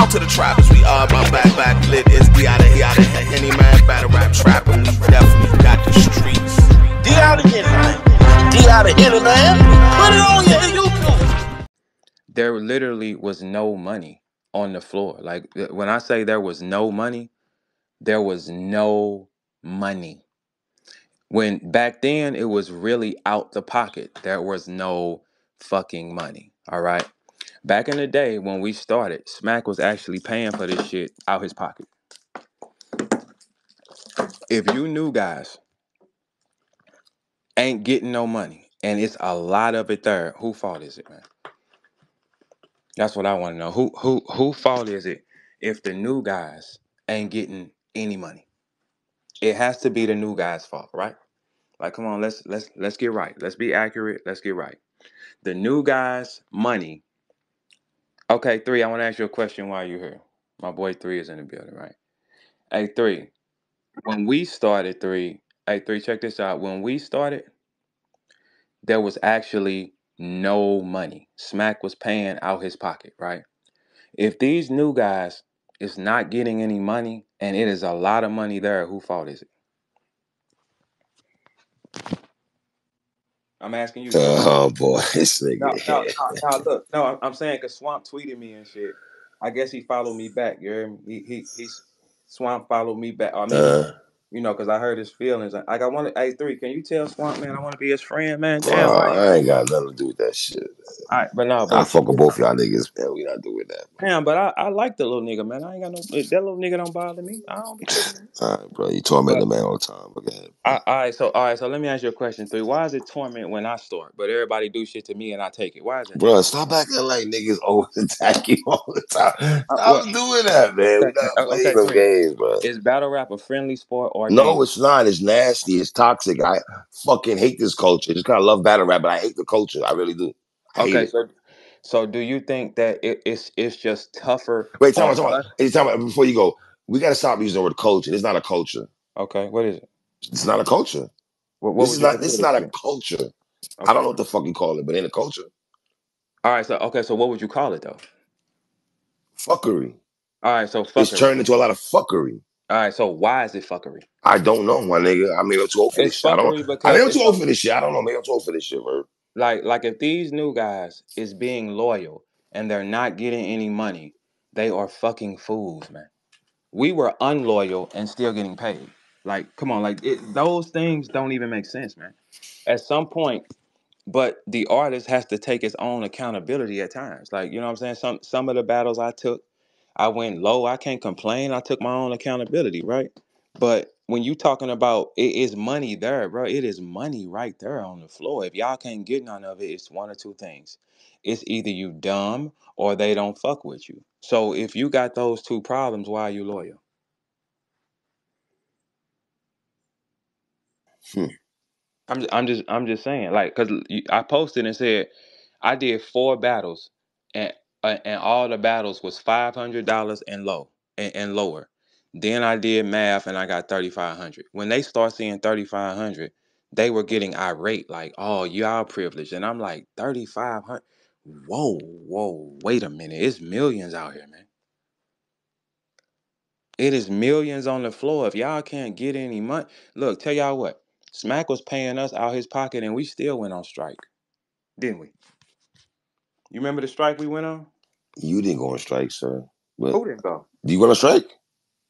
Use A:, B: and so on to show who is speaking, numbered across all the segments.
A: out to the trappers, we are my back lit. It's D out of here, any man battle rap trapper. We definitely got the streets.
B: D out of here, man. D out of here, man. Put it on your YouTube.
C: There literally was no money on the floor. Like when I say there was no money, there was no money. When back then it was really out the pocket. There was no fucking money. All right. Back in the day when we started, Smack was actually paying for this shit out his pocket. If you new guys ain't getting no money, and it's a lot of it there, who fault is it, man? That's what I want to know. Who fault is it if the new guys ain't getting any money? It has to be the new guys' fault, right? Like, come on, let's get right. Let's be accurate. Let's get right. The new guys' money. Okay, 3, I want to ask you a question while you're here. My boy 3 is in the building, right? Hey, 3, when we started, 3, hey, 3, check this out. When we started, there was actually no money. Smack was paying out his pocket, right? If these new guys is not getting any money, and it is a lot of money there, who fault is it? I'm asking you.
B: Oh boy, this
C: No,
B: nigga.
C: look. No, I'm saying because Swamp tweeted me and shit. I guess he followed me back. You heard me? He's Swamp followed me back. I mean, you know, because I heard his feelings. Like I want to. Hey, 3, can you tell Swamp, man, I want to be his friend, man? Damn,
B: I ain't got nothing to do with that shit.
C: All right, but no,
B: I fuck with both y'all niggas, man. We not doing that.
C: Damn, but I like the little nigga, man. I ain't got no. That little nigga don't bother me. I don't be tripping.
B: All right, bro. You torment the man all the time. Okay.
C: All right, so let me ask you a question, 3. Why is it torment when I start, but everybody do shit to me and I take it? Why is it?
B: Bro, stop acting like niggas always attack you all the time. Stop doing that, man. We not playing no games, bro.
C: Is battle rap a friendly sport or
B: no, it's not. It's nasty. It's toxic. I fucking hate this culture. I just kind of love battle rap, but I hate the culture. I really do. I hate it.
C: So do you think that it's just tougher?
B: Wait, tell me before you go. We got to stop using the word culture. It's not a culture.
C: Okay, what is it?
B: It's not a culture. This is not a culture. Okay. I don't know what the fuck you call it, but it ain't a culture.
C: All right, so what would you call it though?
B: Fuckery.
C: All right, so fuckery.
B: It's turned into a lot of fuckery.
C: All right, so why is it fuckery?
B: I don't know, my nigga. I mean, I'm too old for this shit. I think I'm too old for this shit. I don't know. Maybe I'm too old for this shit, bro.
C: Like if these new guys is being loyal and they're not getting any money, they are fucking fools, man. We were unloyal and still getting paid. Like, come on, like those things don't even make sense, man. At some point, but the artist has to take his own accountability at times. Like, you know what I'm saying? Some of the battles I took, I went low. I can't complain. I took my own accountability, right? But when you talking about it is money there, bro, it is money right there on the floor. If y'all can't get none of it, it's one or two things. It's either you dumb or they don't fuck with you. So if you got those two problems, why are you loyal? I'm just saying, like, cause I posted and said I did 4 battles, and all the battles was $500 and lower. Then I did math and I got 3,500. When they start seeing 3,500, they were getting irate, like, "Oh, y'all privileged," and I'm like, 3,500. Whoa, wait a minute, it's millions out here, man. It is millions on the floor. If y'all can't get any money, look, tell y'all what. Smack was paying us out his pocket and we still went on strike. Didn't we? You remember the strike we went on?
B: You didn't go on strike, sir. But
C: who didn't go?
B: Do you go on strike?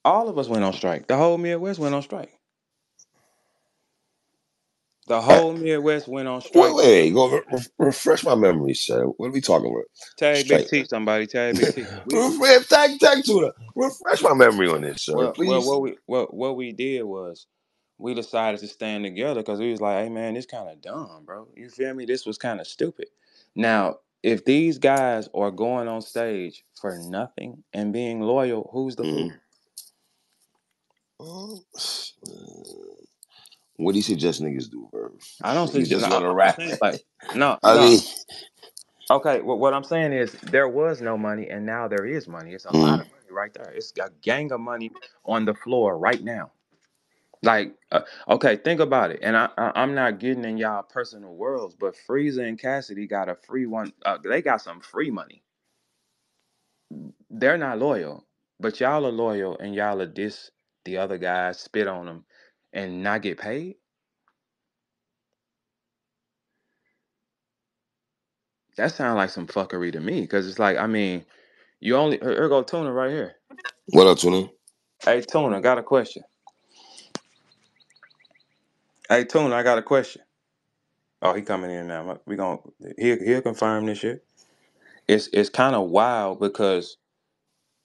C: All of us went on strike. The whole Midwest went on strike. The whole Midwest went on strike.
B: Wait. Go refresh my memory, sir. What are we talking about?
C: Tag Big T, somebody. Tag Big T.
B: Tag to refresh my memory on this, sir. Please.
C: What we did was we decided to stand together because we was like, hey man, this kind of dumb, bro. You feel me? This was kind of stupid. Now, if these guys are going on stage for nothing and being loyal, who's the fool?
B: What do you suggest niggas do, Verb?
C: I don't
B: You just want to rap.
C: No. Okay, well, what I'm saying is there was no money and now there is money. It's a lot of money right there. It's a gang of money on the floor right now. Like, okay, think about it. And I'm not getting in y'all personal worlds, but Frieza and Cassidy got a free one. They got some free money. They're not loyal, but y'all are loyal, and y'all are diss the other guys, spit on them, and not get paid. That sounds like some fuckery to me, because it's like, I mean, you only here go Tuna right here.
B: What up, Tuna?
C: Hey Tuna, got a question. Hey Tuna, I got a question. Oh, he coming in now. We gonna he'll confirm this shit. It's kind of wild because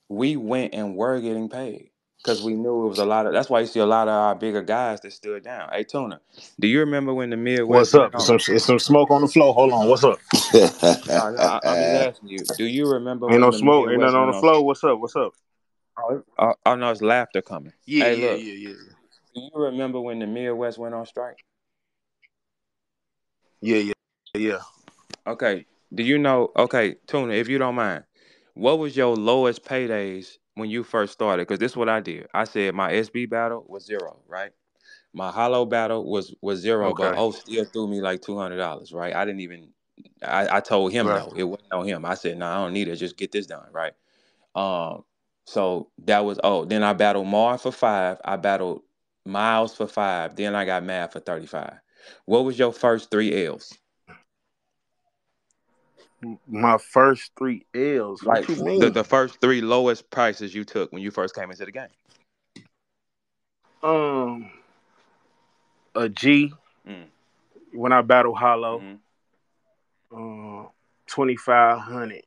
C: we went and were getting paid because we knew it was a lot of. That's why you see a lot of our bigger guys that stood down. Hey Tuna, do you remember when the Midwest
D: What's up?
C: went on?
D: It's some smoke on the floor. Hold on. What's up?
C: No, I'm just asking you. Do you remember
D: Ain't
C: when
D: no
C: the
D: smoke. Ain't
C: Midwest
D: nothing on
C: went
D: the
C: on?
D: floor. What's up? What's up?
C: Oh no, it's laughter coming.
D: Yeah,
C: Hey,
D: yeah,
C: look.
D: yeah, yeah,
C: Do you remember when the Midwest went on strike?
D: yeah, yeah, yeah.
C: Okay. Do you know? Okay, Tuna, if you don't mind, what was your lowest paydays when you first started? Because this is what I did. I said my SB battle was zero, right? My hollow battle was zero, but
D: Okay,
C: O still threw me like $200, right? I didn't even. I told him
D: right.
C: no, it wasn't on him. I said no, I don't need it. Just get this done, right? Um, so that was Then I battled Mar for 5. I battled Miles for 5. Then I got Mad for 35. What was your first 3 L's?
D: My first 3 L's. What
C: Like
D: you
C: the
D: mean?
C: the first 3 lowest prices you took when you first came into the game.
D: Um, a G
C: Mm.
D: when I battle Hollow.
C: Mm-hmm.
D: 2,500,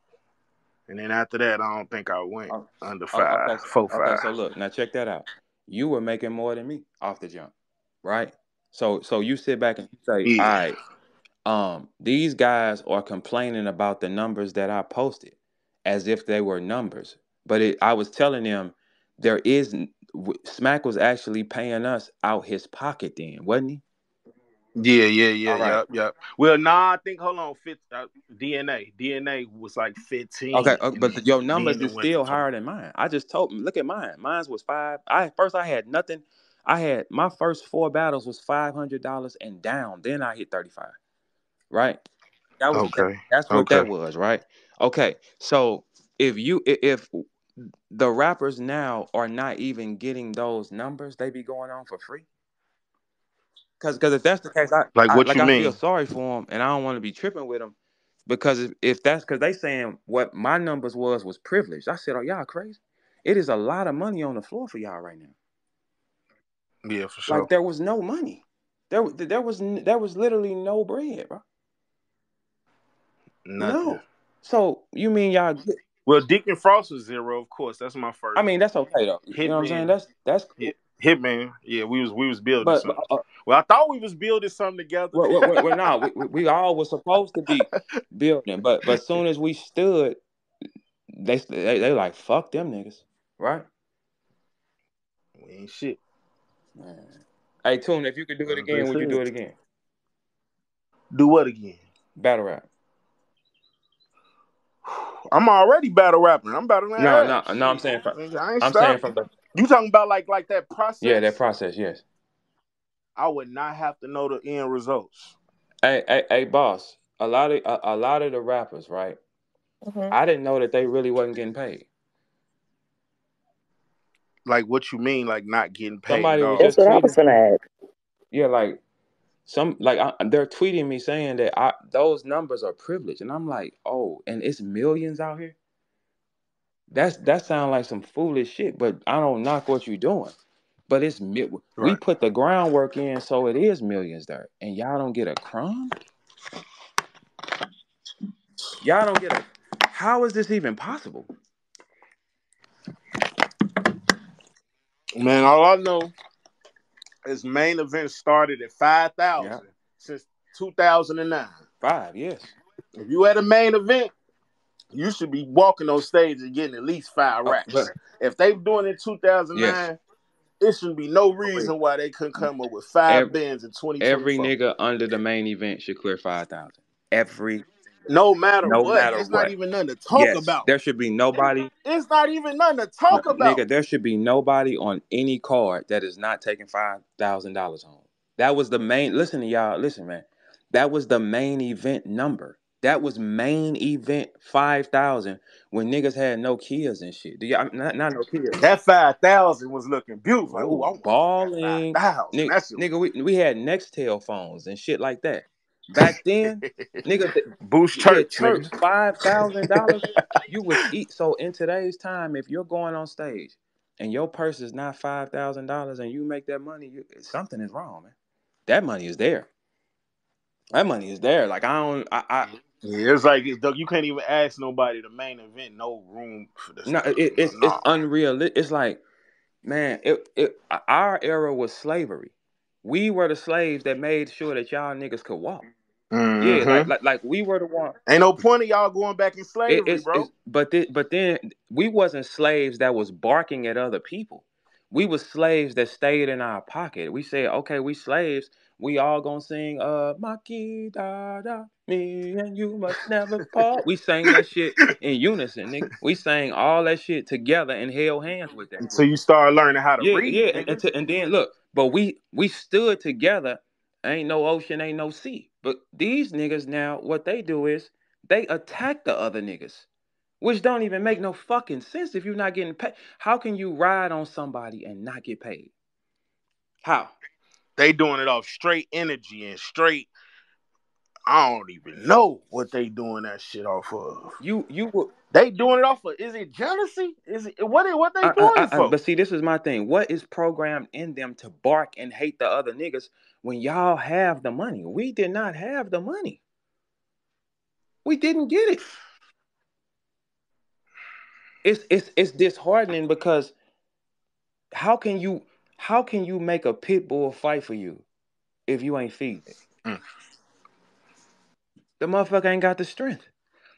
D: and then after that, I don't think I went
C: Oh,
D: under
C: okay.
D: 4,
C: Okay.
D: 5.
C: So look, now check that out. You were making more than me off the jump, right? So you sit back and you say, all
D: Yeah,
C: right, these guys are complaining about the numbers that I posted as if they were numbers. But I was telling them there is Smack was actually paying us out his pocket then, wasn't he?
D: yeah, yeah, yeah,
C: All right.
D: yep, yep. Well, nah, I think hold on, DNA was like
C: Okay,
D: 15, and
C: but your
D: then
C: numbers
D: it
C: is
D: went to
C: still
D: 20.
C: higher than mine. I just told him, look at mine. Mine was 5. I had nothing. I had my first 4 battles was $500 and down. Then I hit 35. Right?
D: Okay,
C: That's what
D: okay.
C: that was, right? Okay. So if the rappers now are not even getting those numbers, they be going on for free. Because if that's the case,
D: Like what you
C: I feel
D: mean?
C: sorry for them, and I don't want to be tripping with them. Because if that's because they saying what my numbers was privileged. I said, "Oh, y'all crazy? It is a lot of money on the floor for y'all right now.
D: Yeah, for
C: Like
D: sure.
C: there was no money. There was literally no bread, bro.
D: Nothing.
C: No. So you mean y'all get,
D: Well, Deacon Frost was zero, of course. That's my
C: I
D: first.
C: mean, that's okay though. You know what I'm saying?
D: Hitman.
C: That's
D: Yeah,
C: cool.
D: Hitman. Yeah, we was building
C: But
D: something. Well, I thought we was building something together.
C: well, no, we all was supposed to be building, but soon as we stood, they like fuck them niggas, right?
D: We ain't shit.
C: Man. Hey, Tune, if you could do it
D: As they
C: again, would you do
D: said.
C: it again?
D: Do what again?
C: Battle rap.
D: I'm already battle rapping. I'm battling
C: No,
D: that
C: no,
D: ass.
C: no. I'm
D: Shit.
C: saying from.
D: I ain't
C: I'm saying
D: stopping.
C: from the.
D: You talking about like that
C: Yeah, that
D: process?
C: process. Yes.
D: I would not have to know the end results.
C: Hey, boss. A lot of the rappers, right? I didn't know that they really wasn't getting paid.
D: Like what you mean? Like not getting paid at
C: Somebody was
D: all?
C: just tweeting. Yeah, like they're tweeting me saying that those numbers are privileged, and I'm like, oh, and it's millions out here. That sounds like some foolish shit, but I don't knock what you're doing. But we
D: Right.
C: put the groundwork in, so it is millions there, and y'all don't get a crumb. Y'all don't get a. How is this even possible?
D: Man, all I know is main event started at
C: Yeah,
D: 5,000 since 2009.
C: 5. Yes.
D: If you at a main event, you should be walking on stage and getting at least 5 racks.
C: But
D: If they doing it in
C: yes.
D: 2009, it shouldn't be no
C: Oh, wait.
D: reason why they couldn't come up with 5 bands in
C: Every
D: 2024.
C: nigga under the main event should clear 5,000. Every,
D: No matter
C: no
D: what,
C: matter
D: it's not
C: what.
D: even nothing to talk
C: Yes,
D: about.
C: there should be nobody,
D: It's not even nothing to talk about.
C: nigga. There should be nobody on any card that is not taking $5,000 home. That was the main. Listen to y'all. Listen, man. That was the main event number. That was main event 5,000 when niggas had no Kias and shit. Do y'all not no Kias?
D: That 5,000 was looking beautiful. Like, oh, I want
C: balling,
D: that 5,000. That shit
C: nigga. We had Nextel phones and shit like that back then. Nigga,
D: Boost
C: yeah,
D: church,
C: church,
D: nigga.
C: $5,000. You was eat. So in today's time, if you're going on stage and your purse is not $5,000 and you make that money, something is wrong, man. That money is there. That money is there. Like I
D: Yeah, it's like you can't even ask nobody the main event, no room for this.
C: no, it's
D: Nah.
C: unreal. It's like, man, our era was slavery. We were the slaves that made sure that y'all niggas could walk. Yeah, like we were the one.
D: Ain't no point of y'all going back in slavery, bro.
C: But then we wasn't slaves that was barking at other people. We was slaves that stayed in our pocket. We said, okay, we slaves. We all gonna sing Maki da da, me and you must never part. We sang that shit in unison, nigga. We sang all that shit together and held hands with that
D: Until
C: shit.
D: you start learning how to
C: Yeah,
D: read,
C: yeah,
D: nigga.
C: and then look, but we stood together. Ain't no ocean, ain't no sea. But these niggas now, what they do is they attack the other niggas, which don't even make no fucking sense if you're not getting paid. How can you ride on somebody and not get paid? How?
D: They doing it off straight energy and straight. I don't even know what they doing that shit off of.
C: You will.
D: They doing it off of. Is it jealousy? Is it what they doing it for?
C: But see, this is my thing. What is programmed in them to bark and hate the other niggas when y'all have the money? We did not have the money. We didn't get it. It's disheartening because how can you make a pit bull fight for you if you ain't feeding it? The motherfucker ain't got the strength.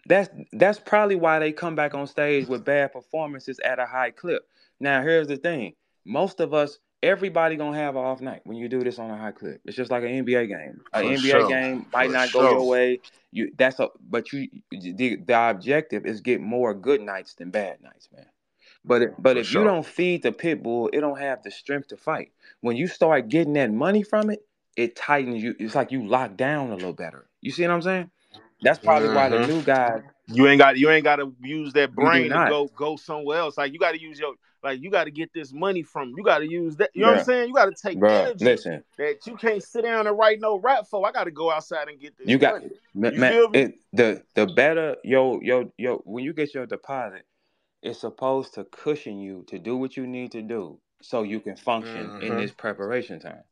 C: That's probably why they come back on stage with bad performances at a high clip. Now here's the thing: most of us, everybody gonna have an off night when you do this on a high clip. It's just like an NBA game. An
D: For
C: NBA
D: sure.
C: game might
D: For
C: not go
D: sure.
C: your way. The objective is get more good nights than bad nights, man. But if you don't feed the pit bull, it don't have the strength to fight. When you start getting that money from it, it tightens you. It's like you lock down a little better. You see what I'm saying? That's probably why the new guys.
D: You ain't got to use that
C: You do
D: brain to
C: not.
D: go somewhere else. Like you got to use you got to get this money from. You got to use that. You know what I'm saying? You got to take energy.
C: Listen,
D: that you can't sit down and write no rap for. I got to go outside and get this
C: you got
D: money. You feel me?
C: The better yo when you get your deposit, it's supposed to cushion you to do what you need to do so you can function in this preparation time.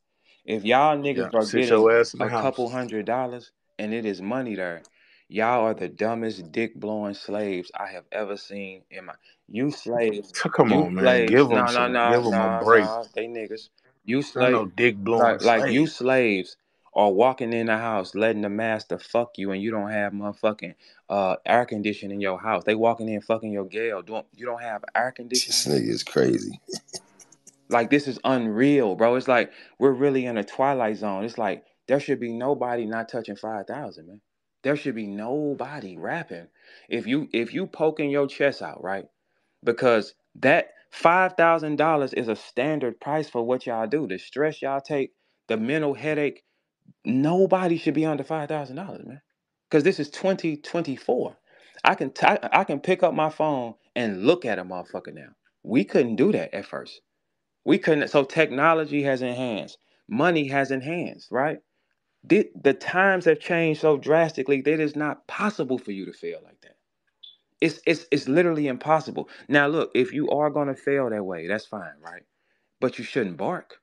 C: If y'all niggas are getting a couple $100 and it is money there, y'all are the dumbest dick blowing slaves I have ever seen in my. You slaves,
D: Come
C: you
D: on, man.
C: slaves.
D: Give them
C: No,
D: a break.
C: they niggas. You
D: Ain't no
C: slaves,
D: dick blowing
C: like you slaves are walking in the house letting the master fuck you and you don't have motherfucking air conditioning in your house. They walking in fucking your gal. You don't have air conditioning?
B: This nigga is crazy.
C: Like this is unreal, bro. It's like we're really in a twilight zone. It's like there should be nobody not touching 5,000, man. There should be nobody rapping. If you poking your chest out, right? Because that $5,000 is a standard price for what y'all do. The stress y'all take, the mental headache. Nobody should be under $5,000, man. Because this is 2024. I can pick up my phone and look at a motherfucker now. We couldn't do that at first. We couldn't. So technology has enhanced. Money has enhanced, right? The times have changed so drastically that it is not possible for you to fail like that. It's literally impossible. Now look, if you are gonna fail that way, that's fine, right? But you shouldn't bark.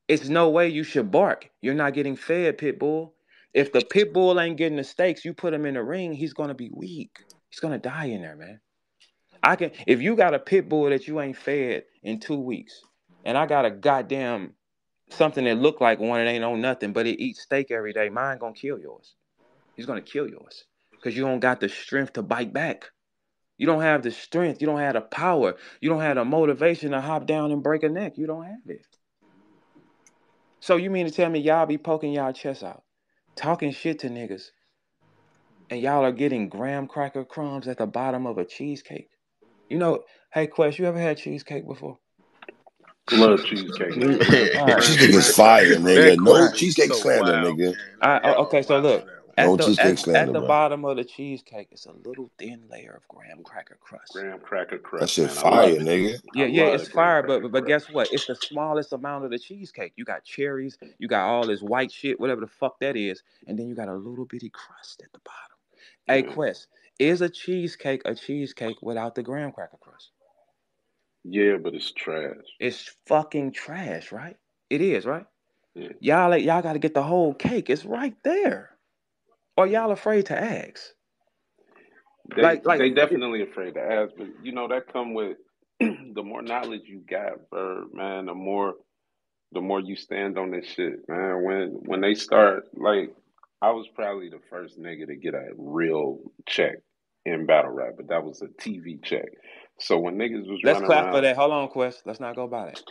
C: It's no way you should bark. You're not getting fed, pit bull. If the pit bull ain't getting the steaks, you put him in the ring, he's gonna be weak. He's gonna die in there, man. If you got a pit bull that you ain't fed in 2 weeks, and I got a goddamn something that look like one, it ain't on nothing, but it eats steak every day, mine gonna kill yours. He's gonna kill yours. Because you don't got the strength to bite back. You don't have the strength. You don't have the power. You don't have the motivation to hop down and break a neck. You don't have it. So you mean to tell me y'all be poking y'all chests out, talking shit to niggas, and y'all are getting graham cracker crumbs at the bottom of a cheesecake? You know, hey Quest, you ever had cheesecake before?
E: Love cheesecake.
B: Cheesecake is fire, nigga. No cheesecake slander, nigga.
C: Okay, so look,
B: No cheesecake slander,
C: at the
B: bro.
C: bottom of the cheesecake, it's a little thin layer of graham cracker crust.
E: Graham cracker
B: That
E: crust,
B: shit
E: man. I love
B: fire,
E: it.
B: nigga.
C: Yeah,
E: I
C: yeah,
E: love
C: it's
E: the graham
C: fire,
E: cracker
C: but
E: crust.
C: guess what? It's the smallest amount of the cheesecake. You got cherries, you got all this white shit, whatever the fuck that is, and then you got a little bitty crust at the bottom. Hey,
E: Yeah.
C: Quest, is a cheesecake without the graham cracker crust?
E: Yeah, but it's trash.
C: It's fucking trash, right? It is, right?
E: Yeah.
C: Y'all got to get the whole cake. It's right there. Or y'all afraid to ask?
E: They definitely afraid to ask, but you know that come with the more knowledge you got, Verb, man, the more you stand on this shit, man. When they start, like, I was probably the first nigga to get a real check in battle rap, but that was a TV check. So when niggas was
C: Let's
E: running
C: clap for
E: around,
C: that. Hold on, Quest. Let's not go by that.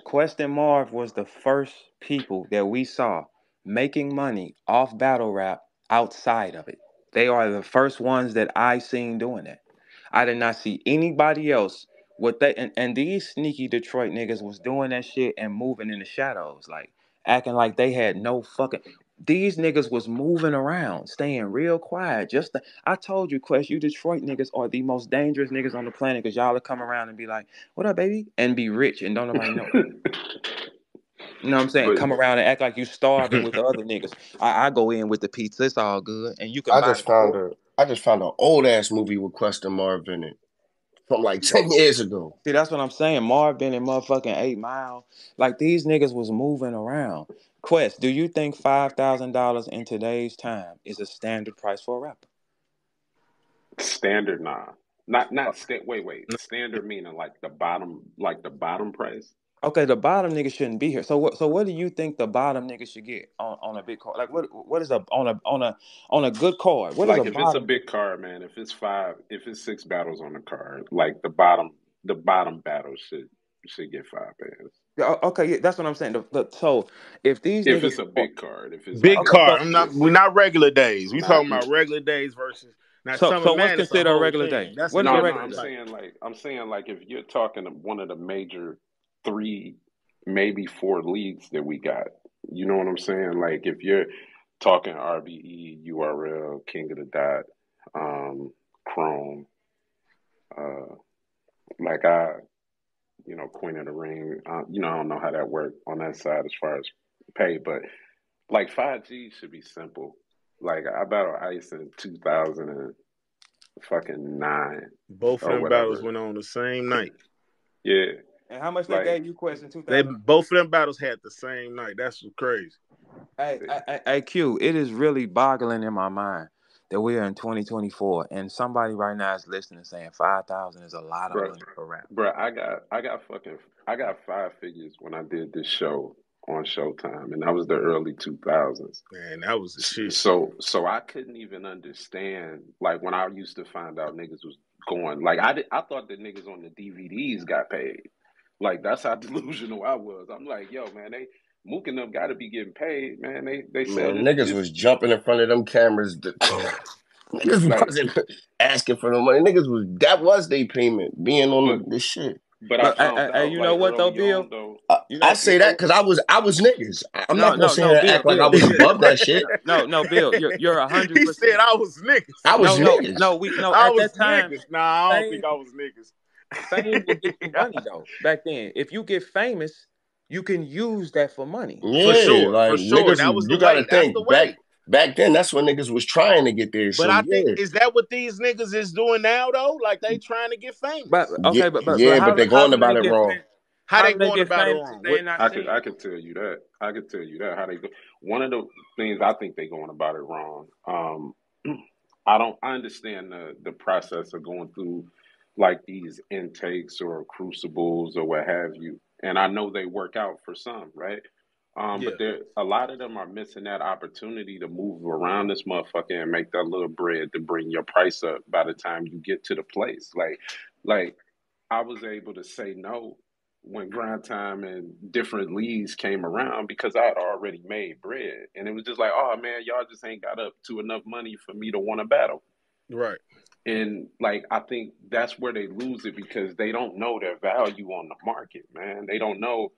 C: Quest and Marv was the first people that we saw making money off battle rap outside of it. They are the first ones that I seen doing that. I did not see anybody else what they and these sneaky Detroit niggas was doing that shit and moving in the shadows, like acting like they had no fucking. These niggas was moving around, staying real quiet. I told you, Quest, you Detroit niggas are the most dangerous niggas on the planet because y'all will come around and be like, "What up, baby?" and be rich and don't nobody know it. You know what I'm saying?
E: but
C: Come around and act like you starving with the other niggas. I go in with the pizza, it's all good, and you can buy the store.
B: I just found an old ass movie with Question Marv in it from like 10 years ago.
C: See, that's what I'm saying. Marv been in motherfucking 8 Mile. Like these niggas was moving around. Quest, do you think $5,000 in today's time is a standard price for a rapper?
E: standard, nah, not wait, standard meaning like the bottom price.
C: Okay, the bottom nigga shouldn't be here. So what do you think the bottom nigga should get on a big card? Like what is a on a good card? What is a
E: Like if it's a
C: bottom?
E: big card, man, if it's six battles on the card, like the bottom battle should get 5 bands.
C: Yeah, okay, yeah, that's what I'm saying. So if these
E: If
C: niggas
E: it's a big card, if it's like
D: Big
C: okay,
D: car.
C: so
D: We're not regular days. We
E: not
D: talking about regular days versus now
C: so
D: Summer
C: so what's
D: Madness a
C: considered a
D: whole
C: regular
D: thing.
C: day?
D: That's
C: What is a
E: no,
C: regular
E: I'm
C: day?
E: saying like if you're talking one of the major three, maybe four leagues that we got, you know what I'm saying? Like if you're talking RBE, URL, King of the Dot, Chrome, uh, like Queen of the Ring. I don't know how that worked on that side as far as pay, but like 5G should be simple. Like I battled Ice in 2009
D: both of
E: or
D: them battles
E: whatever.
D: went on the same night.
E: Yeah,
C: And how much they
E: like
C: gave you Quest in
D: They
C: 2000?
D: both of them battles had the same night. That's what's crazy.
C: Hey, Q, it is really boggling in my mind that we are in 2024 and somebody right now is listening saying 5,000 is a lot of
E: bro,
C: money for rap.
E: I got 5 figures when I did this show on Showtime, and that was the early 2000s.
D: Man, that was the shit.
E: So I couldn't even understand, like when I used to find out niggas was going, like I thought the niggas on the DVDs got paid. Like that's how delusional I was. I'm like, yo, man, they Mook and them got to be getting paid, man. They said
B: Man, niggas
E: it's
B: was jumping in front of them cameras. Niggas
E: like,
B: wasn't asking for the money. That was their payment, being on
E: but
B: this shit.
E: I found
C: Hey,
E: out
C: you know
E: like
C: what though,
E: early
C: Bill?
E: on though.
C: You
B: I
C: know,
B: say that because I was niggas. I'm
C: no,
B: not gonna
C: no,
B: sit
C: no,
B: here and
C: Bill,
B: act like I was above that shit.
C: no, Bill, you're a hundred
D: He said
C: percent.
D: I was niggas.
B: I was
C: No, no,
B: niggas.
C: no, no.
D: I
C: At
D: was
C: that time,
D: niggas. Nah, I don't
C: fame,
D: think I was niggas.
C: fame will get you money though. Back then, if you get famous, you can use that for money.
B: Yeah,
D: For
B: like
D: sure.
B: niggas.
D: That was the
B: You got to
D: way. That's the
B: think
D: way.
B: back then. That's when niggas was trying to get there.
D: But
B: So
D: I think
B: yeah,
D: is that what these niggas is doing now though? Like they trying to get
C: But
D: famous.
B: yeah,
C: okay,
B: yeah. But they're
C: how
B: going
C: do they
B: about it
C: get
B: wrong.
C: famous?
D: How
C: How
D: they
C: do they
D: going
C: get
D: about it
C: famous if
D: wrong?
C: they
D: What
C: ain't not
E: I
C: seen?
E: could tell you that. I could tell you that how they go. One of the things I think they going about it wrong. I understand the process of going through like these intakes or crucibles or what have you, and I know they work out for some, right?
D: yeah.
E: But there a lot of them are missing that opportunity to move around this motherfucker and make that little bread to bring your price up by the time you get to the place. Like I was able to say no when grind time and different leagues came around because I had already made bread. And it was just like, oh man, y'all just ain't got up to enough money for me to want to battle.
D: Right.
E: And like I think that's where they lose it because they don't know their value on the market, man. They don't know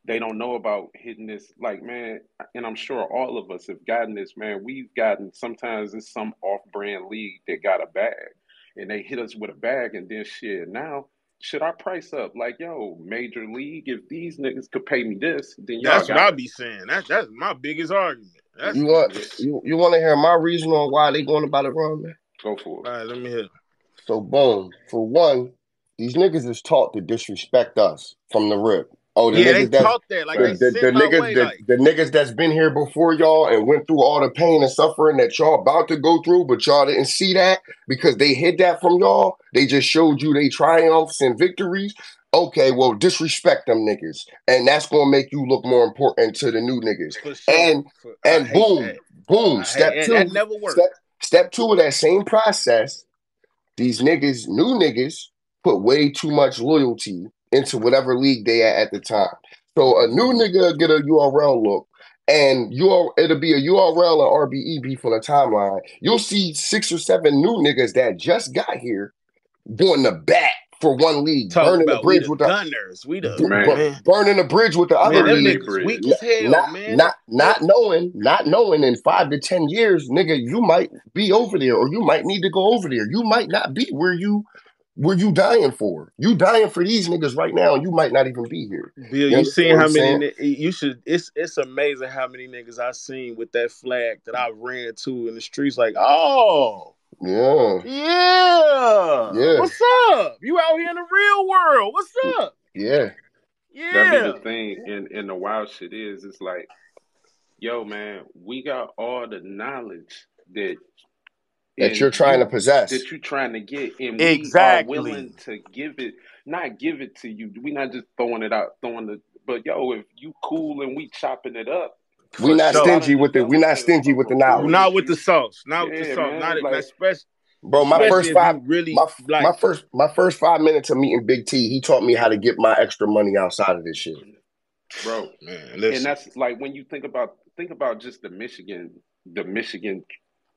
E: They don't know about hitting this, like, man, and I'm sure all of us have gotten this, man. We've gotten, sometimes it's some off-brand league that got a bag, and they hit us with a bag, and then shit. Now, should our price up? Like, yo, major league, if these niggas could pay me this, then y'all
D: That's what
E: got
D: I
E: it.
D: be saying. That's my biggest argument. That's
B: You want
E: Yeah,
B: you want to hear my reason on why they going about it wrong, man?
E: go for
D: all right. Let me hear.
B: So boom, for one, these niggas is taught to disrespect us from the rip. Oh, the
D: Yeah, they
B: niggas that's
D: taught that like
E: it.
D: they
E: Facts.
B: the
D: sent our
B: niggas
D: way. Like
B: the niggas that's been here before y'all and went through all the pain and suffering that y'all about to go through, but y'all didn't see that because they hid that from y'all. They just showed you they triumphs and victories. Okay, well, disrespect them niggas, and that's gonna make you look more important to the new niggas.
D: for sure.
B: And
D: I
B: and
D: hate
B: boom,
D: that.
B: boom,
D: I hate
B: step
D: and
B: two,
D: that never worked.
B: step two of that same process. These niggas, new niggas, put way too much loyalty into whatever league they at the time. So a new nigga get a URL look, and it'll be a URL and RBE beef on the timeline. You'll see 6 or 7 new niggas that just got here going to bat for one league,
D: Talk
B: burning the
D: about we
B: bridge
D: the
B: with the
D: gunners. We the
E: Man,
D: man.
B: burning the bridge with the other
D: Man, them
E: burning they
B: league.
D: niggas weak
E: bridge.
D: as hell,
B: Not
D: man.
B: not not knowing in 5 to 10 years, nigga, you might be over there, or you might need to go over there. You might not be where you dying for. You dying for these niggas right now, and you might not even be here.
D: Bill,
B: You
D: you
B: understand
D: seen
B: what I'm
D: how many
B: saying?
D: you should it's amazing how many niggas I seen with that flag that I ran to in the streets like, oh,
B: Yeah,
D: yeah.
B: yeah,
D: What's up? You out here in the real world. What's up?
B: yeah.
E: That be the
D: Yeah.
E: thing, and the wild shit is, it's like, yo, man, we got all the knowledge that
B: That you're
E: and
B: trying to
E: you
B: possess.
E: that you're trying to get, and we are
D: Exactly.
E: willing to give it, not give it to you. We not just throwing it out, but yo, if you cool and we chopping it up,
B: We
D: For
B: not
E: if
D: sure.
E: I done
B: stingy with it. We not
E: developed
B: stingy
E: a
B: with the
E: rapport
B: knowledge.
D: Not
E: with
D: with the
E: you,
D: sauce. Not with the
E: yeah,
D: sauce.
E: man,
D: Not
E: like,
D: especially
B: Bro,
D: especially if you really like
B: my first 5 minutes of meeting Big T, he taught me how to get my extra money outside of this shit.
E: bro,
D: man,
E: and
D: listen.
E: that's like when you think about just the Michigan,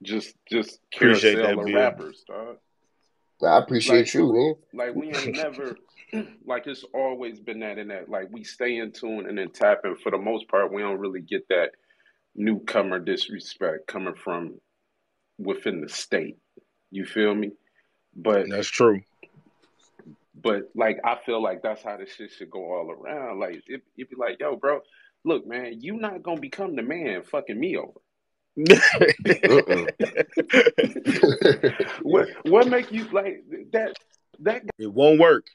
E: just
D: Appreciate
E: carousel
D: that,
E: of
D: Bill.
E: rappers, dog.
B: I appreciate
E: Like
B: you, man.
E: like we ain't never like it's always been that and that. Like we stay in tune and then tap, and for the most part, we don't really get that newcomer disrespect coming from within the state. You feel me? But
D: That's true.
E: like I feel like that's how this shit should go all around. Like it be like, yo, bro, look, man, you not gonna become the man fucking me over.
B: Mm-mm.
E: What make you like that
D: It won't work.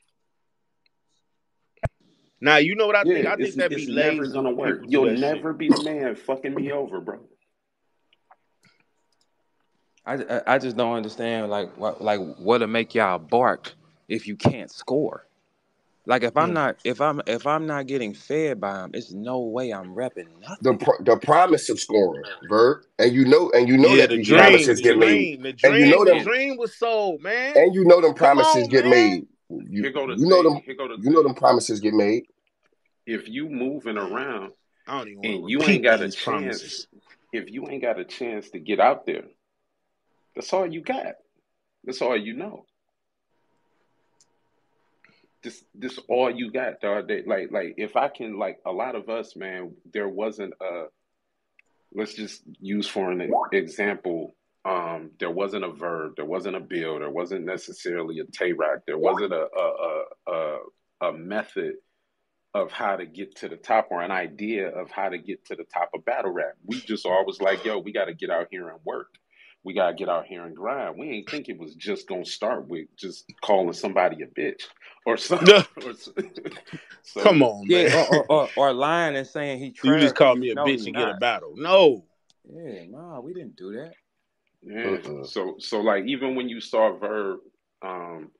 D: Now you know what I think?
E: yeah,
D: I think that be
E: it's never
D: lazy
E: gonna
D: when
E: work.
D: people do
E: You'll
D: that shit.
E: never be the man fucking me over, bro.
C: I just don't understand like what'll make y'all bark if you can't score. Like
D: Mm.
C: if I'm not getting fed by him, it's no way I'm repping nothing.
B: The promise of scoring, Verb, and you know
D: Yeah,
B: that these promises get made, and you know
D: the
B: them,
E: And
D: dream was sold, man.
B: and you know them
D: Come
B: promises
D: on,
B: get
D: man.
B: made.
E: here go the
B: You know
E: thing.
B: them
E: Here go the
B: you know them
E: thing.
B: promises get made.
E: If you moving around
D: I don't even want to
E: and you ain't
D: repeat
E: got a
D: these
E: chance,
D: promises.
E: if you ain't got a chance to get out there, that's all you got. That's all you know. This all you got, dog. Like if I can, like, a lot of us, man, there wasn't a, let's just use for an example, there wasn't a Verb, there wasn't a Bill, there wasn't necessarily a Tay-Rock, there wasn't a method of how to get to the top, or an idea of how to get to the top of battle rap. We just always like, yo, we got to get out here and work. We got to get out here and grind. We ain't think it was just going to start with just calling somebody a bitch or something. Or so,
D: Come
E: so
D: on,
C: Yeah,
D: man.
C: or lying and saying he
D: You just
C: trash when
D: called
C: you
D: me a
C: know
D: bitch
C: he
D: and get a
C: not.
D: battle. No.
C: Yeah, nah, we didn't do that.
E: yeah.
B: Mm-mm.
E: So like even when you saw Verb um,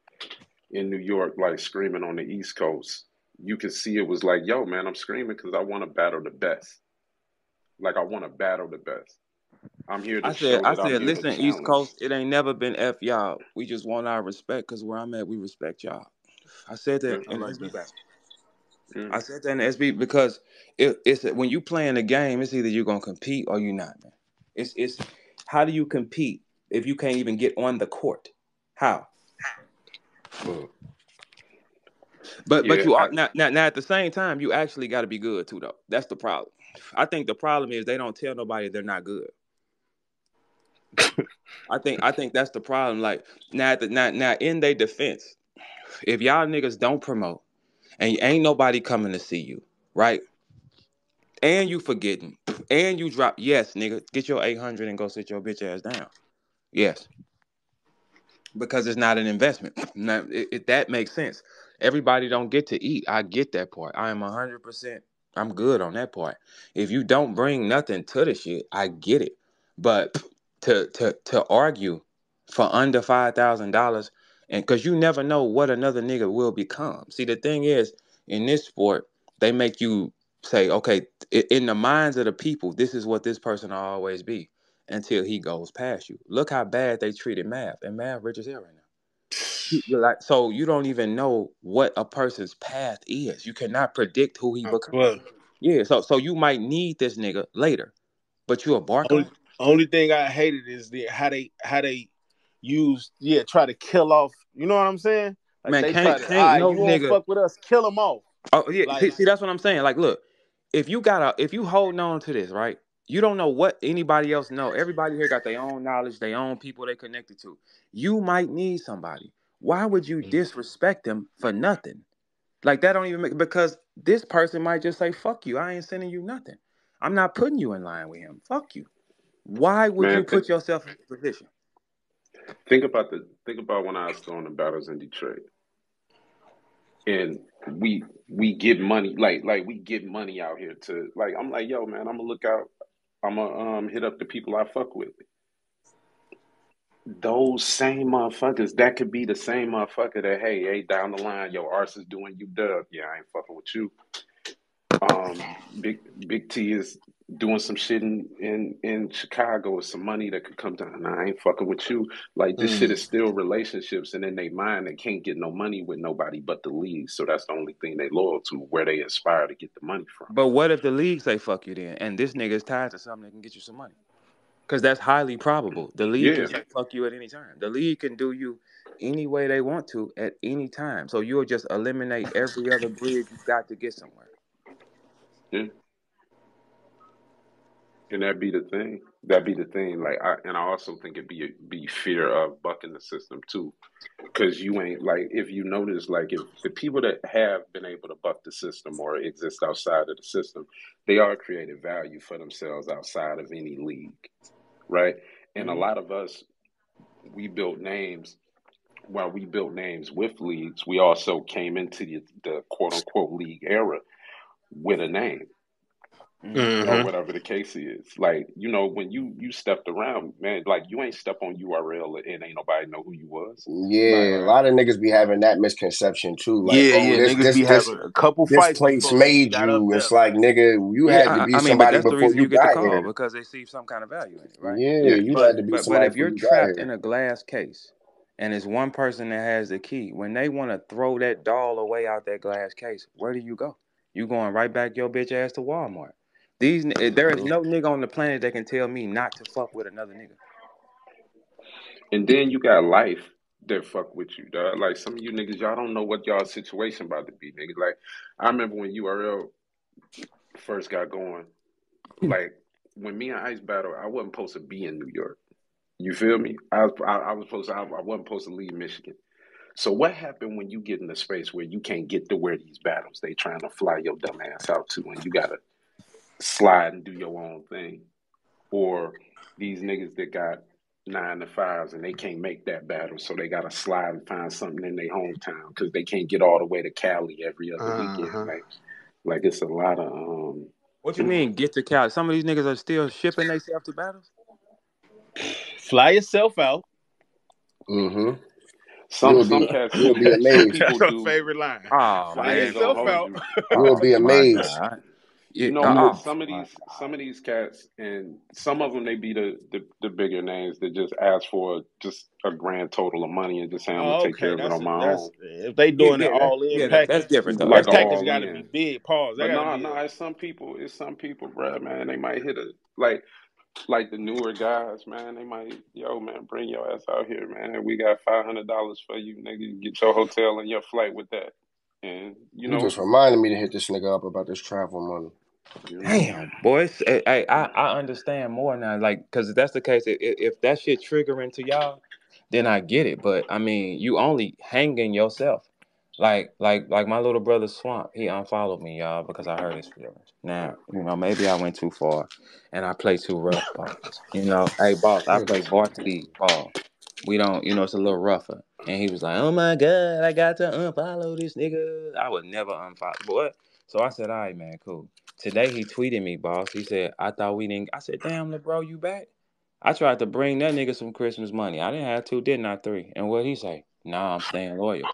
E: in New York, like screaming on the East Coast, you could see it was like, yo, man, I'm screaming because I want to battle the best. Like I want to battle the best. I'm here to show
C: I
E: that I'm
C: said,
E: here to
C: listen, East
E: challenge.
C: Coast, it ain't never been F y'all. We just want our respect because where I'm at, we respect y'all. I said
E: Yeah,
C: that
D: I
C: in
D: like
C: SB
D: that.
C: battle.
E: yeah.
C: I said that in the SB because it's when you playing the game, it's either you're gonna compete or you not, man. It's how do you compete if you can't even get on the court? How?
B: Mm.
C: But
E: Yeah,
C: you are now at the same time, you actually got to be good too, though. That's the problem. I think the problem is they don't tell nobody they're not good. I think that's the problem. Like now in their defense, if y'all niggas don't promote and ain't nobody coming to see you, right? And you forgetting, and you drop, yes, nigga, get your 800 and go sit your bitch ass down. Yes, because it's not an investment. Now, that makes sense. Everybody don't get to eat. I get that part. I am 100%. I'm good on that part. If you don't bring nothing to the shit, I get it. But to argue for under $5,000, and because you never know what another nigga will become. See, the thing is, in this sport, they make you say, okay, in the minds of the people, this is what this person will always be until he goes past you. Look how bad they treated Mav, and Mav rich as hell right now. You're like, so you don't even know what a person's path is. You cannot predict who he becomes.
D: Well,
C: Yeah, so you might need this nigga later, but you embark on
D: only
C: it.
D: only thing I hated is how they use try to kill off. You know what I'm saying? Like
C: Man,
D: they try to, all
C: can't
D: right,
C: no
D: you won't
C: nigga.
D: fuck with us, kill them off.
C: Oh yeah,
D: Like,
C: see that's what I'm saying. Like, look, if you holding on to this, right? You don't know what anybody else know. Everybody here got their own knowledge, their own people they connected to. You might need somebody. Why would you disrespect them for nothing? Like that don't even make, because this person might just say, fuck you. I ain't sending you nothing. I'm not putting you in line with him. Fuck you. Why would you
E: man.
C: put yourself in this position?
E: Think about when I was throwing the battles in Detroit, and we get money like we get money out here to like. I'm like, yo, man, I'm gonna look out. I'm gonna hit up the people I fuck with. Those same motherfuckers, that could be the same motherfucker that, hey, down the line, yo, Arse is doing you dub. Yeah, I ain't fucking with you. Big T is doing some shit in Chicago with some money that could come down. Nah, I ain't fucking with you. Like this shit is still relationships, and in their mind, they can't get no money with nobody but the league. So that's the only thing they loyal to, where they aspire to get the money from.
C: But what if the league say fuck you then? And this nigga is tied to something that can get you some money? Because that's highly probable. The league can
E: Yeah,
C: say fuck you at any time. The league can do you any way they want to at any time. So you'll just eliminate every other bridge you got to get somewhere.
E: yeah. And that'd be the thing. That'd be the thing. I also think it'd be fear of bucking the system too. Because you ain't like, if you notice, like if the people that have been able to buck the system or exist outside of the system, they are creating value for themselves outside of any league, right? And a lot of us, we built names. While we built names with leagues, we also came into the quote unquote league era with a name
C: Mm-hmm.
E: or
D: mm-hmm.
E: whatever the case is. Like, when you stepped around, man, like you ain't step on URL and ain't nobody know who you was.
B: Yeah, a
E: Right.
B: lot of niggas be having that misconception too. Like,
D: Yeah,
B: oh,
D: yeah,
B: this
D: niggas
B: this
D: be
B: this
D: having a couple
B: this
D: fights
B: place
D: before they
B: made
D: got up
B: you.
D: there.
B: It's like, nigga, you had to
C: Yeah,
B: be
C: I mean, but
B: somebody
C: that's the
B: before
C: reason
B: you
C: you get the
B: got
C: call
B: here.
C: because they see some kind of value in it, right?
B: Yeah,
E: Yeah.
B: you
C: But
B: had to be
C: but
B: somebody
C: if
B: before
C: you're
B: you got
C: trapped in
B: here.
C: a glass case and it's one person that has the key, when they want to throw that doll away out that glass case, where do you go? You going right back your bitch ass to Walmart. There is
B: Mhm.
C: no nigga on the planet that can tell me not to fuck with another nigga.
E: And then you got life that fuck with you, dog. Like some of you niggas, y'all don't know what y'all situation about to be, niggas. Like I remember when URL first got going, like when me and Ice battle, I wasn't supposed to be in New York. You feel me? I was supposed to, I wasn't supposed to leave Michigan. So what happened when you get in a space where you can't get to where these battles they trying to fly your dumb ass out to, and you gotta slide and do your own thing? Or these niggas that got 9 to 5s and they can't make that battle, so they gotta slide and find something in their hometown because they can't get all the way to Cali every other weekend.
D: Uh-huh.
E: Like it's a lot of
C: What you mean get to Cali? Some of these niggas are still shipping themselves to battles.
D: Fly yourself out.
B: Mhm.
E: some
B: You'll
E: some
B: be
E: cats
B: you'll be
E: some
B: amazed.
E: people
D: That's my
E: do.
D: favorite line.
C: Oh
D: Fly
E: I ain't
C: man,
E: gonna
D: yourself
E: hold
D: out.
E: you.
B: You'll
C: oh
B: be
C: my
B: amazed.
C: god,
E: You
C: yeah,
E: know what?
C: oh
E: Some of
C: my
E: these
C: god.
E: some of these cats, and some of them they be the bigger names that just ask for just a grand total of money and just say I'm gonna
D: Oh,
E: take care
D: okay.
E: of it on my
D: That's
E: own,
D: if they
C: Yeah,
D: doing it
C: yeah,
D: all in
C: that's
D: package.
C: different though. That's
E: like
D: That
C: different.
D: package
E: all
D: got to be
E: in.
D: big. Pause. That
E: But
D: got to
E: no,
D: be
E: no,
D: a.
E: it's some people, bruh, man. They might hit a like the newer guys, man. They might, yo, man, bring your ass out here, man. We got $500 for you, nigga. Get your hotel and your flight with that. And
B: You just reminded me to hit this nigga up about this travel money.
C: Damn, boys. I understand more now. Like, because if that's the case, if that shit triggering to y'all, then I get it. But I mean, you only hanging yourself. Like my little brother Swamp, he unfollowed me, y'all, because I hurt his feelings. Now, maybe I went too far, and I play too rough ball. Hey boss, I play varsity ball. We don't, it's a little rougher. And he was like, "Oh my god, I got to unfollow this nigga." I would never unfollow, boy. So I said, "All right, man, cool." Today he tweeted me, boss. He said, "I thought we didn't." I said, "Damn, little bro, you back?" I tried to bring that nigga some Christmas money. I didn't have two, didn't I? Three. And what he say? Nah, I'm staying loyal.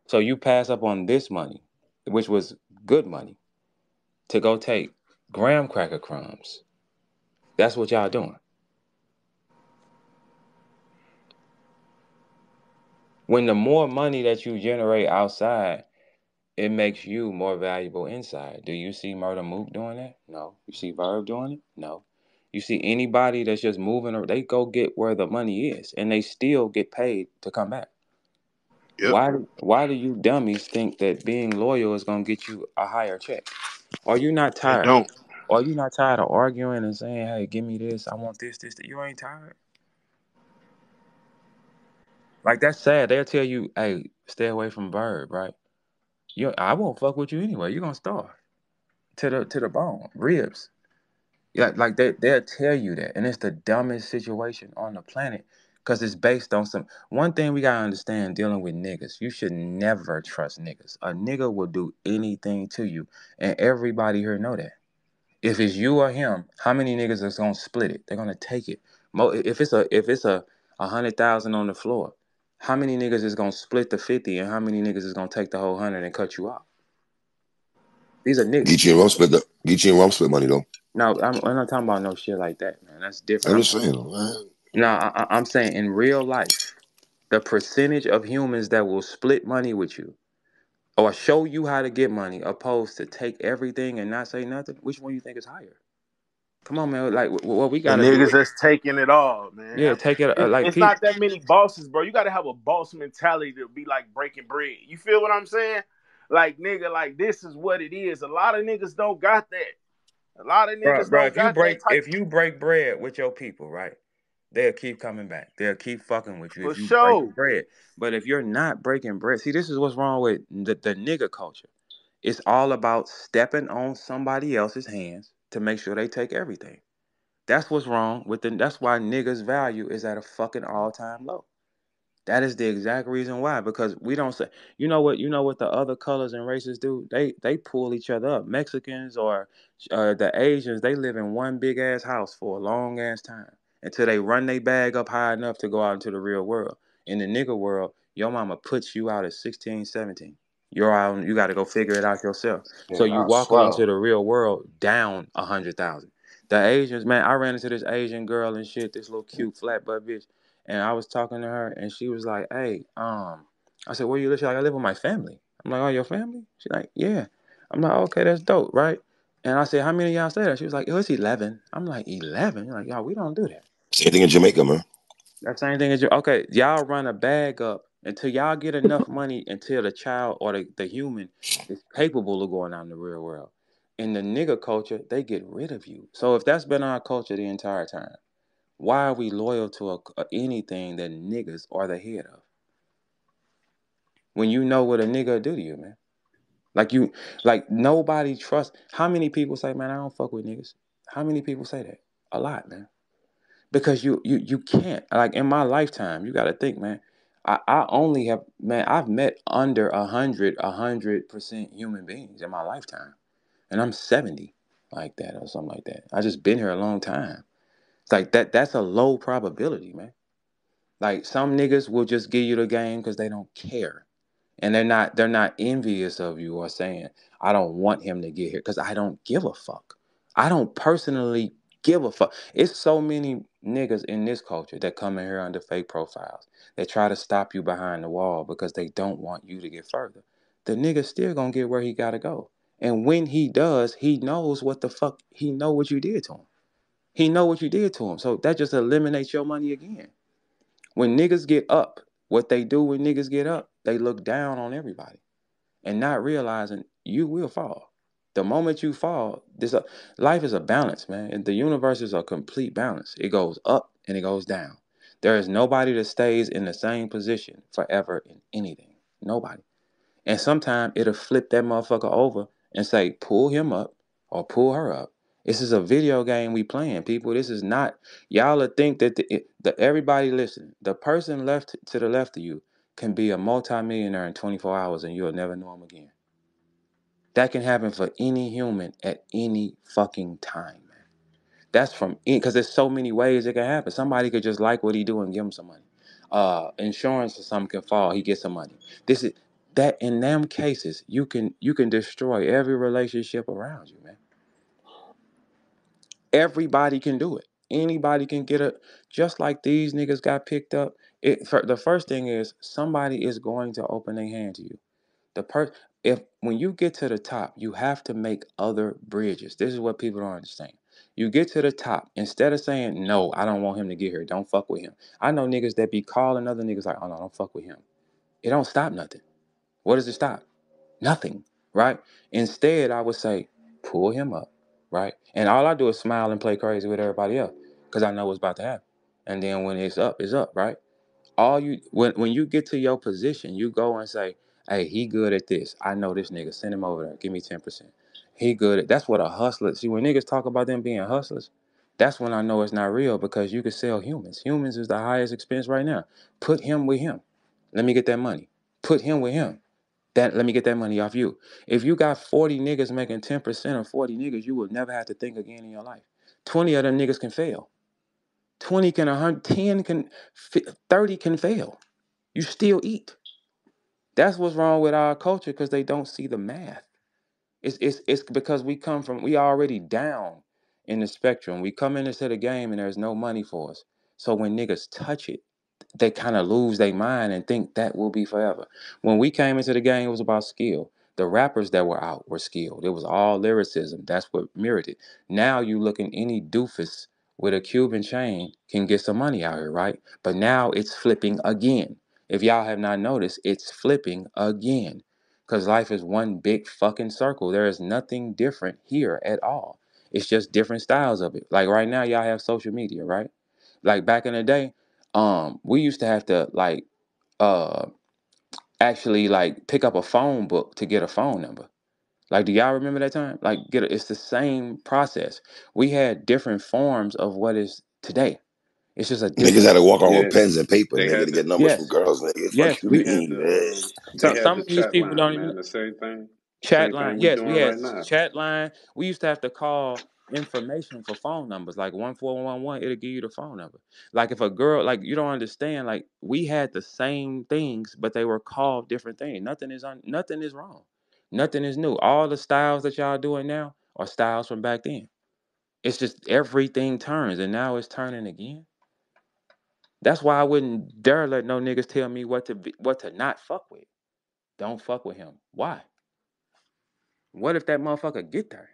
C: So you pass up on this money, which was good money, to go take graham cracker crumbs. That's what y'all doing. When the more money that you generate outside, it makes you more valuable inside. Do you see Murder Mook doing that? No. You see Verb doing it? No. You see anybody that's just moving, or they go get where the money is, and they still get paid to come back.
D: Yep.
C: Why do you dummies think that being loyal is gonna get you a higher check? Are you not
D: It
C: tired?
D: don't.
C: Are you not tired of arguing and saying, "Hey, give me this, I want this, this"? You ain't tired? Like, that's sad. They'll tell you, "Hey, stay away from Verb," right? I won't fuck with you anyway. You're gonna starve to the bone, ribs. Yeah, like they'll tell you that, and it's the dumbest situation on the planet because it's based on some. One thing we gotta understand dealing with niggas, you should never trust niggas. A nigga will do anything to you, and everybody here know that. If it's you or him, how many niggas is gonna split it? They're gonna take it. If it's a 100,000 on the floor, how many niggas is gonna split the 50, and how many niggas is gonna take the whole 100 and cut you off? These are niggas.
B: Geechee and Rum split money though.
C: No, I'm not talking about no shit like that, man. That's different.
B: I'm just saying, man.
C: No, I'm saying in real life, the percentage of humans that will split money with you or show you how to get money, opposed to take everything and not say nothing, which one you think is higher? Come on, man. Like, what we
D: The
C: gotta do
D: niggas
C: is,
D: that's taking it all,
C: yeah,
D: man.
C: take it. Like,
D: It's
C: Pete,
D: not that many bosses, bro. You got to have a boss mentality to be like breaking bread. You feel what I'm saying? Like, nigga, like this is what it is. A lot of niggas don't got that. A lot of
C: bro,
D: niggas
C: bro.
D: don't
C: If you
D: got that
C: break,
D: type
C: if you break bread with your people, right? They'll keep coming back. They'll keep fucking with you
D: for
C: if you break
D: sure.
C: bread. But if you're not breaking bread, see, this is what's wrong with the nigga culture. It's all about stepping on somebody else's hands to make sure they take everything. That's what's wrong with that's why niggas' value is at a fucking all-time low. That is the exact reason why, because we don't say, you know what the other colors and races do? They pull each other up. Mexicans or the Asians, they live in one big ass house for a long ass time until they run their bag up high enough to go out into the real world. In the nigga world, your mama puts you out at 16, 17. You're out, you got to go figure it out yourself.
B: Yeah,
C: So you
B: I
C: walking
B: swear.
C: into the real world down 100,000. The Asians, man, I ran into this Asian girl and shit, this little cute flat butt bitch. And I was talking to her, and she was like, "Hey, I said, where you live?" She's like, "I live with my family." I'm like, "Oh, your family?" She's like, "Yeah." I'm like, "Okay, that's dope, right?" And I said, "How many of y'all stay there?" She was like, "Oh, it's 11." I'm like, 11? Like, y'all, we don't do that.
B: Same thing in Jamaica, man.
C: That same thing as you. Okay, y'all run a bag up until y'all get enough money until the child or the human is capable of going out in the real world. In the nigga culture, they get rid of you. So if that's been our culture the entire time, why are we loyal to anything that niggas are the head of? When you know what a nigga do to you, man. Like nobody trusts. How many people say, "Man, I don't fuck with niggas"? How many people say that? A lot, man. Because you can't. Like, in my lifetime, you got to think, man. I only have, man. I've met under 100% human beings in my lifetime, and I'm 70, like that or something like that. I just been here a long time. It's like that. That's a low probability, man. Like, some niggas will just give you the game because they don't care. And they're not envious of you or saying, "I don't want him to get here," because I don't give a fuck. I don't personally give a fuck. It's so many niggas in this culture that come in here under fake profiles. They try to stop you behind the wall because they don't want you to get further. The nigga still gonna get where he gotta go. And when he does, he knows what the fuck, he know what you did to him. He know what you did to him. So that just eliminates your money again. When niggas get up, what they do when niggas get up, they look down on everybody. and not realizing you will fall. The moment you fall, life is a balance, man. And the universe is a complete balance. It goes up and it goes down. There is nobody that stays in the same position forever in anything. Nobody. And sometimes it'll flip that motherfucker over and say, pull him up or pull her up. This is a video game we playing, people. This is not, y'all will think that everybody listen, the person left to the left of you can be a multimillionaire in 24 hours and you'll never know him again. That can happen for any human at any fucking time, man. That's from, because there's so many ways it can happen. Somebody could just like what he do and give him some money. Insurance or something can fall, he gets some money. This is that in them cases, you can destroy every relationship around you, man. Everybody can do it. Anybody can get it. Just like these niggas got picked up. The first thing is somebody is going to open their hand to you. If when you get to the top, you have to make other bridges. This is what people don't understand. You get to the top, instead of saying, no, I don't want him to get here, don't fuck with him. I know niggas that be calling other niggas like, oh no, don't fuck with him. It don't stop nothing. What does it stop? Nothing, right? Instead, I would say, pull him up, right? And all I do is smile and play crazy with everybody else because I know what's about to happen. And then when it's up, right? When you get to your position, you go and say, hey, he good at this. I know this nigga. Send him over there. Give me 10%. He good at that's what a hustler. See, when niggas talk about them being hustlers, that's when I know it's not real because you can sell humans. Humans is the highest expense right now. Put him with him. Let me get that money. Put him with him. Let me get that money off you. If you got 40 niggas making 10% of 40 niggas, you will never have to think again in your life. 20 of them niggas can fail. 20 can 100, 10 can 30 can fail. You still eat. That's what's wrong with our culture because they don't see the math. It's because we already down in the spectrum. We come into the game and there's no money for us. So when niggas touch it, they kind of lose their mind and think that will be forever. When we came into the game, it was about skill. The rappers that were out were skilled. It was all lyricism. That's what mirrored it. Now you look in any doofus with a Cuban chain can get some money out here, right? But now it's flipping again. If y'all have not noticed, it's flipping again. Because life is one big fucking circle. There is nothing different here at all. It's just different styles of it. Like right now, y'all have social media, right? Like back in the day, we used to have to uh actually pick up a phone book to get a phone number. Like, do y'all remember that time? It's the same process. We had different forms of what is today. It's just a
B: Niggas
C: different.
B: had to walk around with
E: Yeah,
B: pens and paper,
E: they
B: nigga, to
E: had
B: get
E: the
B: numbers from
C: Yes,
B: girls, nigga. Fuck
C: yes.
B: you
E: they
C: We
E: had
B: mean, man?
E: the
C: some of these
E: chat
C: people
E: line,
C: don't even.
E: man. The
C: Chat
E: same
C: line.
E: thing we
C: Yes, we
E: doing
C: had
E: right now.
C: chat line. We used to have to call information for phone numbers, like 1411. It'll give you the phone number. Like if a girl, you don't understand. Like we had the same things, but they were called different things. Nothing is wrong. Nothing is new. All the styles that y'all doing now are styles from back then. It's just everything turns, and now it's turning again. That's why I wouldn't dare let no niggas tell me what to not fuck with. Don't fuck with him. Why? What if that motherfucker get there?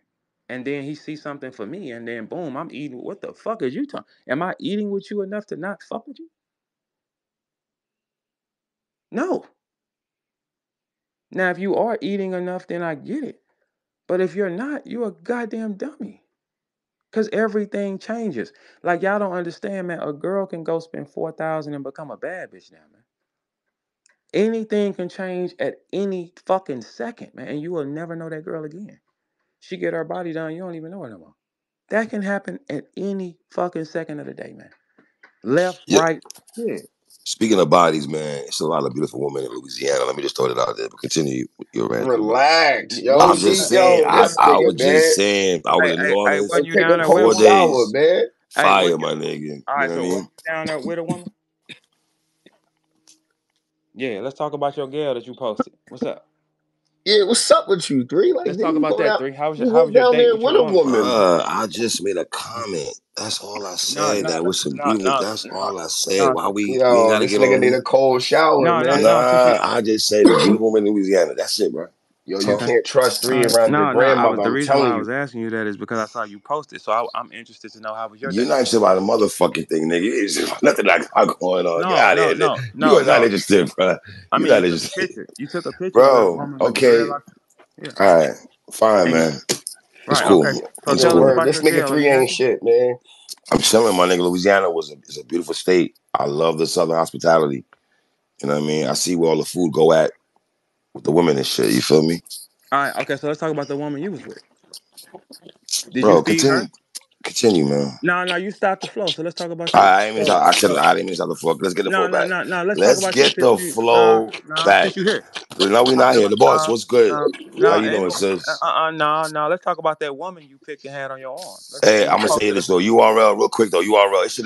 C: And then he sees something for me, and then boom, I'm eating. What the fuck is you talking? Am I eating with you enough to not fuck with you? No. Now, if you are eating enough, then I get it. But if you're not, you're a goddamn dummy. Cause everything changes. Like y'all don't understand, man. A girl can go spend 4,000 and become a bad bitch now, man. Anything can change at any fucking second, man, and you will never know that girl again. She get her body done, you don't even know her no more. That can happen at any fucking second of the day, man. Left,
B: Yeah.
C: right, yeah.
B: Speaking of bodies, man, it's a lot of beautiful women in Louisiana. Let me just throw it out there. But continue your rant, man.
C: Y-
B: I
C: y-
B: was
C: What
B: I'm
C: was
B: just
C: that?
B: saying.
C: I mean,
B: I was just
C: yeah.
B: saying. I was in New
C: Hey,
B: Orleans
C: wasn't
B: for
C: you
B: like
C: down there with a
B: four
C: woman?
B: days.
C: Hey, what
B: Fire,
C: you?
B: my nigga.
C: All
B: You
C: right,
B: know what I
C: so
B: mean?
C: wasn't you down there with a woman? Yeah, let's talk about your girl that you posted. What's up?
B: Yeah, what's up with you, three? Like,
C: Let's
B: nigga,
C: talk
B: you
C: about
B: go
C: that.
B: down,
C: 3.
B: you
C: How
B: go
C: was your
B: down
C: date
B: there
C: with
B: with
C: your
B: a
C: woman?
B: woman. I just made a comment. That's all I
C: No,
B: said.
C: no,
B: That was some
C: no,
B: beautiful.
C: no,
B: That's
C: no,
B: all I said.
C: no,
B: Why we ain't
C: no,
B: gotta This get nigga all
C: no,
B: this.
C: no, no. Since you,
B: Nah, I just say the beautiful women in Louisiana. That's it, bro. Yo, you
C: Okay.
B: can't trust
C: All
B: three
C: right.
B: around your
C: No, I was
B: grandmother.
C: the
B: I'm
C: reason why
B: telling
C: I
B: you.
C: was asking you that is because I saw you posted, so I'm interested to know how was your
F: You're
C: day.
F: not interested about the motherfucking thing, nigga. It's just nothing I got going on. Get
C: No,
F: out of
C: no,
F: here.
C: no,
F: You
C: no,
F: are not
C: no.
F: interested, bro.
C: I
F: You're
C: mean, you
F: not
C: took a
F: interested.
C: picture. You took a picture with a
F: Bro,
C: woman with the
F: okay.
C: dreadlocks. Yeah.
F: All right. Fine,
C: And you,
F: man. It's
C: right. Okay.
F: cool.
C: So
F: It's
B: Yo,
C: tell us
F: cool.
B: Verb,
C: about
B: this
C: your day.
B: nigga
C: Let
B: three
C: me
B: ain't
C: ask you.
B: shit, man.
F: I'm chilling, my nigga. Louisiana is a beautiful state. I love the Southern hospitality. You know what I mean? I see where all the food go at with the women and shit. You feel me?
C: All right. Okay. So let's talk about the woman you was with. Did you
F: Bro,
C: feed her?
F: continue, man.
C: No, no. You stopped the flow. So let's talk about you.
F: I didn't mean to,
C: So,
F: I said
C: so
F: I didn't mean to the flow. Let's get the
C: no,
F: flow
C: no,
F: back.
C: no, no. Let's talk
F: Let's
C: about you
F: get
C: since
F: the
C: you. No,
F: flow
C: no.
F: back.
C: Since you here.
F: No, we
C: I'm
F: not
C: talking
F: here.
C: about
F: The boss, what's good? How
C: no.
F: you
C: Ain't
F: doing,
C: no.
F: sis?
C: No, no. Let's talk about that woman you picked and had on your arm.
F: Hey,
C: You
F: I'm gonna say
C: posted a
F: this though.
C: picture.
F: URL, real quick though. URL. It should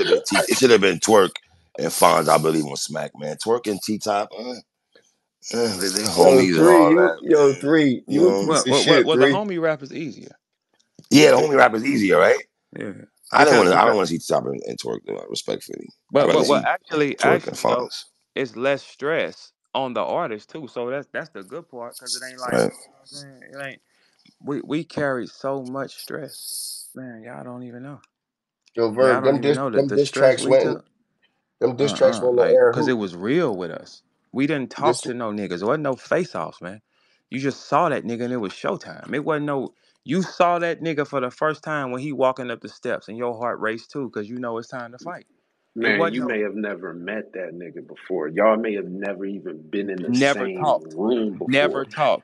F: have been twerk and Fonz. I believe on Smack, man. Twerk and T Top. They
B: Yo,
F: homies and
B: three,
F: all that, man. You
B: you a
F: know.
B: piece of
C: What?
B: shit,
C: Well, the
B: three.
C: homie rap is easier.
F: Yeah, the homie rap is easier, right?
C: Yeah.
F: I didn't
C: Because
F: want to. I
C: because
F: don't want to see T Top and twerk though. Respectfully, I'd
C: but
F: rather
C: well
F: see twerk and
C: actually though,
F: Fonz.
C: it's less stress on the artist too. So that's the good part because it ain't like
F: Right.
C: you know what I'm saying. It ain't we carry so much stress, man. Y'all don't even know.
B: Yo,
C: Y'all
B: Verb,
C: don't even know that
B: them
C: the
B: diss
C: stress
B: tracks
C: we
B: went,
C: took.
B: them diss tracks went in the
C: Like
B: air.
C: because it was real with us. We didn't talk
B: This,
C: to no niggas. There wasn't no face offs, man. You just saw that nigga and it was showtime. It wasn't no. You saw that nigga for the first time when he walking up the steps and your heart raced too because you know it's time to fight. It
E: Man,
C: wasn't
E: you
C: no.
E: may have never met that nigga before. Y'all may have never even been in the
C: Never
E: same
C: talked.
E: room
C: Never
E: before.
C: talked.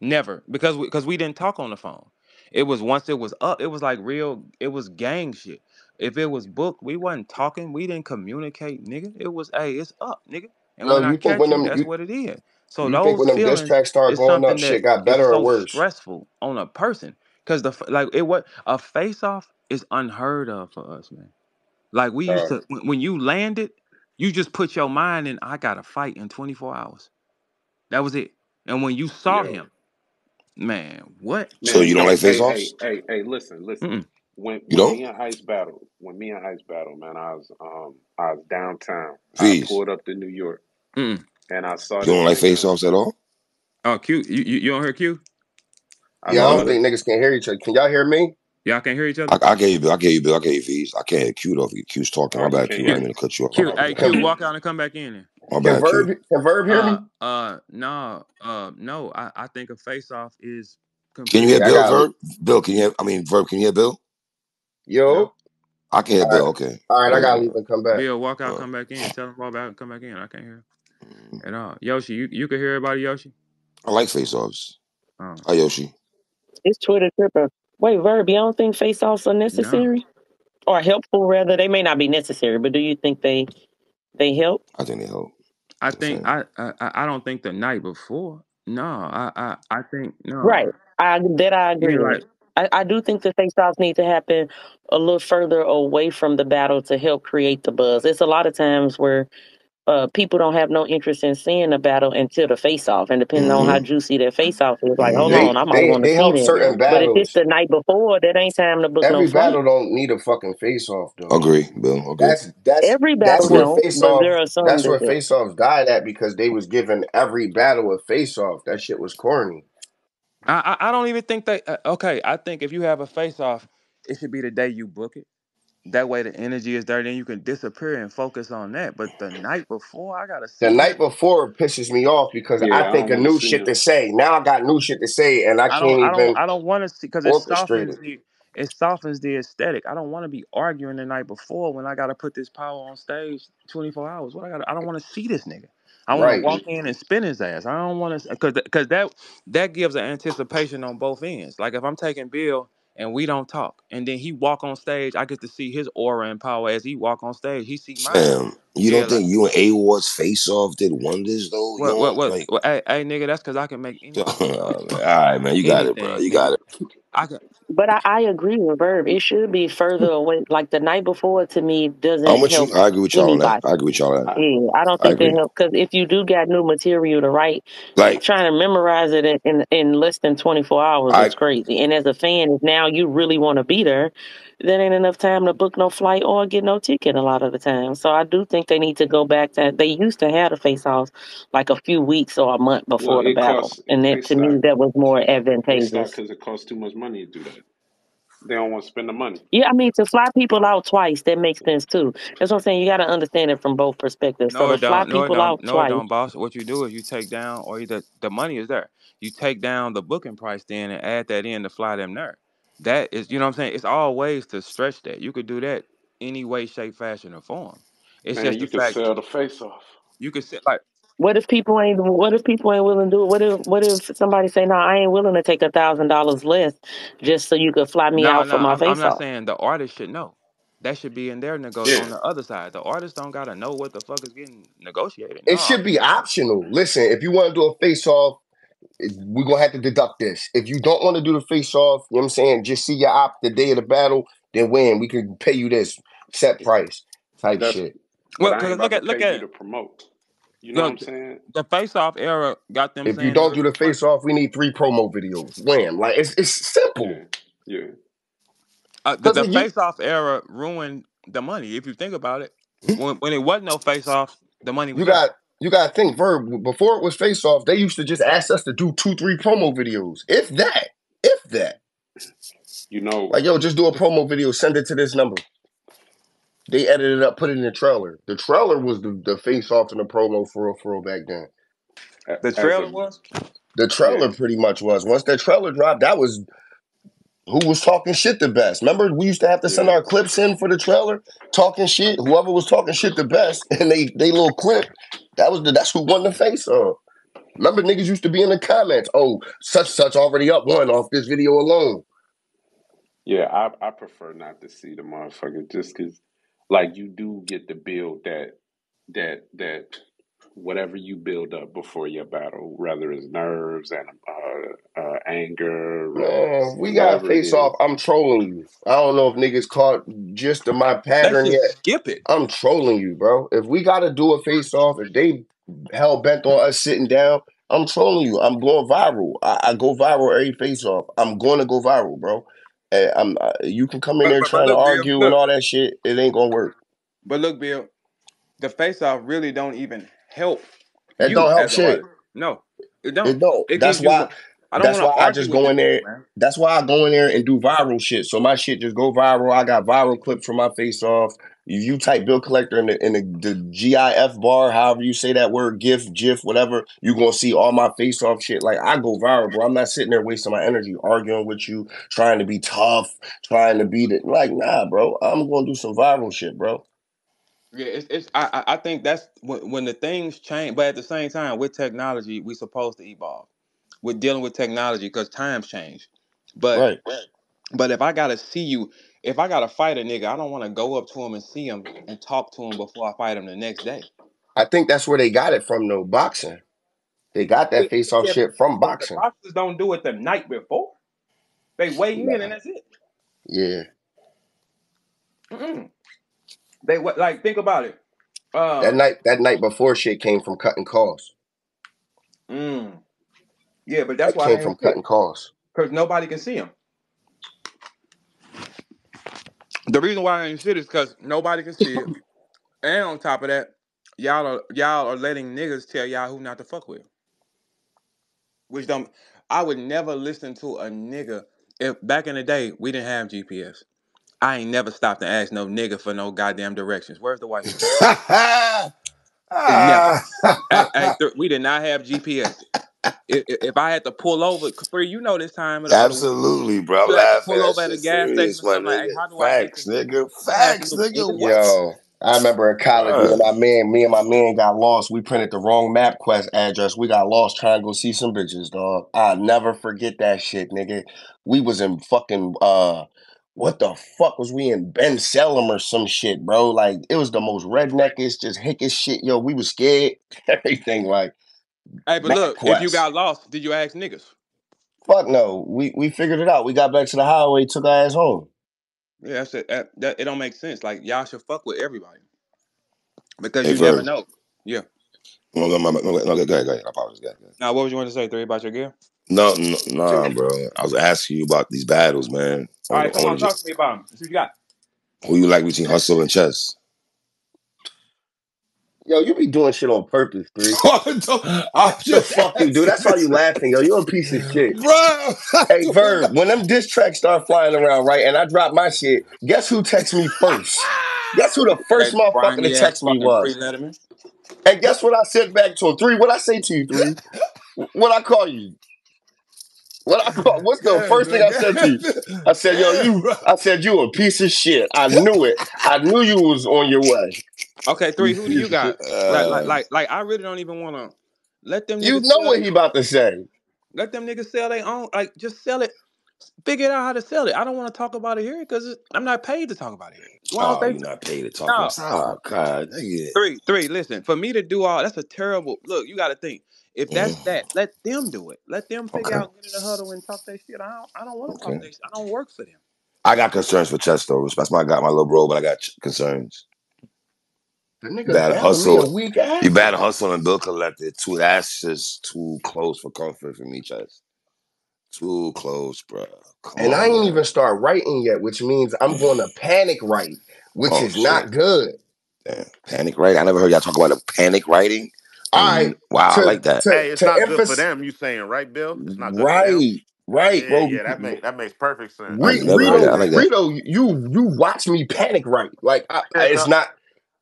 C: Never. Because we didn't talk on the phone. It was once it was up, it was like real, it was gang shit. If it was booked, we wasn't talking, we didn't communicate, nigga. It was, hey, it's up, nigga. And
B: yo,
C: when I catch you, that's what it is. So
B: you think
C: those
B: when them diss
C: feelings
B: tracks started
C: is
B: going up,
C: something
B: shit
C: that
B: got
C: is
B: better or
C: so
B: worse?
C: stressful on a person. Cause like it what a face off is unheard of for us, man. Like we used
E: Uh,
C: to when you landed, you just put your mind in, I gotta fight in 24 hours. That was it. And when you saw
E: yo,
C: him, man, what?
F: So
E: man,
F: you don't like face
E: hey,
F: offs?
E: listen.
C: Mm-mm.
F: You
E: When
F: don't?
E: me and Ice battled, man, I was downtown. I
F: Fees.
E: pulled up to New York
C: Mm-mm.
E: and I saw
F: You don't
E: this
F: like face
E: nigga.
F: offs at all?
C: Oh, Q, you don't hear Q?
E: I
B: Yeah, I
E: saw
B: don't
F: No.
E: this.
B: think niggas can hear each other. Can y'all hear me?
C: Y'all can't hear each other?
F: I gave you Bill. I gave you Bill. I gave you fees. I can't hear Q though. If Q's talking.
E: Oh,
F: My
E: you
F: bad,
E: can't
F: Q. I
E: hear
F: didn't
E: me?
F: mean to cut you off. My
C: Q,
F: bad,
C: hey
F: Q.
C: Q,
B: Can
C: walk out and come back in.
F: My bad, Q.
B: Can Verb hear me?
C: No, no. I think a face off is
F: Can you hear
C: completely
B: Yeah, I
F: Bill,
B: got
F: Verb? Bill, can you hear? I mean, Verb, can you hear Bill?
C: no.
B: yo.
F: I can hear
B: All right,
F: Bill. Okay.
B: all right, I gotta
F: Uh,
B: leave and come back.
C: Bill, walk out,
F: uh,
C: come back in. Tell him walk out and come back in. I can't hear at all. Yoshi, you can hear everybody, Yoshi?
F: I like face offs.
C: Oh,
F: Hi, Yoshi.
G: It's Twitter tripping. Wait, Verb, you don't think face offs are
C: no.
G: necessary or helpful? Rather, they may not be necessary, but do you think they help?
F: I think they help.
C: I
F: I'm
C: think
F: saying.
C: I don't think the night before. No, I think
G: Right.
C: no.
G: I
C: Yeah,
G: agree
C: like
G: with. I do think the face offs need to happen a little further away from the battle to help create the buzz. It's a lot of times where people don't have no interest in seeing the battle until the face off, and depending on how
F: Mm-hmm.
G: juicy that face off is, like, hold
F: Mm-hmm.
G: on, I might want to
B: They
G: see
B: help
G: that.
B: certain
G: But if it's
B: battles.
G: the night before, that ain't time to book no
B: Every
G: flight.
B: battle don't need a fucking face off though.
F: Agree, Bill. Agree.
G: Every battle
B: That's where
F: Agree.
G: don't,
B: face
G: but
B: off.
G: there are some
B: That's
G: that
B: where
G: do.
B: face offs died at because they was giving every battle a face off. That shit was corny.
C: I don't even think they. Okay, I think if you have a face off, it should be the day you book it. That way the energy is there, then you can disappear and focus on that. But the night before, I gotta
B: The
C: see him.
B: night before pisses me off because I
E: Yeah, I
B: think
E: don't
B: of
E: want to
B: new
E: see
B: shit
E: him.
B: to say. Now I got new shit to say and I can't even
C: I don't want to see because
B: orchestrate it.
C: it softens the aesthetic. I don't want to be arguing the night before when I gotta put this power on stage 24 hours. I don't want to see this nigga. I want to
B: Right.
C: walk in and spin his ass. I don't want to because that gives an anticipation on both ends. Like if I'm taking Bill and we don't talk, and then he walk on stage, I get to see his aura and power as he walk on stage. He see mine.
F: Fam, you
C: Yeah,
F: don't
C: like
F: think you and A Ward's face off did wonders though? You don't like.
C: hey, nigga, that's because I can make anything
F: All
C: face off.
F: right, man. You got it, bro.
C: Anything,
F: You
C: nigga.
F: got it.
C: I can.
G: But I agree with Verb. It should be further away. Like the night before, to me,
F: I'm
G: doesn't
F: with
G: help
F: you. I agree with y'all on that.
G: anybody.
F: I agree with y'all on that.
E: I,
G: Yeah, I don't
F: I
G: think that
F: agree.
G: helps because if you do got new material to write,
F: Like
G: trying to memorize it in less than 24 hours
F: I
G: is crazy. And as a fan, if now you really want to be there, there ain't enough time to book no flight or get no ticket a lot of the time. So I do think they need to go back to they used to have the face offs like a few weeks or a month
E: well,
G: before the
E: it
G: battle,
E: costs.
G: and
E: They
G: that to me
E: stop.
G: that was more
E: They stop
G: advantageous.
E: because it costs too much money to do that. They don't want to spend the money.
G: Yeah, I mean to fly people out twice, that makes sense too. That's what I'm saying. You got to understand it from both perspectives. So
C: No,
G: to
C: it
G: fly
C: don't. No, it
G: people
C: don't.
G: out
C: No, it
G: twice,
C: don't, boss. What you do is you take down, or either the money is there. You take down the booking price then and add that in to fly them there. That is, you know what I'm saying? It's all ways to stretch that. You could do that any way, shape, fashion, or form. It's
E: Man,
C: just the
E: you could
C: fact
E: sell the face off.
C: you could sit like,
G: what if people ain't willing to do it? What if somebody say, no, I ain't willing to take $1,000 less just so you could fly me
C: no,
G: out
C: no,
G: for my
C: I'm
G: face
C: not
G: off?
C: saying the artist should know. That should be in their on
E: Yeah,
C: the other side. The artist don't gotta know what the fuck is getting negotiated.
B: It
C: No.
B: should be optional. Listen, if you want to do a face off, we're gonna have to deduct this. If you don't want to do the face off, you know what I'm saying, just see your op the day of the battle, then when we can pay you this set price type
E: that's.
B: shit.
E: But
C: Well,
E: I ain't
C: cause
E: about to pay
C: look
E: you
C: at
E: to promote. You know what
C: the
E: I'm saying?
C: the face off era got them
B: If you
C: saying it
B: don't do
C: really
B: the
C: money.
B: face off, we need 3 promo videos. Wham. Like it's simple.
E: Yeah, yeah.
B: Cause
C: The
B: you
C: face off era ruined the money. If you think about it, when it wasn't no face off, the money was
B: you
C: there.
B: got you gotta think, Verb, before it was face off, they used to just ask us to do 2, 3 promo videos. If that. If that.
E: You know,
B: Like, yo, just do a promo video, send it to this number. They edited it up, put it in the trailer. The trailer was the face off and the promo for real back then.
C: The
E: as
C: trailer
E: a
C: was.
B: The
E: yeah,
B: trailer pretty much was. Once that trailer dropped, that was who was talking shit the best. Remember, we used to have to send
E: yeah,
B: our clips in for the trailer, talking shit. Whoever was talking shit the best, and they little clip, that's who won the face off. Remember, niggas used to be in the comments, oh, such already up one off this video alone.
E: yeah. I prefer not to see the motherfucker just because, like, you do get to build that whatever you build up before your battle, whether it's nerves and anger or
B: Man, we got a
E: whatever it
B: face off.
E: is.
B: I'm trolling you. I don't know if niggas caught just of my
C: They
B: pattern
C: should
B: yet.
C: skip it.
B: I'm trolling you, bro. If we got to do a face off, if they hell bent on us sitting down, I'm trolling you. I'm going viral. I go viral every face off. I'm going to go viral, bro. And you can come in there
C: But
B: trying to
C: look, Bill.
B: argue and
C: Look,
B: all that shit. It ain't gonna work.
C: but look, Bill. The face off really don't even help
B: That
C: you
B: don't help
C: as an
B: shit.
C: artist. No, it
B: It
C: don't.
B: don't.
C: It gives you. I don't
B: That's
C: want
B: why
C: to
B: I
C: argue
B: just
C: with
B: go
C: you
B: in
C: niggas,
B: there.
C: man.
B: That's why I go in there and do viral shit. So my shit just go viral. I got viral clips from my face off. You type Bill Collector in the GIF bar, however you say that word, GIF, whatever, you gonna see all my face off shit. Like I go viral, bro. I'm not sitting there wasting my energy arguing with you, trying to be tough, trying to beat it. Like, nah, bro. I'm gonna do some viral shit, bro.
C: Yeah, it's. I think that's when the things change. But at the same time, with technology, we supposed to evolve. We're dealing with technology because times change. But
B: Right.
C: but if I gotta see you, if I gotta fight a nigga, I don't want to go up to him and see him and talk to him before I fight him the next day.
B: I think that's where they got it from, though. Boxing. They got that face off
C: Yeah,
B: shit from
C: but the
B: boxing.
C: boxers don't do it the night before. They weigh in and
B: Nah.
C: that's it.
B: Yeah.
C: Mm-mm. They like think about it.
B: That
C: Uh,
B: night before shit came from cutting costs.
C: mm, yeah, but that's
B: That
C: why
B: came
C: they
B: from
C: ain't shit
B: cutting costs.
C: because nobody can see him. The reason why I ain't shit is because nobody can see it, and on top of that, y'all are letting niggas tell y'all who not to fuck with. Which don't. I would never listen to a nigga if back in the day we didn't have GPS. I ain't never stopped and asked no nigga for no goddamn directions. Where's the Wi-Fi? Never. We did not have GPS. If I had to pull over, Capri, you know this time of the week.
F: absolutely, bro. I'm
C: You had to
F: laughing.
C: pull
F: That
C: over at a
F: shit
C: gas station
F: serious,
C: or
F: my
C: something like, hey,
F: nigga.
C: how do I get to
F: Facts, nigga.
C: the happy
F: Facts,
C: little
F: nigga.
C: nigga?
F: What?
B: Yo, I remember in college,
F: Bruh.
B: me and my man got lost. We printed the wrong MapQuest address. We got lost trying to go see some bitches, dog. I'll never forget that shit, nigga. We was in fucking what the fuck was we in Ben Salem or some shit, bro? Like it was the most redneckish, just hickish shit. Yo, we was scared. Everything like
C: Hey, but look, if you
B: MapQuest.
C: got lost, did you ask niggas?
B: Fuck no. We figured it out. We got back to the highway, took our ass home.
C: Yeah, that's it. That it don't make sense. Like y'all should fuck with everybody because
F: Hey,
C: you never
F: Verb.
C: know. Yeah.
F: No, go ahead. I apologize. Go ahead.
C: Now, what was you want to say, Three, about your gear?
F: No, nah, bro. I was asking you about these battles, man.
C: All right,
F: I
C: come on,
F: wanted you,
C: talk to me about them. What you got?
F: who you like between Hustle and Chess?
B: Yo, you be doing shit on purpose, three.
F: I'm
B: The
F: just
B: fuck you do?
F: asking
B: That's why you
F: this,
B: laughing, yo. You a piece of shit.
F: bro.
B: Hey, Verb, when them diss tracks start flying around, right, and I drop my shit, guess who texts me first? Guess who the first
C: That
B: motherfucker to
C: grimy ass
B: text me
C: fucking Free
B: was?
C: Letterman.
B: And guess what I said back to him? Three, what I say to you, three? What I call you? What's the first thing I said to you? I said, yo, I said, you a piece of shit. I knew it. I knew you was on your way.
C: Okay, Three, who do you got?
F: Uh,
C: I really don't even want to let them
B: You
C: niggas
B: know
C: sell
B: what
C: their
B: he
C: own.
B: about to say.
C: Let them niggas sell their own. Like, just sell it. Figure out how to sell it. I don't want to talk about it here because I'm not paid to talk about it here. Why don't
F: oh,
C: they?
F: you're not paid to talk
C: No.
F: about. Oh God, yeah.
C: Three. Listen, for me to do all that's a terrible look. You got to think. If that's
F: Mm,
C: that, let them do it. Let them figure
F: okay,
C: out, get in the huddle and talk their shit. I don't want to talk
F: okay.
C: their shit. I don't work for them.
F: I got concerns for Chess though. That's my got my little bro, but I got concerns.
B: The nigga
F: Bad
B: battle me a
F: hustle.
B: weak
F: You
B: ass?
F: bad hustle and Bill Collector. Too. That's just too close for comfort for me, Chess. Too close, bro. Come
B: And I
F: on,
B: ain't
F: man.
B: even start writing yet, which means I'm going to panic write, which
F: Oh
B: is
F: shit.
B: not good.
F: Damn. Panic writing. I never heard y'all talk about a panic writing.
B: All right,
F: Wow, I
B: to
F: like that.
B: to
H: Hey, it's
B: to
H: not good for
B: emphasize,
H: them. You saying right, Bill? It's not good for them.
B: right,
H: Yeah,
B: bro.
H: yeah, that makes perfect sense.
F: I never heard that. I
B: Rito,
F: like that.
B: Rito, you watch me panic write. Like
H: Yeah,
B: it's not.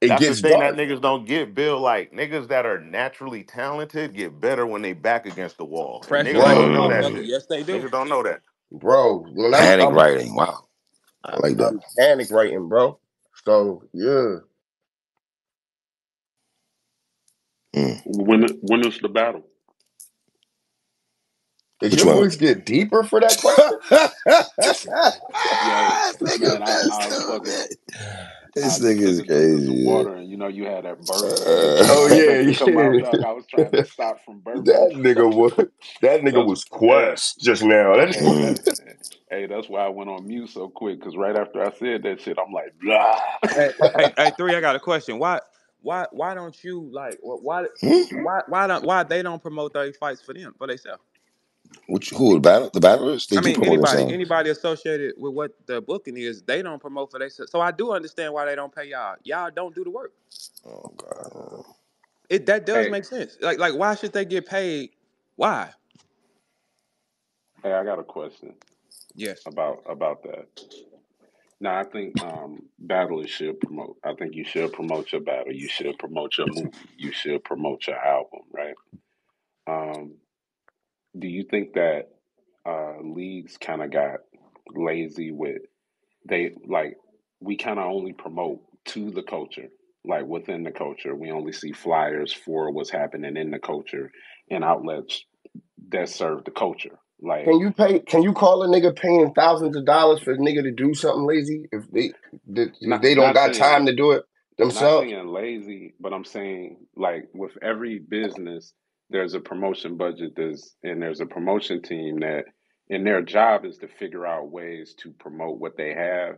B: It
H: that's the
B: gets
H: thing that
B: dark.
H: niggas don't get, Bill. Like niggas that are naturally talented get better when they back against the wall, and
C: Pressure
H: niggas
C: like a
H: don't know that
C: motherfucker.
F: Mm,
H: shit.
C: Yes, they do.
H: Niggas don't know that.
B: Bro. When
F: panic writing. Wow, I like that.
B: I'm panic writing, bro. So yeah,
F: Mm.
E: When is the battle?
B: did
F: Which
B: your
F: one?
B: voice get deeper for that question?
E: Yo,
F: Nigga,
E: man,
F: that's stupid.
E: I
F: This
E: just
F: nigga
E: took
F: is
E: a drink of some
F: crazy.
E: water, and you had that burp noise
B: Oh
E: starting to
B: yeah,
E: come out, dog.
B: yeah.
E: I was trying to stop from burping.
B: That nigga was that nigga
E: That's
B: was
E: hey,
B: Quest just now.
E: hey,
F: Mm.
E: that's why I went on mute so quick. Because right after I said that shit, I'm like, blah.
C: Hey, Three. I got a question. Why don't you like?
F: Hmm?
C: Why they don't promote their fights for them for themselves?
F: Who the battle? The battlers? They
C: I
F: do
C: mean,
F: promote themselves.
C: anybody associated with what the booking is, they don't promote for themselves. So I do understand why they don't pay y'all. Y'all don't do the work.
F: Oh god.
C: It that does
E: Hey,
C: make sense. Like why should they get paid? Why?
E: hey, I got a question
C: Yes.
E: about that. Now, I think battlers should promote. I think you should promote your battle. You should promote your movie. You should promote your album, right? Um, do you think that leagues kind of got lazy with they like we kind of only promote to the culture, like within the culture. We only see flyers for what's happening in the culture and outlets that serve the culture. Like
B: Can you call a nigga paying thousands of dollars for a nigga to do something lazy if
E: not
B: they don't
E: not
B: got
E: saying
B: time to do it
E: not
B: themselves?
E: saying lazy, but I'm saying like with every business, there's a promotion budget. There's a promotion team that, and their job is to figure out ways to promote what they have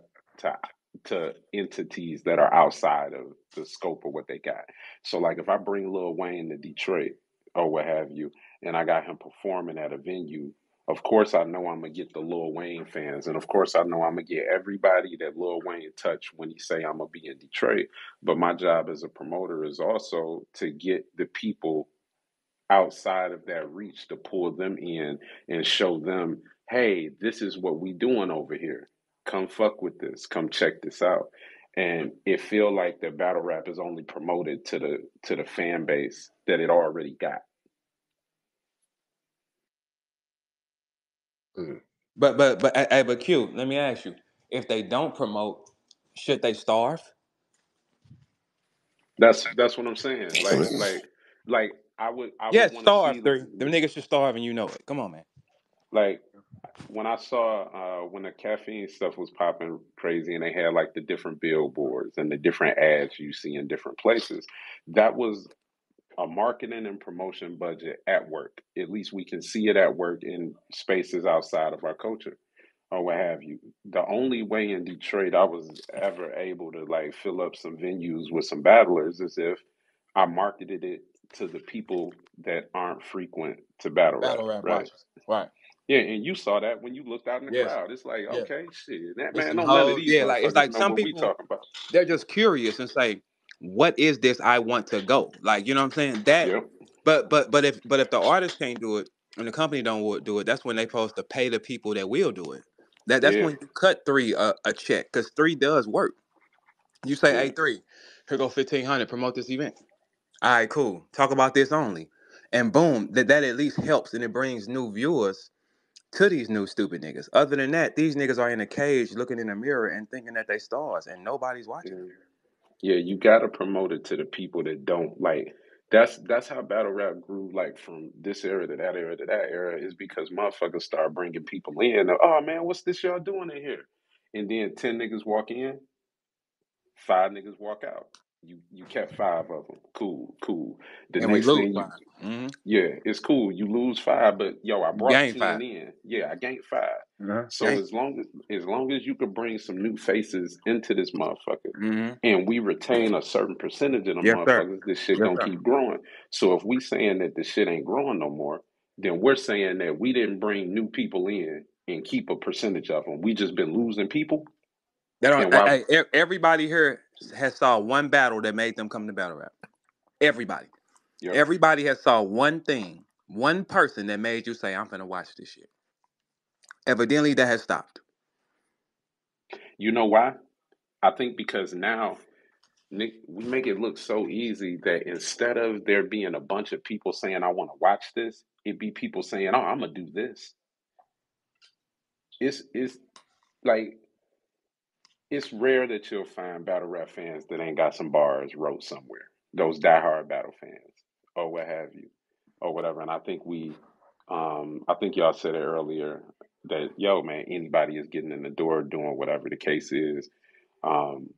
E: to entities that are outside of the scope of what they got. So like if I bring Lil Wayne to Detroit or what have you, and I got him performing at a venue. Of course, I know I'm gonna get the Lil Wayne fans, and of course, I know I'm gonna get everybody that Lil Wayne touched when he say I'm gonna be in Detroit. But my job as a promoter is also to get the people outside of that reach to pull them in and show them, hey, this is what we doing over here. Come fuck with this. Come check this out. And it feel like the battle rap is only promoted to the fan base that it already got.
B: Mm.
C: But Q, let me ask you: if they don't promote, should they starve?
E: That's what I'm saying.
F: Damn, nigga.
E: Like I would
C: Yes,
E: want to see
C: starve. Three. Them niggas should starve, and you know it. Come on, man.
E: like when I saw when the caffeine stuff was popping crazy and they had like the different billboards and the different ads you see in different places, that was a marketing and promotion budget at work. At least we can see it at work in spaces outside of our culture or what have you. The only way in Detroit I was ever able to like fill up some venues with some battlers is if I marketed it to the people that aren't frequent to battle rap,
C: Battle rap
E: right?
C: watchers. Right.
E: Yeah, and you saw that when you looked out in the
C: Yes.
E: crowd. It's like,
C: Yeah.
E: okay, shit, that
C: It's
E: man,
C: some
E: don't none of
C: hoes.
E: these
C: Yeah, like it's
E: motherfuckers
C: like
E: know
C: some
E: what we
C: people
E: talking about.
C: they're just curious and say, "What is this? I want to go." Like you know what I'm saying? That,
E: Yep.
C: but if the artist can't do it and the company don't do it, that's when they supposed to pay the people that will do it. That's
E: Yeah.
C: when you cut three a check because three does work. You say, "Hey,
E: Yeah.
C: three, here go 1,500. Promote this event." All right, cool. Talk about this only, and boom, that at least helps and it brings new viewers to these new stupid niggas. Other than that, these niggas are in a cage looking in a mirror and thinking that they stars and nobody's watching them.
E: Yeah. Yeah, you gotta promote it to the people that don't like. That's how battle rap grew, like from this era to that era to that era, is because motherfuckers start bringing people in. Oh man, what's this y'all doing in here? And then 10 niggas walk in, 5 niggas walk out. You kept 5 of them. Cool, cool. The
C: And we
E: next
C: lose
E: thing you,
C: 5. Mm-hmm.
E: yeah, it's cool. You lose 5, but yo, I brought
C: Game
E: 10
C: 5.
E: in. Yeah, I gained 5. So
C: Game.
E: as long as you could bring some new faces into this motherfucker,
C: Mm-hmm.
E: and we retain a certain percentage of the
C: Yes, sir.
E: motherfuckers, this shit
C: Yes,
E: gonna
C: sir.
E: keep growing. So if we saying that the shit ain't growing no more, then we're saying that we didn't bring new people in and keep a percentage of them. We just been losing people.
C: That
E: And why?
C: everybody here has saw one battle that made them come to battle rap. Everybody.
E: Yep.
C: Everybody has saw one thing, one person that made you say, "I'm gonna watch this shit." Evidently, that has stopped.
E: You know why? I think because now Nick, we make it look so easy that instead of there being a bunch of people saying, I want to watch this, it be people saying, oh, I'm going to do this. It's like, it's rare that you'll find battle rap fans that ain't got some bars wrote somewhere. Those diehard battle fans or what have you or whatever. And I think y'all said it earlier that, yo, man, anybody is getting in the door doing whatever the case is. Um,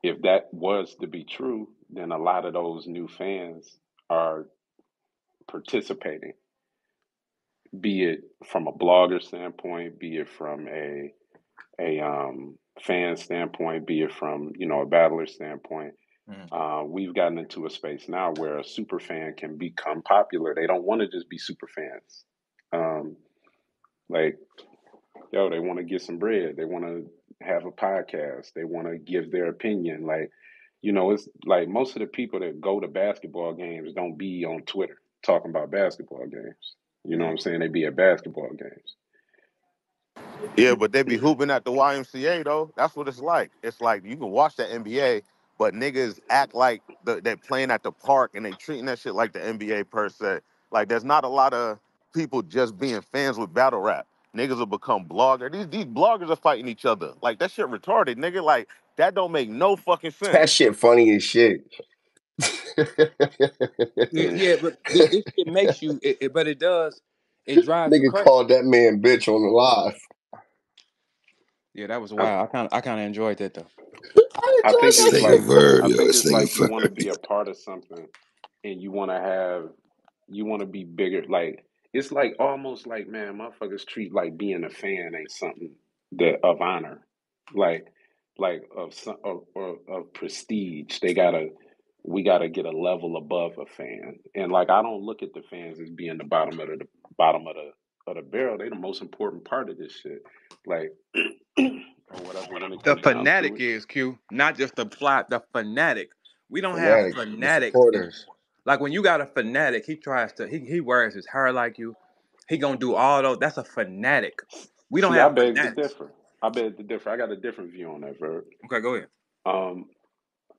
E: if that was to be true, then a lot of those new fans are participating, be it from a blogger standpoint, be it from a fan standpoint, be it from a battler standpoint.
C: Mm.
E: We've gotten into a space now where a super fan can become popular. They don't want to just be super fans. Um, like they want to get some bread. They want to have a podcast. They want to give their opinion. Like, it's like most of the people that go to basketball games don't be on Twitter talking about basketball games. You know what
C: Mm.
E: I'm saying? They be at basketball games.
H: Yeah, but they be hooping at the YMCA though. That's what it's like. It's like you can watch the NBA, but niggas act like they're playing at the park and they treating that shit like the NBA per se. Like there's not a lot of people just being fans with battle rap. Niggas will become bloggers. These bloggers are fighting each other. Like that shit retarded, nigga. Like that don't make no fucking
B: That
H: sense.
B: shit funny as shit.
C: Yeah, yeah, but this shit makes you, but it does, it drives you
B: Nigga
C: crazy.
B: called that man bitch on the live.
C: Yeah, that was
E: I,
C: wild. I kind of enjoyed that though.
B: I
E: I
B: enjoyed
E: think
F: This
B: that
E: it's
F: nigga
B: shit.
E: like
F: Verb,
E: I
F: yo.
E: think
F: This
E: it's
F: nigga
E: like you want to
F: Verb.
E: be a part of something and you want to be bigger. Like it's like almost like, man, motherfuckers treat like being a fan ain't something that of honor, like of some of prestige. We gotta get a level above a fan, and like I don't look at the fans as being the bottom of the barrel. They the most important part of this shit, like or whatever when it
C: The
E: comes down to
C: fanatic
E: it.
C: is Q, not just the plot. The fanatic. We don't have
B: Fanatic, the
C: fanatics
B: supporters.
C: anymore. Like when you got a fanatic, he tries to he wears his hair like you. He gonna do all those. That's a fanatic. We don't
E: See, I
C: have
E: beg to
C: fanatics.
E: differ. I beg to differ. I got a different view on that, Verb.
C: Okay, go ahead.
E: Um,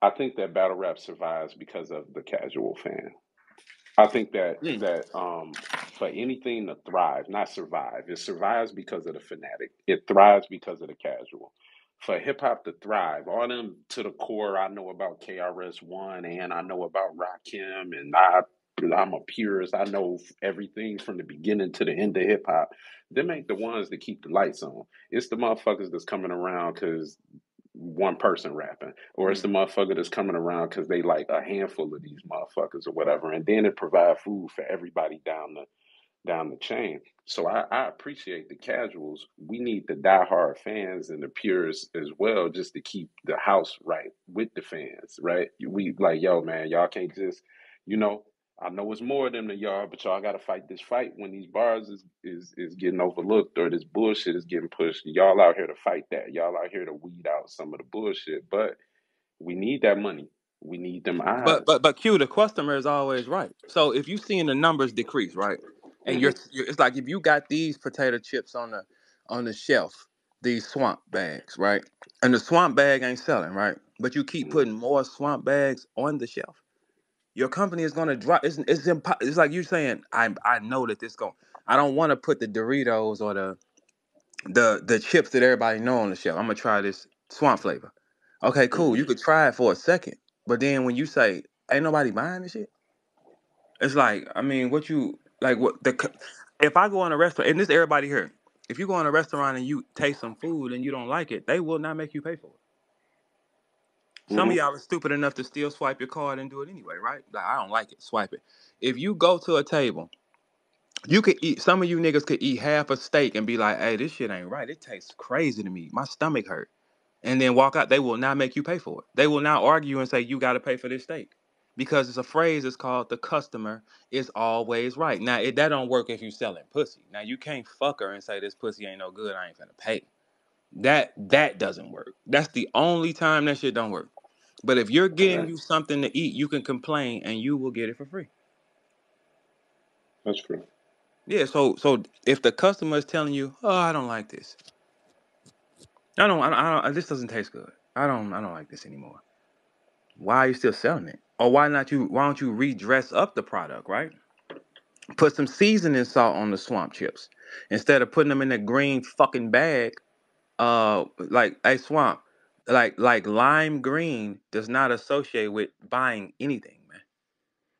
E: I think that battle rap survives because of the casual fan. I think
C: Mm.
E: that for anything to thrive, not survive, it survives because of the fanatic. It thrives because of the casual. For hip hop to thrive, all them to the core, I know about KRS-One and I know about Rakim, and I'm a purist. I know everything from the beginning to the end of hip hop. Them ain't the ones that keep the lights on. It's the motherfuckers that's coming around because one person rapping, or it's the
C: Mm.
E: motherfucker that's coming around because they like a handful of these motherfuckers or whatever, and then it provide food for everybody down the chain. So I appreciate the casuals. We need the diehard fans and the purists as well, just to keep the house right with the fans, right? We like, yo, man, y'all can't just, you know, I know it's more of them than y'all, but y'all got to fight this fight when these bars is getting overlooked or this bullshit is getting pushed. Y'all out here to fight that. Y'all out here to weed out some of the bullshit, but we need that money. We need them eyes.
C: But Q, the customer is always right. So if you seeing the numbers decrease, right, and
E: Hmm.
C: it's like if you got these potato chips on the shelf, these swamp bags, right, and the swamp bag ain't selling, right, but you keep
E: Hmm.
C: putting more swamp bags on the shelf, your company is gonna drop. It's like you saying, I know that this going. I don't want to put the Doritos or the chips that everybody know on the shelf. I'm gonna try this swamp flavor. Okay, cool.
E: Hmm.
C: You could try it for a second, but then when you say ain't nobody buying this shit, it's like I mean, what you like? If I go in a restaurant and this everybody here, if you go in a restaurant and you taste some food and you don't like it, they will not make you pay for it. Some
E: Hmm.
C: of y'all are stupid enough to still swipe your card and do it anyway, right? Like I don't like it, swipe it. If you go to a table, you could eat. Some of you niggas could eat half a steak and be like, "Hey, this shit ain't right. It tastes crazy to me. My stomach hurt." And then walk out. They will not make you pay for it. They will not argue and say you got to pay for this steak because it's a phrase. It's called the customer is always right. Now that don't work if you selling pussy. Now you can't fuck her and say this pussy ain't no good. I ain't finna pay. That doesn't work. That's the only time that shit don't work. But if you're getting you
E: Facts.
C: something to eat, you can complain and you will get it for free.
E: That's true.
C: Yeah. So if the customer is telling you, oh, I don't like this. I don't. This doesn't taste good. I don't like this anymore. Why are you still selling it? Or why don't you redress up the product, right? Put some seasoning salt on the swamp chips. Instead of putting them in a green fucking bag, like a swamp. Like lime green does not associate with buying anything, man.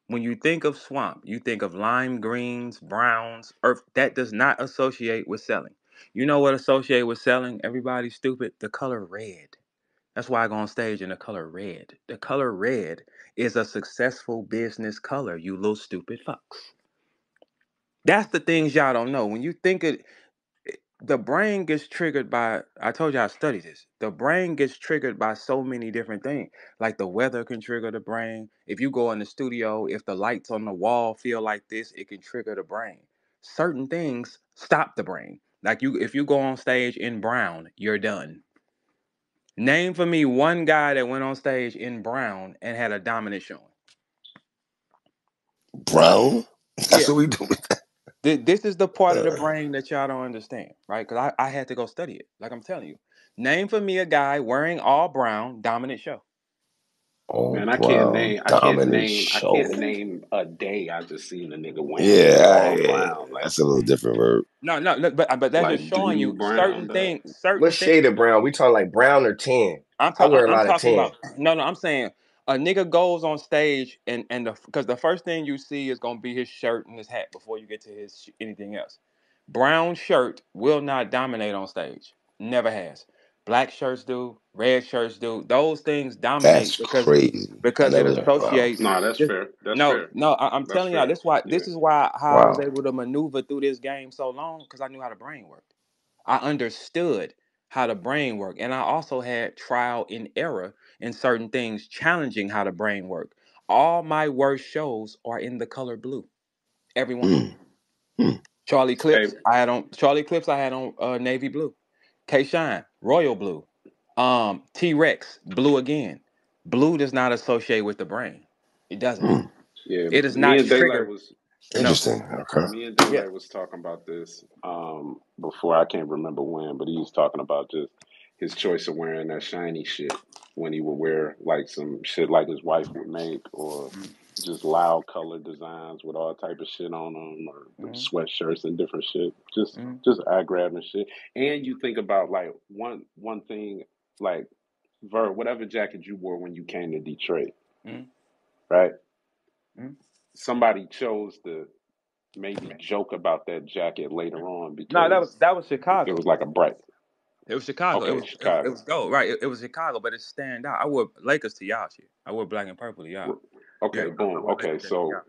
C: When you think of swamp, you think of lime greens, browns, earth. That does not associate with selling. You know what associate with selling? Everybody's stupid. The color red. That's why I go on stage in the color red. The color red is a successful business color, you little stupid fucks. That's the things y'all don't know. When you think it, the brain gets triggered by, I told you I studied this. The brain gets triggered by so many different things. Like the weather can trigger the brain. If you go in the studio, if the lights on the wall feel like this, it can trigger the brain. Certain things stop the brain. Like if you go on stage in brown, you're done. Name for me one guy that went on stage in brown and had a dominant showing.
F: Brown? That's
C: Yeah.
F: what we do with that.
C: This is the part of the
F: Uh,
C: brain that y'all don't understand, right? Because I had to go study it. Like I'm telling you. Name for me a guy wearing all brown, dominant show.
F: all
E: Man, I can't
F: brown,
E: name. I can't
F: dominant
E: name. I
F: show.
E: can't name a day I just seen a nigga wearing
F: Yeah,
E: all
F: yeah,
E: brown, like
F: that's a little different verb.
C: No, no, look, but that's just showing
E: blue
C: you
E: brown. Dog.
B: What
C: certain things.
B: shade of brown? We talking like brown or tan? I wear a
C: I'm
B: lot of
C: talking
B: tan.
C: about no. I'm saying a nigga goes on stage and because the first thing you see is gonna be his shirt and his hat before you get to anything else. Brown shirt will not dominate on stage. Never has. Black shirts do. Red shirts do. Those things dominate
F: That's crazy. I
C: because it
F: never. Wow.
C: associates.
E: No, that's
C: Just,
E: fair. That's
C: no,
E: fair.
C: no. I'm
E: That's
C: telling y'all.
E: fair.
C: This
E: Yeah.
C: is why how I was
F: Wow.
C: able to maneuver through this game so long because I knew how the brain worked. I understood how the brain worked, and I also had trial and error in certain things, challenging how the brain worked. All my worst shows are in the color blue. Every one of them.
F: Mm, mm,
E: Hey,
C: Charlie Clips. I had on navy blue. K Shine royal blue. T Rex blue again. Blue does not associate with the brain. It doesn't.
F: mm.
E: yeah.
C: It does
E: Me
C: not
E: and Daylight
C: trigger.
E: was
C: No.
F: Interesting. Okay.
E: Me and
C: Yeah.
E: Daylight was talking about this before. I can't remember when, but he was talking about just his choice of wearing that shiny shit when he would wear like some shit like his wife would make, or just loud color designs with all type of shit on them, or the
C: Mm-hmm.
E: sweatshirts and different shit.
C: Mm-hmm.
E: Just eye grabbing shit. And you think about like one thing, like Verb, whatever jacket you wore when you came to Detroit,
C: Mm-hmm.
E: right?
C: Mm-hmm.
E: Somebody chose to maybe joke about that jacket later on
C: No,
E: because
C: that was
E: it
C: Chicago.
E: was like a bright.
C: It was Chicago. It
E: Okay,
C: was it was, it
E: Chicago.
C: was gold, right? It was Chicago, but it stand out. I wore Lakers to y'all shit. I wore black and purple to y'all.
E: R-
C: Yeah,
E: Okay,
C: I
E: boom.
C: wore
E: Okay,
C: Lakers jacket to
E: so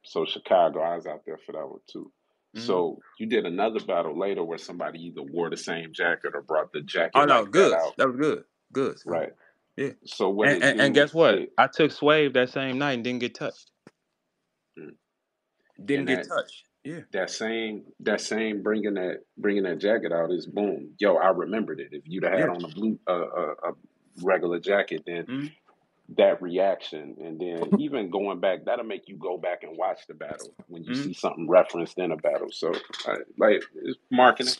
E: so Chicago, I was out there for that one too.
C: y'all.
E: So you did another battle later where somebody either wore the same jacket or brought the
C: Oh
E: jacket
C: no,
E: like that
C: goods.
E: out,
C: That was good. Goods, goods.
E: right?
C: Yeah.
E: So what
C: And,
E: it
C: and
E: do?
C: guess what?
E: It
C: I took Swave that same night and didn't get touched.
E: mm,
C: Didn't
E: and
C: get touched. Yeah.
E: that same bringing that jacket out is boom. Yo, I remembered it. If you'd have had
C: Yeah.
E: on a blue a regular jacket, then
C: Mm-hmm.
E: that reaction, and then even going back, that'll make you go back and watch the battle when you
C: Mm-hmm.
E: see something referenced in a battle. So, like, it's marketing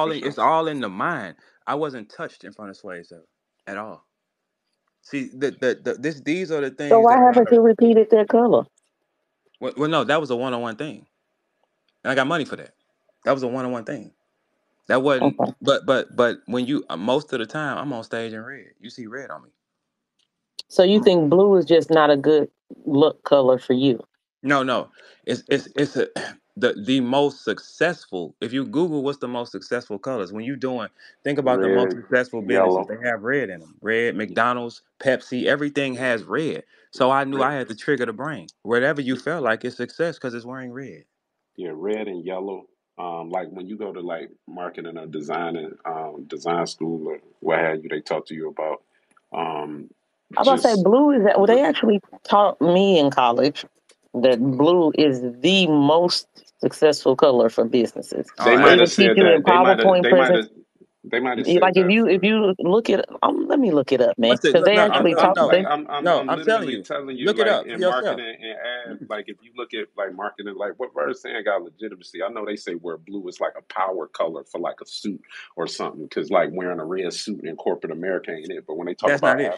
E: for sure.
C: It's all in the mind. I wasn't touched in front of Swave so at all. See, these are the
G: So
C: things
G: why
C: that
G: haven't
C: matter.
G: you repeated that color?
C: Well, no, that was a one-on-one thing, and I got money for that. That was a one-on-one thing. That wasn't.
G: Okay.
C: But when you most of the time I'm on stage in red. You see red on me.
G: So you think blue is just not a good look color for you?
C: No, no. It's a the most successful. If you Google what's the most successful colors, when you doing think about the most
E: Red,
C: successful businesses,
E: yellow,
C: they have red in them. Red, McDonald's, Pepsi, everything has red. So I knew
E: red,
C: I had to trigger the brain. Whatever you felt like it's success because it's wearing red.
E: yeah, red and yellow. Like when you go to like marketing or designing, design school or what have you, they talk to you about um,
G: I'm about to say
E: just
G: blue is that. Well, they actually taught me in college that blue is the most successful color for businesses.
C: Oh,
E: they
G: They
E: might
G: even
E: have
C: absolutely.
G: teach
E: said
G: you in
E: that. They might have.
G: PowerPoint
E: They might
G: presentations.
E: have. They might have
G: Like
E: said that
G: if
E: for.
G: you look it, let me look it up, man,
C: What's the
G: because they
C: no?
E: I'm,
G: actually
E: I'm
G: taught
E: like
C: No,
G: them.
C: no.
E: I'm
C: I'm telling
E: literally
C: you,
E: telling you
C: look it
E: like
C: up for
E: in
C: yourself.
E: marketing and ads, like if you look at like marketing, like what Verb saying got legitimacy. I know they say where blue is like a power color for like a suit or something, because like wearing a red suit in corporate America ain't it. But
C: That's not it.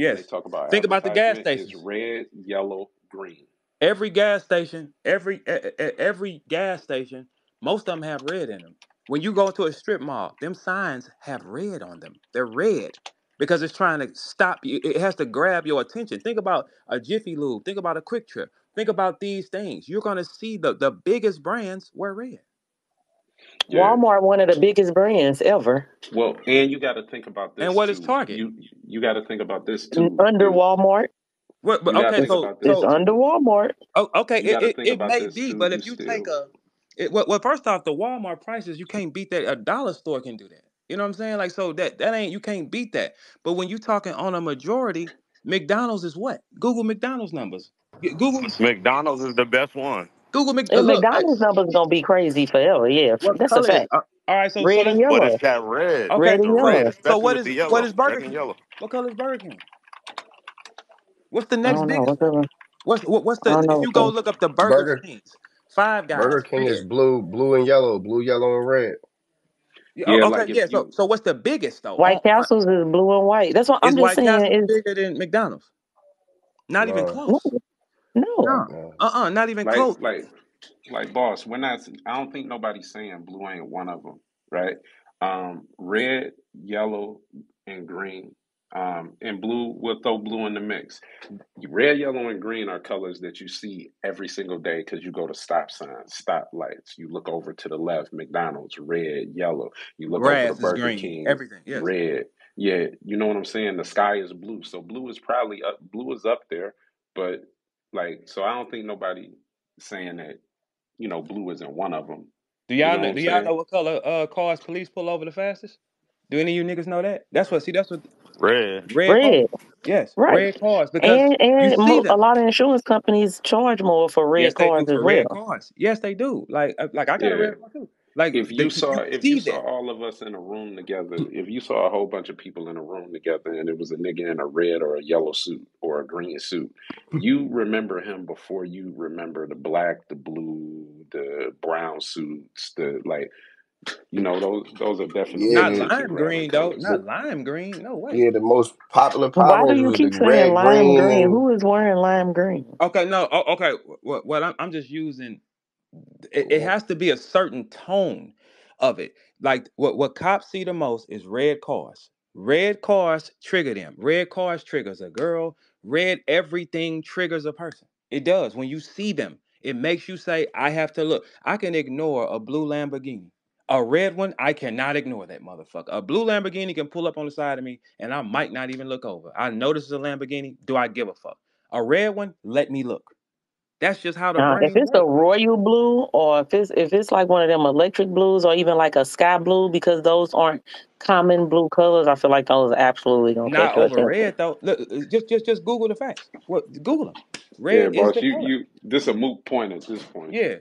E: when they
C: Yes.
E: talk about
C: Think about the gas
E: advertisement, it's
C: stations.
E: red, yellow, green.
C: Every gas station, every gas station, most of them have red in them. When you go to a strip mall, them signs have red on them. They're red because it's trying to stop you. It has to grab your attention. Think about a Jiffy Lube. Think about a Quick Trip. Think about these things. You're gonna see the biggest brands wear red.
E: Yeah.
G: Walmart, one of the biggest brands ever.
E: Well, and you got to think about
C: And
E: this
C: what is
E: too.
C: Target?
E: You got to think about this too.
G: Under
E: Is
G: Walmart,
C: What? But
E: you got to
C: okay,
E: think
C: so
E: about this
G: it's
C: so
G: under
E: too.
G: Walmart.
C: oh, okay,
E: You got to think
C: it
E: about
C: may
E: this
C: be,
E: too.
C: but
E: You
C: if you take
E: still
C: well, first off, the Walmart prices you can't beat that. A dollar store can do that. You know what I'm saying? Like, so that ain't you can't beat that. But when you talking on a majority, McDonald's is what? Google McDonald's numbers.
H: McDonald's is the best one.
C: Google Mc.
G: And
C: Look, hey,
G: McDonald's numbers gonna be crazy forever. Yeah,
C: what
G: that's a
C: color is?
G: fact.
C: All right, so
G: Red
C: let's
G: and
H: But
G: yellow.
H: it's that red.
C: okay.
G: Red
H: It's the
G: and
C: So
H: red,
G: yellow.
C: so
H: especially with the
C: what
H: yellow.
C: is Burger
H: Red and
C: King?
H: yellow.
C: What color is Burger King? What's the
G: I
C: next
G: don't know.
C: biggest one?
G: Whatever.
C: What's
G: I
C: the
G: don't
C: if
G: know.
C: you go look up the Burger
B: Burger
C: Kings, Five
B: Burger
C: Guys,
B: King is
C: red.
B: blue and yellow, blue, yellow, and red.
C: Yeah,
E: yeah,
C: okay,
E: like if
C: yeah. So
E: you
C: what's the biggest though?
G: White Castles is blue and white. That's what I'm
C: Is
G: just
C: White
G: saying.
C: Castle
G: Is
C: bigger than McDonald's? Not even
B: No,
G: no,
C: close.
G: no.
C: No.
B: no.
C: Not even
E: like
C: close.
E: like like boss, we're not. I don't think nobody's saying blue ain't one of them, right? Red, yellow, and green. And blue, we'll throw blue in the mix. Red, yellow, and green are colors that you see every single day because you go to stop signs, stop lights. You look over to the left, McDonald's, red, yellow. You look over to
C: Grass is
E: Burger
C: green.
E: King,
C: Everything. Yes.
E: red. Yeah, you know what I'm saying? The sky is blue. So blue is probably up, blue is up there, but like, so I don't think nobody saying that, blue isn't one of them. You know what I'm
C: Do y'all
E: saying?
C: know what color cars police pull over the fastest? Do any of you niggas know that? That's what
H: Red.
C: red cars.
G: Red,
C: Yes,
G: right?
C: red cars because you see
G: A
C: them.
G: lot of insurance companies charge more for red
C: Yes, they
G: cars
C: do
G: as
C: for red
G: well.
C: cars. Yes, they do. Like I got a
E: Yeah.
C: red car too. Like
E: If
C: you
E: you
C: see
E: saw
C: them.
E: all of us in a room together, if you saw a whole bunch of people in a room together and it was a nigga in a red or a yellow suit or a green suit, you remember him before you remember the black, the blue, the brown suits, the like, those are definitely
B: Yeah,
C: Not
B: the
E: attention
C: lime
E: grabbing
C: green though.
E: colors.
C: Not lime green. No way.
B: yeah the most popular
G: Why
B: power
G: do
B: ones
G: you
B: was the
G: keep saying
B: red,
G: lime
B: green,
G: green?
B: and
G: Who is wearing lime green?
C: Okay, no. Okay. What I'm just using. It
B: yeah.
C: has to be a certain tone of it. Like what cops see the most is red cars. Red cars trigger them. Red cars triggers a girl. Red everything triggers a person. It does. When you see them, it makes you say, I have to look. I can ignore a blue Lamborghini. A red one, I cannot ignore that motherfucker. A blue Lamborghini can pull up on the side of me, and I might not even look over. I know this is a Lamborghini. Do I give a fuck? A red one, let me look. That's just how the
G: If
C: brain
G: it's a
C: works.
G: royal blue, or if it's like one of them electric blues, or even like a sky blue, because those aren't common blue colors, I feel like those are absolutely gonna catch
C: Not
G: your
C: over
G: attention.
C: red though. Look, just Google the facts. What Google them?
E: Yeah,
C: Red is
E: boss,
C: the color.
E: this a moot point at this point.
C: Yeah,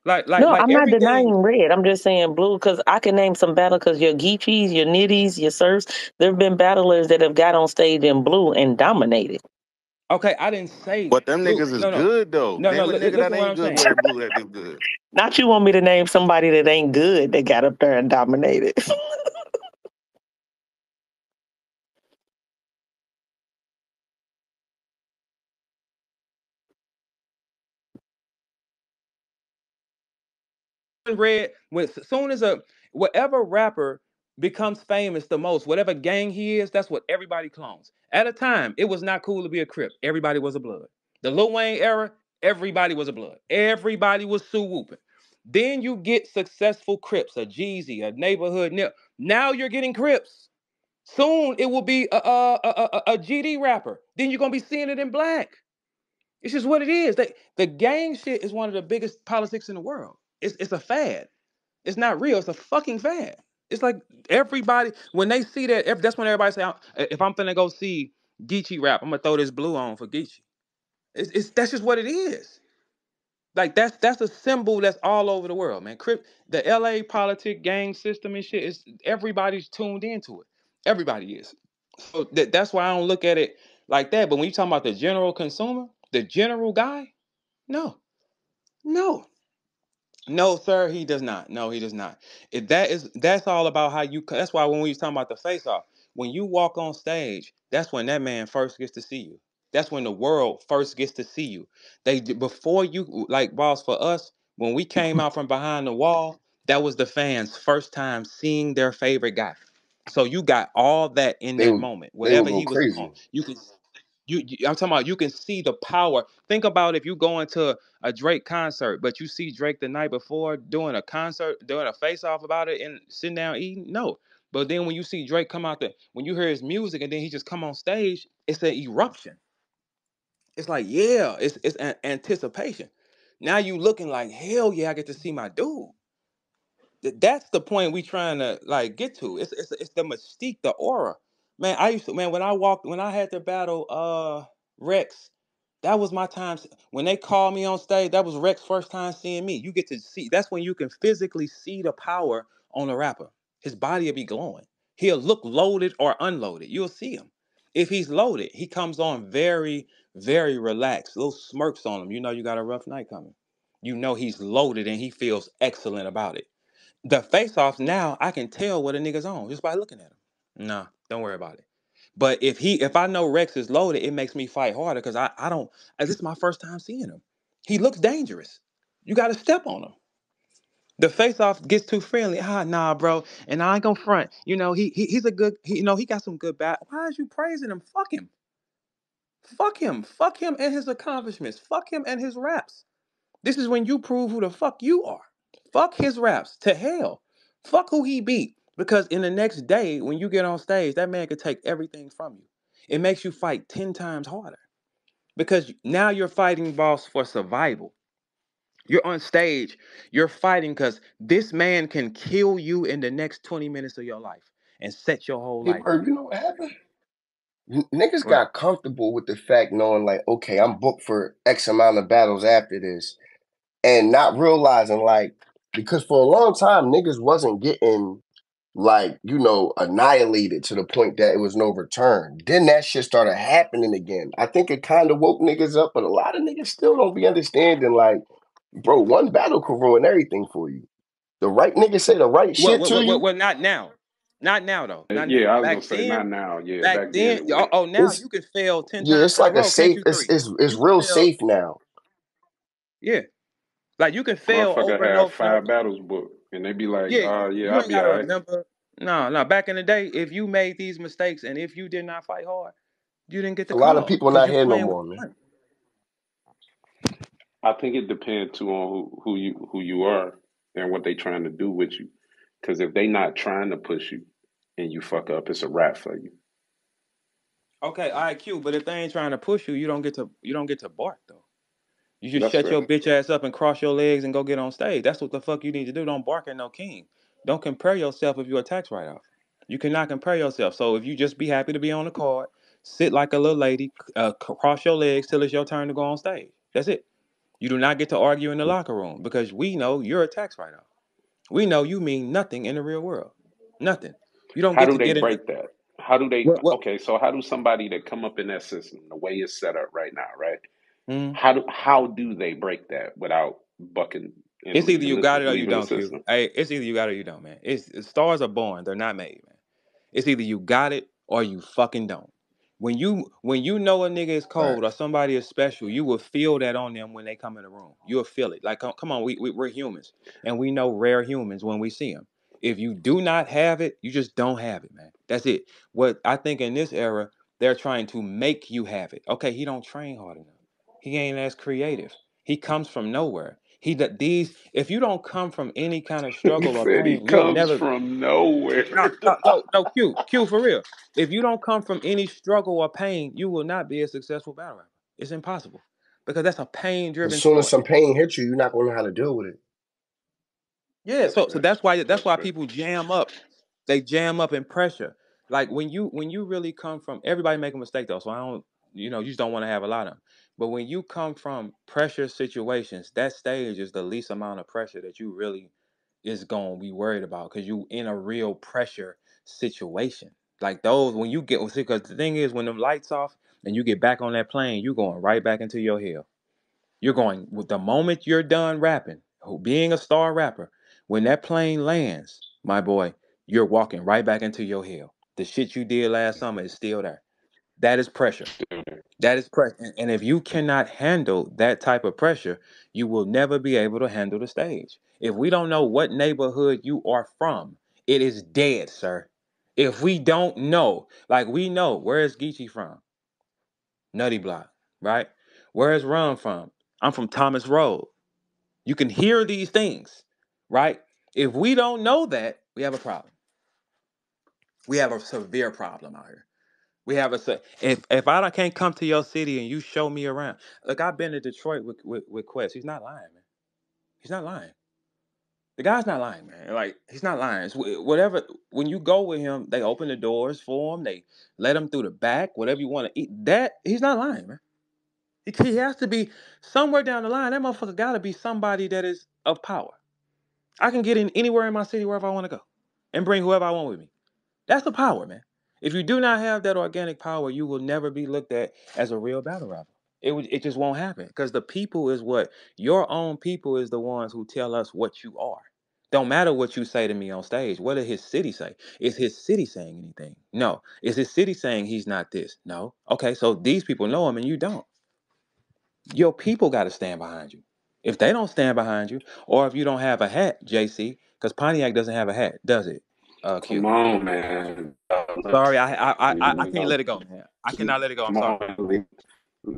C: like
G: No, I'm not
C: everything.
G: denying red. I'm just saying blue because I can name some battle because your Geechees, your Nitties, your Surfs, there have been battlers that have got on stage in blue and dominated.
C: Okay, I didn't say
H: But them
C: blue.
H: niggas is
C: No, no,
H: good though.
C: no, no.
H: Name a nigga that
C: Listen, what
H: ain't
C: I'm
H: good
C: saying.
H: wearing blue that do good.
G: Not you want me to name somebody that ain't good that got up there and dominated.
C: Red when as soon as a whatever rapper becomes famous the most, whatever gang he is, that's what everybody clones. At a time, it was not cool to be a Crip. Everybody was a Blood. The Lil Wayne era, everybody was a Blood. Everybody was Sue whooping. Then you get successful Crips, a Jeezy, a neighborhood nip. Now you're getting Crips. Soon it will be a GD rapper. Then you're gonna be seeing it in black. It's just what it is. The gang shit is one of the biggest politics in the world. It's a fad. It's not real. It's a fucking fad. It's like everybody when they see that. That's when everybody say, "If I'm finna go see Geechee rap, I'm gonna throw this blue on for Geechee." It's that's just what it is. Like that's a symbol that's all over the world, man. The LA politic gang system and shit is everybody's tuned into it. Everybody is. So that's why I don't look at it like that. But when you talking about the general consumer, the general guy, no, no. No, sir, he does not. No, he does not. That's all about how you. That's why when we was talking about the face off, when you walk on stage, that's when that man first gets to see you. That's when the world first gets to see you. Before you like boss for us when we came out from behind the wall, that was the fans' first time seeing their favorite guy. So you got all that in
B: They
C: that
B: would
C: moment.
B: they would
C: Whatever
B: go
C: he was on,
B: crazy.
C: I'm talking about you can see the power. Think about if you go into a Drake concert, but you see Drake the night before doing a concert, doing a face off about it and sitting down eating. No. But then when you see Drake come out when you hear his music and then he just come on stage, it's an eruption. It's like, yeah, it's an anticipation. Now you looking like, hell yeah, I get to see my dude. That's the point we trying to like get to. It's the mystique, the aura. Man, I used to when I had to battle Rex, that was my time. When they called me on stage, that was Rex first time seeing me. You get to see that's when you can physically see the power on a rapper. His body will be glowing. He'll look loaded or unloaded. You'll see him. If he's loaded, he comes on very, very relaxed. Little smirks on him. You know you got a rough night coming. You know he's loaded and he feels excellent about it. The face offs now, I can tell what a nigga's on just by looking at him. Nah, don't worry about it. But if I know Rex is loaded, it makes me fight harder because I don't. This is my first time seeing him. He looks dangerous. You got to step on him. The face off gets too friendly. Nah, bro. And I ain't gonna front. You know he's a good. He got some good bat. Why is you praising him? Fuck him. Fuck him. Fuck him and his accomplishments. Fuck him and his raps. This is when you prove who the fuck you are. Fuck his raps to hell. Fuck who he beat. Because in the next day, when you get on stage, that man could take everything from you. It makes you fight 10 times harder. Because now you're fighting, boss, for survival. You're on stage, you're fighting because this man can kill you in the next 20 minutes of your life and set your whole
B: Hey,
C: life
B: Bird,
C: back.
B: you know what happened? Niggas
C: What?
B: got comfortable with the fact knowing like, okay, I'm booked for X amount of battles after this, and not realizing like because for a long time niggas wasn't getting like annihilated to the point that it was no return. Then that shit started happening again. I think it kind of woke niggas up, but a lot of niggas still don't be understanding like, bro, one battle could ruin everything for you. The right nigga say the right
C: Well,
B: shit
C: well,
B: to
C: well, well,
B: you.
C: well, not now. Not now, though. Not now.
E: Yeah, I was gonna say not now. Yeah,
C: Back
E: back then
C: then,
E: it would.
C: now
B: It's
C: you can fail 10
B: Yeah,
C: times
B: it's
C: in a
B: like a
C: row, can't
B: safe.
C: you?
B: It's
C: Three.
B: it's it's
C: You can
B: real
C: fail,
B: safe now.
C: yeah. Like you can fail
E: Motherfucker
C: over and
E: have
C: over and over.
E: 5 battles booked, and they be like,
C: Yeah,
E: yeah,
C: you
E: I'll
C: ain't
E: be
C: gotta
E: all right.
C: remember. No, no. Back in the day, if you made these mistakes and if you did not fight hard, you didn't get the
B: A lot of
C: call
B: people
C: because
B: not
C: you
B: here no
C: playing with
B: more, man.
C: money.
E: I think it depends too on who you are and what they trying to do with you. Because if they not trying to push you and you fuck up, it's a wrap for you.
C: Okay, IQ, but if they ain't trying to push you, you don't get to bark though. You just
E: That's
C: shut
E: fair.
C: your bitch ass up and cross your legs and go get on stage. That's what the fuck you need to do. Don't bark at no king. Don't compare yourself if you're a tax write-off. You cannot compare yourself. So if you just be happy to be on the card, sit like a little lady, cross your legs till it's your turn to go on stage. That's it. You do not get to argue in the locker room because we know you're a tax write-off. We know you mean nothing in the real world. Nothing. You don't
E: How
C: get
E: do
C: to
E: they
C: get in.
E: break that? How do they?
C: What?
E: Okay, so how do somebody that come up in that system, the way it's set up right now, right?
C: Mhm.
E: How do they break that without bucking and
C: It's either you got it or you
E: leaving the
C: don't, Q.
E: system?
C: Hey, it's either you got it or you don't, man. Stars are born; they're not made, man. It's either you got it or you fucking don't. When you know a nigga is
B: Right.
C: cold or somebody is special, you will feel that on them when they come in the room. You'll feel it. Like, come on, we're humans, and we know rare humans when we see them. If you do not have it, you just don't have it, man. That's it. What I think in this era, they're trying to make you have it. Okay, he don't train hard enough. He ain't as creative. He comes from nowhere. If you don't come from any kind of
E: He
C: struggle or
E: said he
C: pain, you'll
E: comes
C: never.
E: from nowhere.
C: No, no, no, no, Q for real. If you don't come from any struggle or pain, you will not be a successful battle rapper. It's impossible because that's a
B: As
C: pain-driven
B: soon as
C: sport.
B: some pain hits you, you're not going to know how to deal with it.
C: Yeah,
E: That's
C: so
E: fair.
C: that's why
E: That's fair.
C: people jam up. They jam up in pressure. Like when you really come from everybody make a mistake though, so I don't you just don't want to have a lot of them. But when you come from pressure situations, that stage is the least amount of pressure that you really is gonna be worried about because you in a real pressure situation. Like those when you get because the thing is when them lights off and you get back on that plane, you're going right back into your hell. You're going with the moment you're done rapping, being a star rapper, when that plane lands, my boy, you're walking right back into your hell. The shit you did last summer is still there. That is pressure. That is pressure. And if you cannot handle that type of pressure, you will never be able to handle the stage. If we don't know what neighborhood you are from, it is dead, sir. If we don't know, like we know, where is Geechee from? Nutty Block, right? Where is Ron from? I'm from Thomas Road. You can hear these things, right? If we don't know that, we have a problem. We have a severe problem out here. We have if I can't come to your city and you show me around. Look, I've been to Detroit with Quest. He's not lying, man. He's not lying. The guy's not lying, man. Like he's not lying. Whatever. When you go with him, they open the doors for him. They let him through the back. Whatever you want to eat. That he's not lying, man. He has to be somewhere down the line. That motherfucker got to be somebody that is of power. I can get in anywhere in my city wherever I want to go, and bring whoever I want with me. That's the power, man. If you do not have that organic power, you will never be looked at as a real battle rapper. It just won't happen because the people is what your own people is the ones who tell us what you are. Don't matter what you say to me on stage. What did his city say? Is his city saying anything? No. Is his city saying he's not this? No. Okay, so these people know him and you don't. Your people got to stand behind you. If they don't stand behind you, or if you don't have a hat, JC, because Pontiac doesn't have a hat, does it?
E: Come
C: Q.
E: on, man.
C: Sorry, I
E: You
C: can't
E: know,
C: let it go, man. I
E: keep,
C: cannot let it go. I'm
E: come
C: sorry.
E: on,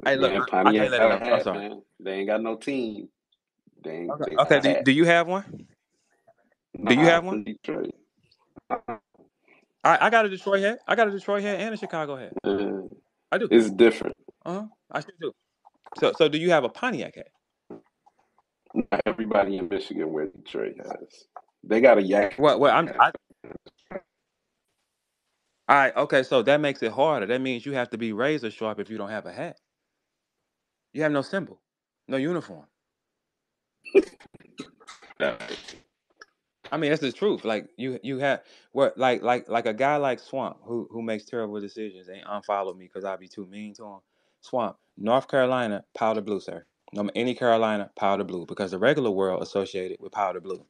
C: Hey, look,
E: man.
C: I can't
E: Pontiac
C: let it
E: got a
C: go. I'm
E: hat,
C: sorry.
E: man. They ain't got no team.
C: Okay,
E: They got
C: okay.
E: a hat.
C: Do you have one? Do you
E: Nah, I'm
C: have one?
E: from Detroit.
C: I got a Detroit hat. I got a Detroit hat and a Chicago hat.
E: Uh,
C: I do.
E: it's different.
C: I sure do. So do you have a Pontiac hat?
E: Not everybody in Michigan wear Detroit hats. They got a yak
C: Well,
E: hat.
C: all right. Okay, so that makes it harder. That means you have to be razor sharp if you don't have a hat. You have no symbol, no uniform. I mean, that's the truth. Like you have what like a guy like Swamp who makes terrible decisions and unfollow me because I'll be too mean to him. Swamp, North Carolina, powder blue, sir. No, any Carolina, powder blue, because the regular world associated with powder blue.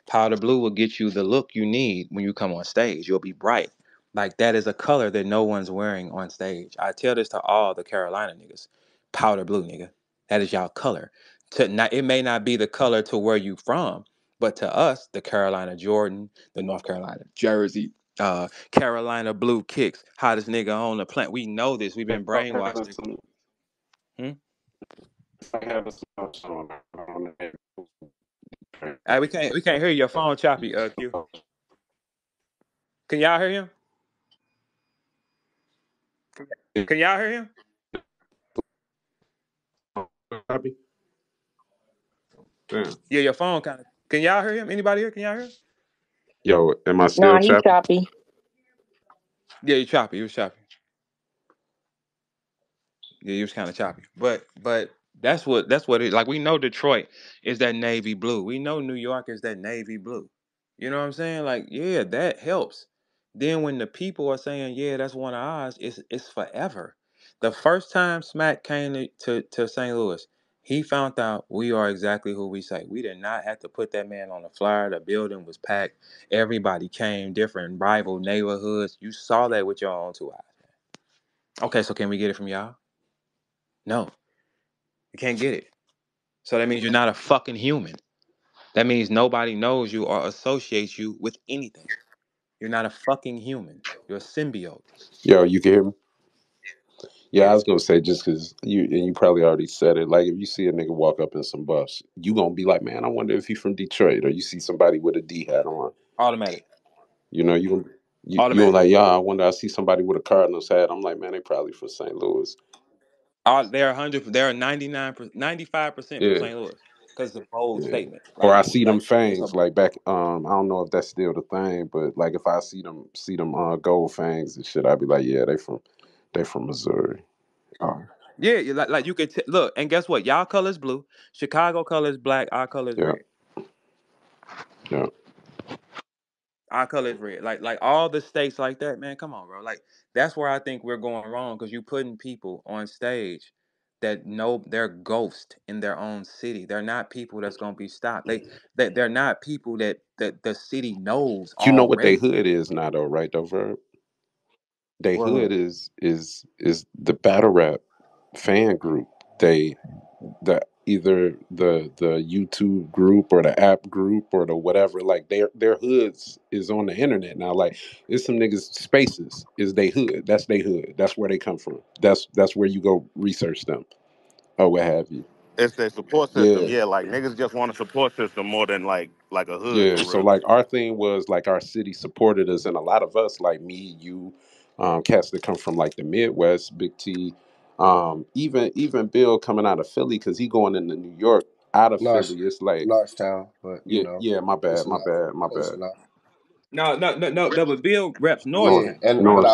C: Powder blue will get you the look you need when you come on stage. You'll be bright. Like that is a color that no one's wearing on stage. I tell this to all the Carolina niggas. Powder blue, nigga. That is y'all color. It may not be the color to where you from, but to us, the Carolina Jordan, the North Carolina jersey, Carolina blue kicks, hottest nigga on the planet. We know this. We've been brainwashed. Hmm? We can't hear you. Your phone choppy, Q. Can y'all hear him? Can y'all hear him?
E: Copy? Damn.
C: Yeah, your phone kind of. Can y'all hear him? Anybody here? Can y'all hear him?
E: Yo, am I still
G: Nah, he
E: choppy?
G: choppy.
C: Yeah, you choppy. You was choppy. Yeah, he was kind of choppy. But that's what it like. We know Detroit is that navy blue. We know New York is that navy blue. You know what I'm saying? Like, yeah, that helps. Then when the people are saying, yeah, that's one of ours, it's forever. The first time Smack came to St. Louis, he found out we are exactly who we say. We did not have to put that man on the flyer. The building was packed. Everybody came, different rival neighborhoods. You saw that with your own two eyes. Okay, so can we get it from y'all? No, you can't get it. So that means you're not a fucking human. That means nobody knows you or associates you with anything. You're not a fucking human. You're a symbiote.
E: Yo, you can hear me? Yeah, I
C: Yeah,
E: was gonna say just because you probably already said it. Like if you see a nigga walk up in some buffs, you gonna be like, man, I wonder if he from Detroit. Or you see somebody with a D hat on,
C: automatic,
E: you know, you
C: automatic.
E: like, yeah, I wonder. I see somebody with a Cardinals hat. I'm like, man, they probably from St. Louis.
C: They're 100. They're 99, 95% from
E: Yeah,
C: St. Louis because it's a bold
E: yeah.
C: statement.
E: Or
C: Like,
E: I see them
C: it's a
E: fangs like back. I don't know if that's still the thing, but like if I see them gold fangs and shit, I'd be like, yeah, they from Missouri. Oh,
C: yeah. Like you could look and guess what? Y'all color is blue. Chicago color is black. Our color is
E: yeah,
C: red.
E: yeah.
C: Our color is red. Like all the states like that, man. Come on, bro. Like that's where I think we're going wrong because you putting people on stage that know they're ghosts in their own city. They're not people that's gonna be stopped. They're not people that the city knows
E: You know what they
C: already.
E: hood is now though, right? Though, Verb? They
C: Well,
E: hood is the battle rap fan group. They the either the YouTube group or the app group or the whatever. Like their hoods is on the internet now. Like it's some niggas spaces is they hood. That's they hood. That's where they come from. That's where you go research them or what have you.
H: It's their support system.
E: Yeah.
H: Yeah, like niggas just want a support system more than like a hood
E: Yeah,
H: for
E: so
H: real.
E: like our thing was like our city supported us, and a lot of us, like me, you, cats that come from like the Midwest, Big T, even Bill coming out of Philly because he going into New York out of
B: North
E: Philly. It's like,
B: Northtown, but you
E: yeah,
B: know,
E: yeah, my
B: close
E: bad, my
B: enough.
E: bad, my
B: Close
E: bad.
B: enough.
C: no. But Bill reps
E: North,
B: Yeah,
C: Northtown,
B: and
C: right?
E: North,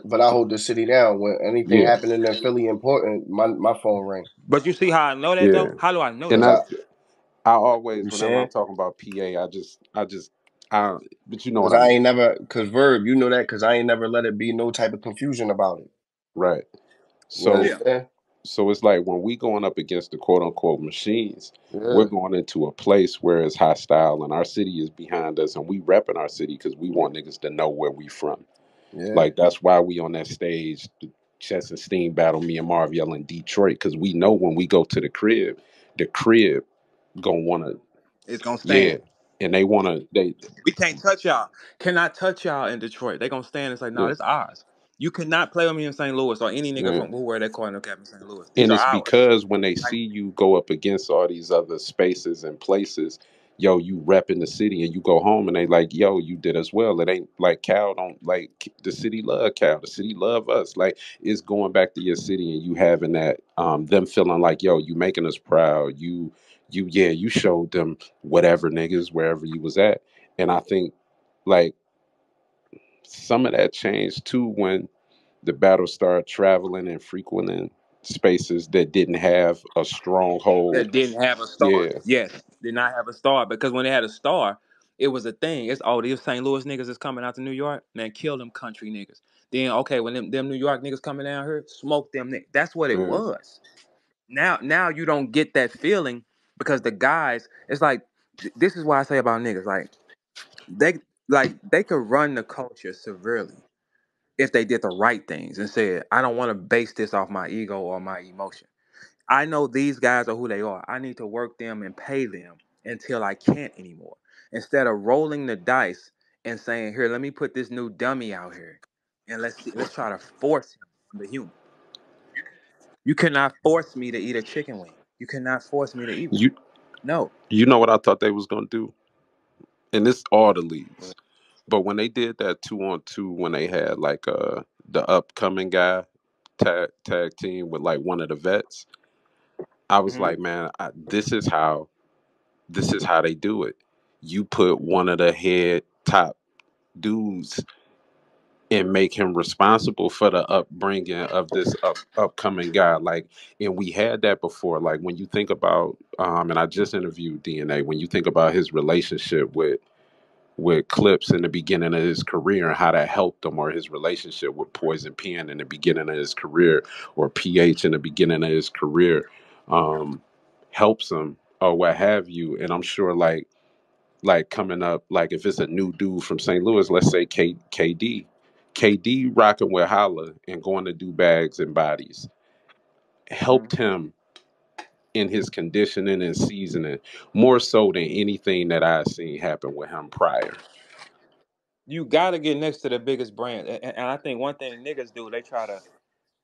B: but I hold the city down. When anything
E: yeah,
B: happening in Philly important, my phone ring.
C: But you see how I know that
E: yeah,
C: though? How do I know
E: and
C: that?
B: Cause I,
E: I always
B: you
E: whenever I'm
B: saying?
E: talking about PA, I, but you know what
B: Cause
E: I
B: I
E: mean,
B: ain't never, cause Verb, you know that, cause I ain't never let it be no type of confusion about it.
E: right?
B: You
E: So
C: Yeah.
B: understand?
E: So it's like when we going up against the quote unquote machines, we're
B: Yeah,
E: going into a place where it's hostile and our city is behind us and we repping our city because we want niggas to know where we from.
B: yeah,
E: Like that's why we on that stage, the chest and steam battle, me and Marv yelling Detroit, because we know when we go to the crib gonna wanna,
C: It's gonna
E: yeah.
C: stand.
E: And they wanna
C: We can't touch y'all. Cannot touch y'all in Detroit. They gonna stand and say, no,
E: yeah,
C: this ours. You cannot play with me in St. Louis or any nigga
E: yeah.
C: from who wear that cardinal cap in St. Louis. These
E: And
C: are
E: it's
C: ours.
E: because when they
C: Like
E: see you go up against all these other spaces and places, yo, you rep in the city and you go home and they like, yo, you did as well. It ain't like Cal don't like the city love Cal. The city love us. Like it's going back to your city and you having that them feeling like, yo, you making us proud. You showed them whatever niggas wherever you was at. And I think like some of that changed too when the battle started traveling and frequenting spaces that didn't have a stronghold.
C: that didn't have a star.
E: Yeah,
C: Yes, did not have a star because when they had a star, it was a thing. It's oh, these St. Louis niggas is coming out to New York, man, kill them country niggas. Then okay, when them New York niggas coming down here, smoke them niggas. That's what it
E: yeah.
C: was. Now you don't get that feeling because the guys, it's like this is why I say about niggas, they they could run the culture severely if they did the right things and said, I don't want to base this off my ego or my emotion. I know these guys are who they are. I need to work them and pay them until I can't anymore. Instead of rolling the dice and saying, here, let me put this new dummy out here and let's try to force him on the human. You cannot force me to eat a chicken wing. You cannot force me to eat one.
E: You
C: No.
E: you know what I thought they was gonna do, and this all the leagues. But when they did that 2-on-2, when they had like the upcoming guy tag team with like one of the vets, I was
C: Mhm.
E: like, man, this is how they do it. You put one of the head top dudes and make him responsible for the upbringing of this upcoming guy. Like, and we had that before. Like when you think about, and I just interviewed DNA. When you think about his relationship with Clips in the beginning of his career and how that helped him, or his relationship with Poison Pen in the beginning of his career, or PH in the beginning of his career, um, helps him or what have you. And I'm sure like coming up, like if it's a new dude from St. Louis, let's say KD rocking with Holla and going to do bags and bodies helped
C: Mhm.
E: him in his conditioning and seasoning more so than anything that I've seen happen with him prior.
C: You gotta get next to the biggest brand, and I think one thing niggas do, they try to.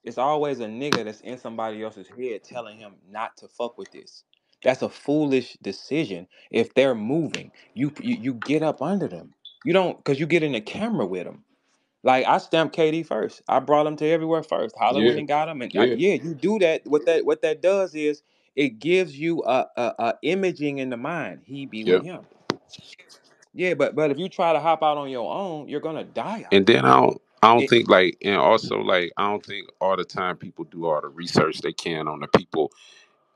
C: It's always a nigga that's in somebody else's head telling him not to fuck with this. That's a foolish decision. If they're moving, you get up under them. You don't, cause you get in the camera with them. Like I stamped KD first. I brought him to everywhere first. Holla went
E: Yeah,
C: and got him, and
E: yeah,
C: yeah, you do that. What that does is it gives you a imaging in the mind. He be
E: yeah.
C: with him. Yeah, but if you try to hop out on your own, you're gonna die out
E: And then
C: there.
E: I don't
C: It,
E: think like, and also like I don't think all the time people do all the research they can on the people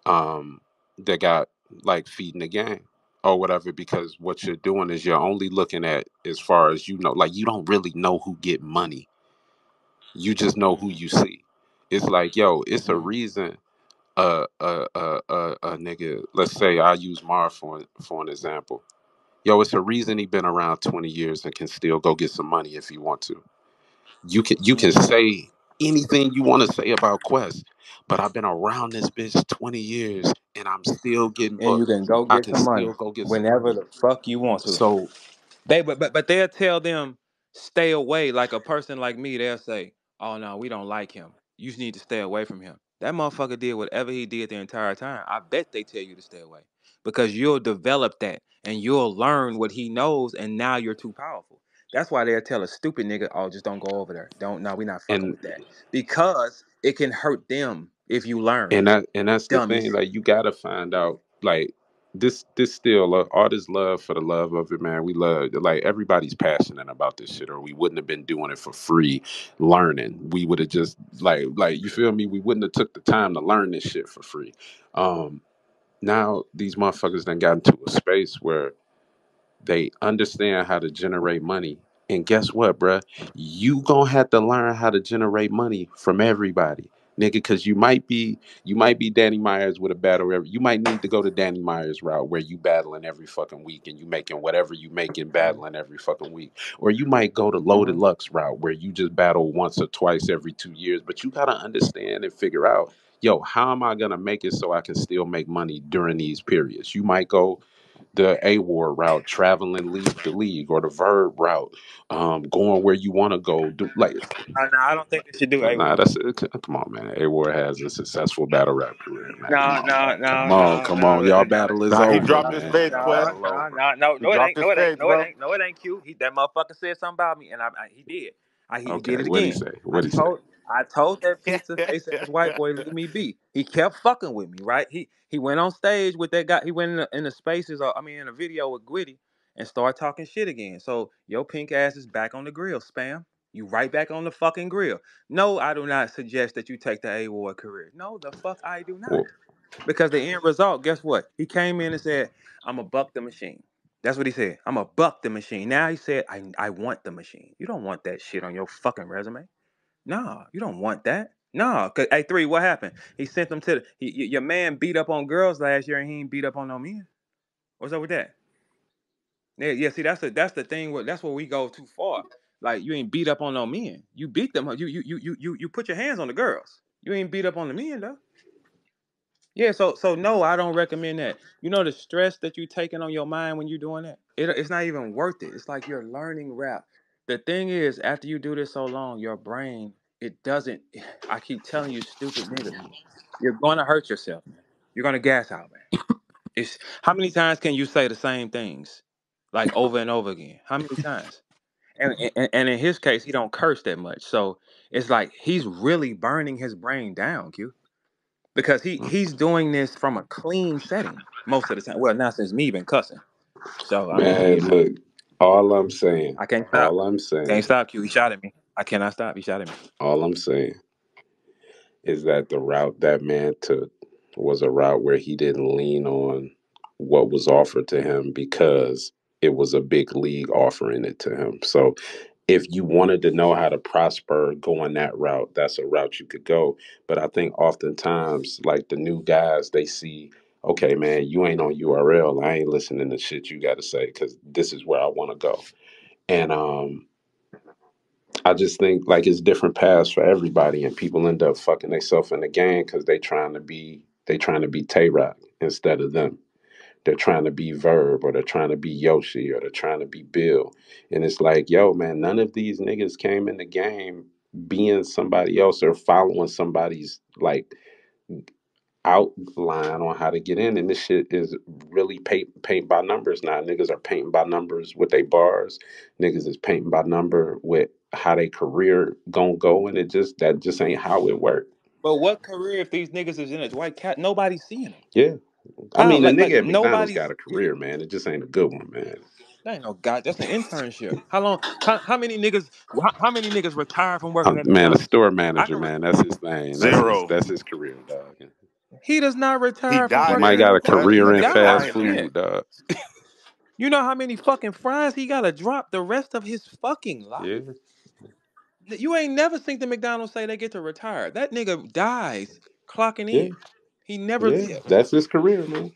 E: um that got like feeding the game or whatever, because what you're doing is you're only looking at as far as you know, like you don't really know who get money, you just know who
C: Mhm,
E: you see. It's like, yo, it's a
C: mhm,
E: reason a nigga, let's say I use Marv for an example. Yo, it's a reason he been around 20 years and can still go get some money if he want to. You can
C: mhm.
E: say anything you want to say about Quest, but I've been around this bitch 20 years and I'm still getting
C: And you
E: booked.
C: can go
E: I
C: get
E: can
C: some money
E: still go get some
C: whenever
E: money.
C: the fuck you want to.
E: So
C: But they'll tell them stay away. Like a person like me, they'll say, "Oh no, we don't like him. You just need to stay away from him." That motherfucker did whatever he did the entire time. I bet they tell you to stay away because you'll develop that and you'll learn what he knows, and now you're too powerful. That's why they'll tell a stupid nigga, "Oh, just don't go over there. Don't. No, we're not fucking
E: and
C: with that," because it can hurt them if you learn.
E: and that's the thing.
C: Dummies.
E: Like you gotta find out. Like this still all this love for the love of it, man. We love, like, everybody's passionate about this shit, or we wouldn't have been doing it for free, learning. We would have just like you feel me. We wouldn't have took the time to learn this shit for free. Um, Now these motherfuckers done got into a space where they understand how to generate money. And guess what, bruh? You gonna have to learn how to generate money from everybody, nigga. Because you might be Danny Myers with a battle every. You might need to go to Danny Myers route where you battling every fucking week and you making whatever you making battling every fucking week. Or you might go to Loaded
C: Mm-hmm.
E: Lux route where you just battle once or twice every 2 years. But you gotta understand and figure out, yo, how am I gonna make it so I can still make money during these periods? You might go the A-War route, traveling league to league, or the Verb route, going where you want to go. Do like,
C: No, I don't think they should do A
E: nah,
C: war.
E: that's it. Come on, man. A-War has a successful battle rap career, man. Come
C: No,
E: on,
C: no,
E: man.
C: no,
E: Come on,
C: no,
E: come
C: no,
E: on. Y'all
C: no,
E: battle is
H: Nah, he
E: over,
H: dropped his
E: man.
H: face,
E: Y'all
H: Quest.
C: no,
E: battle
C: no,
E: over.
C: no, no,
H: He
C: no, it
H: dropped
C: ain't,
H: his
C: no, it ain't,
H: face,
C: no, it
H: bro.
C: ain't, no, it ain't cute. That motherfucker said something about me, and he did. He
E: Okay,
C: did it
E: what'd he
C: again.
E: say?
C: I
E: What'd he say?
C: told, I told that pizza face ass white boy, leave me be. He kept fucking with me, right? He went on stage with that guy. He went in the spaces, I mean, in a video with Gwitty, and started talking shit again. So your pink ass is back on the grill, spam. You right back on the fucking grill. No, I do not suggest that you take the award career. No, the fuck I do not.
E: Well,
C: Because the end result, guess what? He came in and said, "I'm a buck the machine." That's what he said. I'm a buck the machine. Now he said, I want the machine. You don't want that shit on your fucking resume. No, you don't want that. No, cause hey three, what happened? He sent them to your man beat up on girls last year and he ain't beat up on no men. What's up with that? Yeah, yeah. See, that's the thing. That's where we go too far. Like you ain't beat up on no men. You beat them. You put your hands on the girls. You ain't beat up on the men though. Yeah, so no, I don't recommend that. You know the stress that you're taking on your mind when you're doing that? It's not even worth it. It's like you're learning rap. The thing is, after you do this so long, your brain, it doesn't I keep telling you, stupid niggas, you're gonna hurt yourself, man. You're gonna gas out, man. It's how many times can you say the same things? Like over and over again? How many times? And in his case, he don't curse that much. So it's like he's really burning his brain down, Q, because he's doing this from a clean setting most of the time. Well, not since me been cussing. So I mean,
E: Man,
C: you know,
E: look, all I'm saying,
C: I can't stop.
E: all I'm
C: Can't
E: saying,
C: stop, Q. He shot at me. I cannot stop. He shot at me.
E: all I'm saying is that the route that man took was a route where he didn't lean on what was offered to him because it was a big league offering it to him. So if you wanted to know how to prosper going that route, that's a route you could go. But I think oftentimes, like the new guys, they see, okay, man, you ain't on URL. I ain't listening to shit you got to say because this is where I want to go. And I just think like it's different paths for everybody, and people end up fucking themselves in the game because they trying to be Tay Rock instead of them. They're trying to be Verb, or they're trying to be Yoshi, or they're trying to be Bill. And it's like, yo, man, none of these niggas came in the game being somebody else or following somebody's like outline on how to get in. And this shit is really paint by numbers now. Niggas are painting by numbers with their bars. Niggas is painting by number with how their career gonna go. And that just ain't how it worked.
C: But what career if these niggas is in a white cat? Nobody's seeing them.
E: Yeah. I
C: How?
E: mean, the
C: Like
E: nigga at McDonald's got
C: nobody's.
E: a career, man. It just ain't a good one, man.
C: That ain't no god. That's an internship. How long? How many niggas? How many niggas retire from working at
E: Man, a
C: McDonald's?
E: store
C: I
E: manager,
C: can.
E: man. That's his thing. That's his
H: Zero.
E: that's his career, dog.
C: He does not
H: He
C: retire from
E: He
H: died
C: working
E: might
C: at
E: got
H: there.
E: a
C: McDonald's.
H: That
C: He
E: career in
H: nigga
E: fast
C: dies.
H: died
C: Yeah.
H: there.
E: food, dog.
C: You know how many fucking fries he gotta drop the rest of his fucking life?
E: Yeah,
C: You ain't never seen the McDonald's say they get to retire. That nigga dies clocking
E: yeah,
C: in. He never
E: yeah.
C: lives.
E: That's his career, man.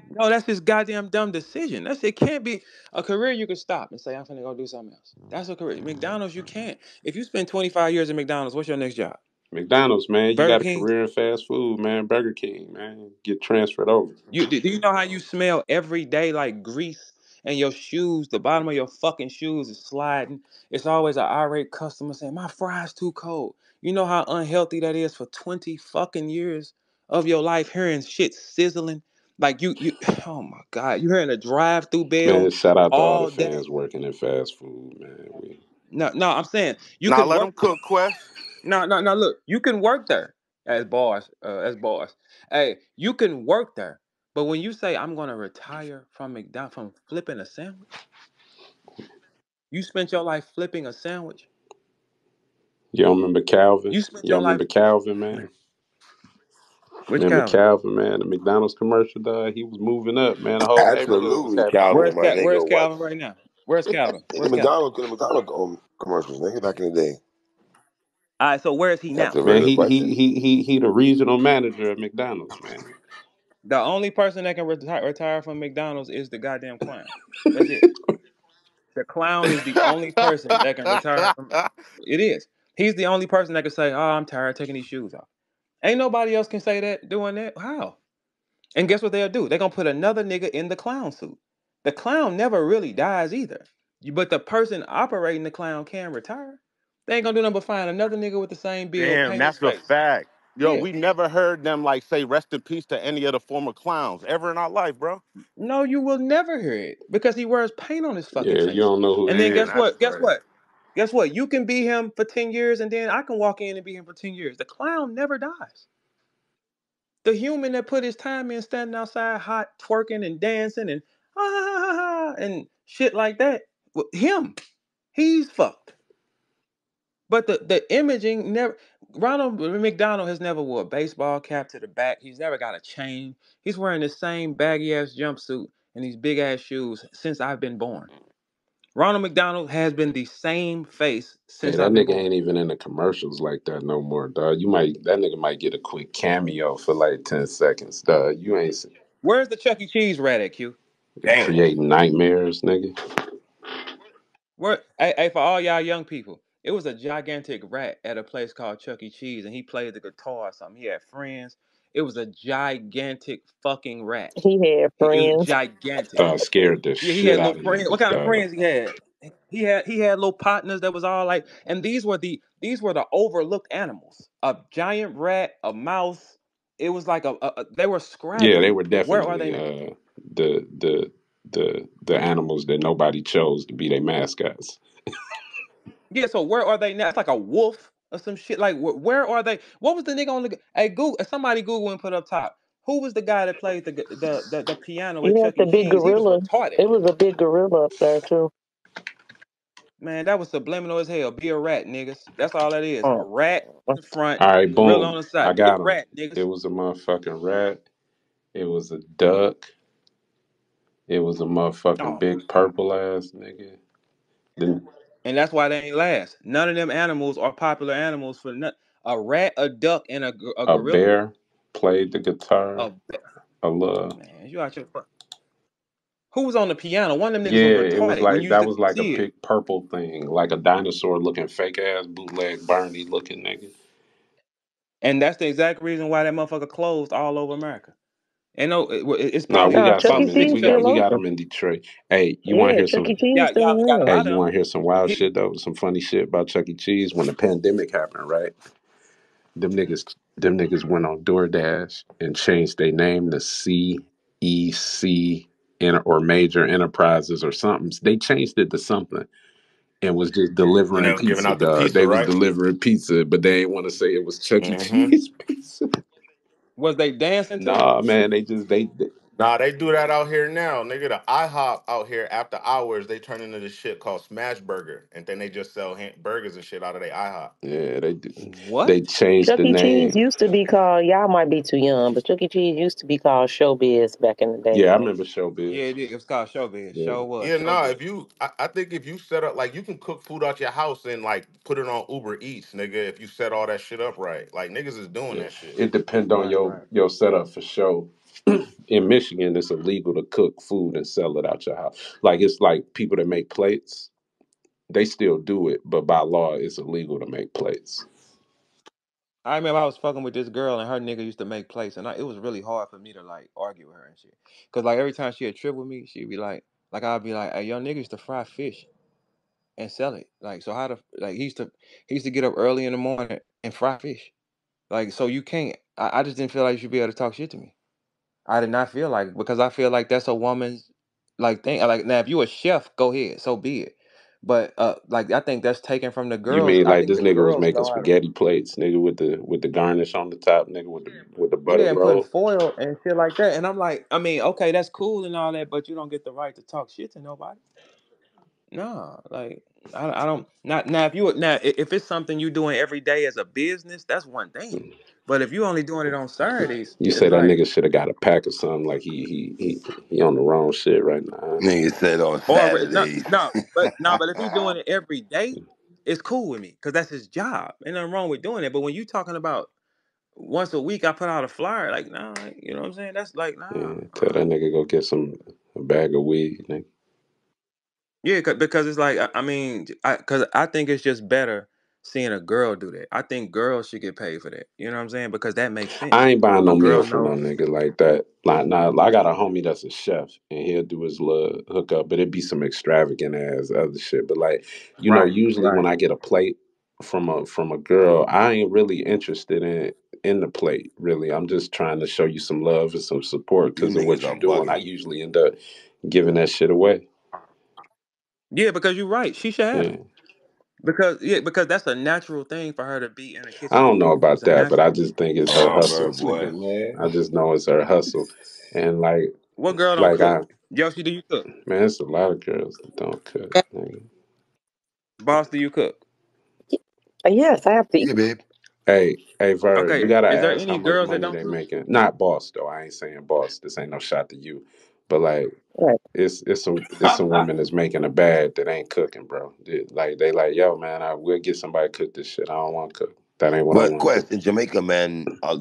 C: No, that's his goddamn dumb decision. That's it. Can't be a career you can stop and say I'm finna go do something else. That's a career. McDonald's, you can't. If you spend 25 years at McDonald's, what's your next job?
E: McDonald's, man. You
C: Burger
E: got a
C: King.
E: career in fast food, man. Burger King, man. Get transferred over.
C: Do you know how you smell every day like grease and your shoes, the bottom of your fucking shoes is sliding? It's always an irate customer saying, my fries too cold. You know how unhealthy that is for 20 fucking years of your life hearing shit sizzling? Like you oh my God, you hearing a drive-through
E: Man,
C: bell
E: shout out to all the
C: all day.
E: fans working in fast food, man.
C: No, I'm saying you
H: Now
C: can
H: let
C: work
H: him cook, Quest.
C: no. Look, you can work there as boss, as boss. Hey, you can work there, but when you say I'm gonna retire from McDonald's from flipping a sandwich, you spent your life flipping a sandwich.
E: You don't remember Calvin?
C: You spent
E: You don't
C: your life.
E: remember Calvin, man?
C: Which
E: Remember
C: Calvin?
E: Calvin, man? The McDonald's commercial, dog. He was moving up, man. The whole neighborhood was
B: Absolutely,
E: happy for
B: Calvin,
E: him.
B: my
C: Where's
B: nigga. What?
C: Calvin right now? Where's Calvin?
B: The
C: Where's Calvin?
B: McDonald's, the McDonald's commercials, nigga, back in the day.
C: All right, so where is he
B: That's
C: now?
B: a very
E: Man,
B: good question.
E: he the regional manager at McDonald's, man.
C: The only person that can retire from McDonald's is the goddamn clown. That's it. The clown is the only person that can retire from. It is. He's the only person that can say, "Oh, I'm tired of taking these shoes off." Ain't nobody else can say that doing that. How? And guess what they'll do? They're gonna put another nigga in the clown suit. The clown never really dies either. But the person operating the clown can retire. They ain't gonna do nothing but find another nigga with the same build,
H: Damn,
C: paint his
H: that's a
C: face.
H: fact. Yo,
C: Yeah.
H: we never heard them like say rest in peace to any of the former clowns ever in our life, bro.
C: No, you will never hear it because he wears paint on his fucking
E: Yeah, you
C: face.
E: don't know who
C: And then
E: he
H: Damn,
C: guess
E: is.
H: that's
C: what? Guess
H: crazy.
C: what? Guess what? You can be him for 10 years and then I can walk in and be him for 10 years. The clown never dies. The human that put his time in standing outside hot, twerking and dancing and and shit like that, him, he's fucked. But the imaging never. Ronald McDonald has never wore a baseball cap to the back. He's never got a chain. He's wearing the same baggy ass jumpsuit and these big ass shoes since I've been born. Ronald McDonald has been the same face
E: Hey,
C: since
E: that
C: I've been
E: nigga
C: born.
E: ain't even in the commercials like that no more, dog. That nigga might get a quick cameo for like 10 seconds, dog. You ain't
C: Where's the Chuck E. Cheese rat at, Q? Damn.
E: creating nightmares, nigga.
C: Hey, for all y'all young people, it was a gigantic rat at a place called Chuck E. Cheese, and he played the guitar or something. He had friends. It was a gigantic fucking rat.
G: He had
C: It was
G: friends.
C: gigantic.
E: Dog scared the
C: Yeah, he
E: shit
C: had
E: out
C: little
E: of
C: friends. What
E: niggas,
C: kind of
E: dog.
C: friends he had? He had little partners that was all like, and these were the overlooked animals. A giant rat, a mouse. It was like they were
E: Yeah, they
C: scraggly.
E: were
C: Where are they
E: definitely
C: now?
E: the the animals that nobody chose to be their mascots.
C: Yeah, so where are they now? It's like a wolf or some shit. Like where are they? What was the nigga on the? Hey, Google. Somebody Google and put up top. Who was the guy that played the piano at
G: You had
C: Chuck
G: the
C: E.
G: big
C: Cheese? He was
G: gorilla.
C: retarded.
G: It was a big gorilla up there too.
C: Man, that was subliminal as hell. Be a rat, niggas. That's all that is. A
G: Mm.
C: rat in the front,
E: All right,
C: gorilla on
E: boom.
C: the
E: I
C: side. Be a
E: got them.
C: rat,
E: It
C: niggas.
E: was a motherfucking rat. It was a duck. It was a motherfucking
C: Oh
E: big purple ass nigga. Then
C: and that's why they ain't last. None of them animals are popular animals for nothing. A rat, a duck, and a
E: a
C: gorilla.
E: bear played the guitar.
C: A
E: A little.
C: man, you out your fuck. Who was on the piano? One of them niggas was
E: Yeah, it was
C: retarded when
E: like
C: you used
E: that
C: to
E: was
C: go
E: like a
C: see it.
E: big purple thing, like a dinosaur looking fake ass bootleg Barney looking nigga.
C: And that's the exact reason why that motherfucker closed all over America. And no, it's
E: No,
C: probably
E: we
G: No,
E: got
G: Chuck
C: about
G: E.
E: some in
C: six,
G: Cheese
C: seven.
G: still
E: we got
G: open.
E: them in Detroit. Hey, you want to
G: Yeah,
E: hear
G: Chuck E.
E: some?
G: Cheese
C: Yeah,
G: still
C: y'all got a
E: Hey,
G: around.
C: lot of
E: you
C: them.
E: want to hear some wild
C: He,
E: shit though? Some funny shit about Chuck E. Cheese when the pandemic happened, right? Them niggas went on DoorDash and changed their name to CEC or Major Enterprises or something. They changed it to something and was just
H: And they
E: delivering
H: was giving
E: pizza,
H: out the
E: dog.
H: pizza,
E: They was
H: right?
E: delivering pizza, but they ain't want to say it was Chuck E.
H: Mm-hmm.
E: Cheese pizza.
C: was they dancing to it?
E: Nah, man, they
H: Nah, they do that out here now. Nigga, the IHOP out here after hours, they turn into this shit called Smash Burger. And then they just sell burgers and shit out of their IHOP.
E: yeah, they do. They
C: What?
E: changed
G: Chuck
E: the
G: E. Cheese
E: name.
G: used to be called, y'all might be too young, but Chuck E. Cheese used to be called Showbiz back in the day.
E: Yeah, I remember
C: Yeah,
E: Showbiz.
C: it was called Showbiz.
E: Yeah.
C: Show was
H: Yeah, nah,
C: Showbiz.
H: if you I think if you set up like you can cook food out your house and like put it on Uber Eats, nigga, if you set all that shit up right. Like niggas is doing
E: Yeah.
H: that shit.
E: It depends on
C: Right,
E: your
C: right.
E: your setup for sure. In Michigan, it's illegal to cook food and sell it out your house. Like it's like people that make plates, they still do it, but by law, it's illegal to make plates.
C: I remember I was fucking with this girl and her nigga used to make plates, and it was really hard for me to like argue with her and shit. Cause like every time she had trip with me, she'd be like I'd be like, "Hey, young nigga used to fry fish and sell it." Like so, how to like he used to get up early in the morning and fry fish. Like so, you can't. I just didn't feel like you should be able to talk shit to me. I did not feel like because I feel like that's a woman's like thing. Like now, if you a chef, go ahead, so be it. But like I think that's taken from the
E: You
C: girls.
E: mean
C: I
E: like
C: think
E: this
C: the
E: nigga was
C: girls
E: making
C: know how to.
E: spaghetti plates, nigga, with the garnish on the top, nigga, with the butter
C: Yeah, and putting
E: roll?
C: foil and shit like that. And I'm like, I mean, okay, that's cool and all that, but you don't get the right to talk shit to nobody. No, like I don't not now if you now if it's something you doing every day as a business, that's one thing. But if you only doing it on Saturdays,
E: You
C: it's
E: say that
C: like
E: nigga should have got a pack or something. Like he on the wrong shit right now.
F: Nigga said on
C: or no
F: Saturdays.
C: no but no but if he doing it every day, it's cool with me because that's his job. Ain't nothing wrong with doing it. But when you talking about once a week, I put out a flyer like nah, you know what I'm saying? That's like nah.
E: Yeah, tell that nigga go get a bag of weed, nigga.
C: Yeah, because it's like I mean, because I think it's just better seeing a girl do that. I think girls should get paid for that. You know what I'm saying? Because that makes
E: I
C: sense.
E: ain't buying
C: A
E: no meal
C: girl
E: from no
C: knows.
E: nigga like that. Like, nah, I got a homie that's a chef, and he'll do his little hookup, but it be some extravagant ass other shit. But like,
C: Right,
E: usually when
C: right.
E: I get a plate from a girl, I ain't really interested in the plate. Really, I'm just trying to show you some love and some support
F: You
E: because of
F: niggas
E: what you
F: are
E: doing. I
F: bugging.
E: usually end up giving that shit away.
C: Yeah, because you're right. She should have
E: Yeah.
C: it. Because that's a natural thing for her to be in the
E: I
C: kitchen
E: don't know
C: doing. It's
E: about
C: a
E: that, but I
C: natural.
E: just think it's her
F: Oh,
E: hustle.
F: Verb
B: This nigga,
F: boy.
B: man.
E: I just know it's her hustle, and
C: What girl don't
E: like
C: cook?
E: I
C: Yoshi, do you cook?
E: man, it's a lot of girls that don't cook. Nigga.
C: Boss, do you cook?
G: Yes, I have to eat.
F: Yeah, babe.
E: Hey, Verb, you
C: Okay.
E: gotta
C: Is there
E: ask how
C: any
E: much
C: girls that
E: money
C: don't
E: they
C: cook?
E: making. Not boss though. I ain't saying boss. This ain't no shot to you, but like
G: Right.
E: it's some women that's making a bad that ain't cooking, bro. Like they like, yo, man, I will get somebody to cook this shit. I don't want to cook. That ain't what I
F: But
E: want to do.
F: Quest in Jamaica, man, uh,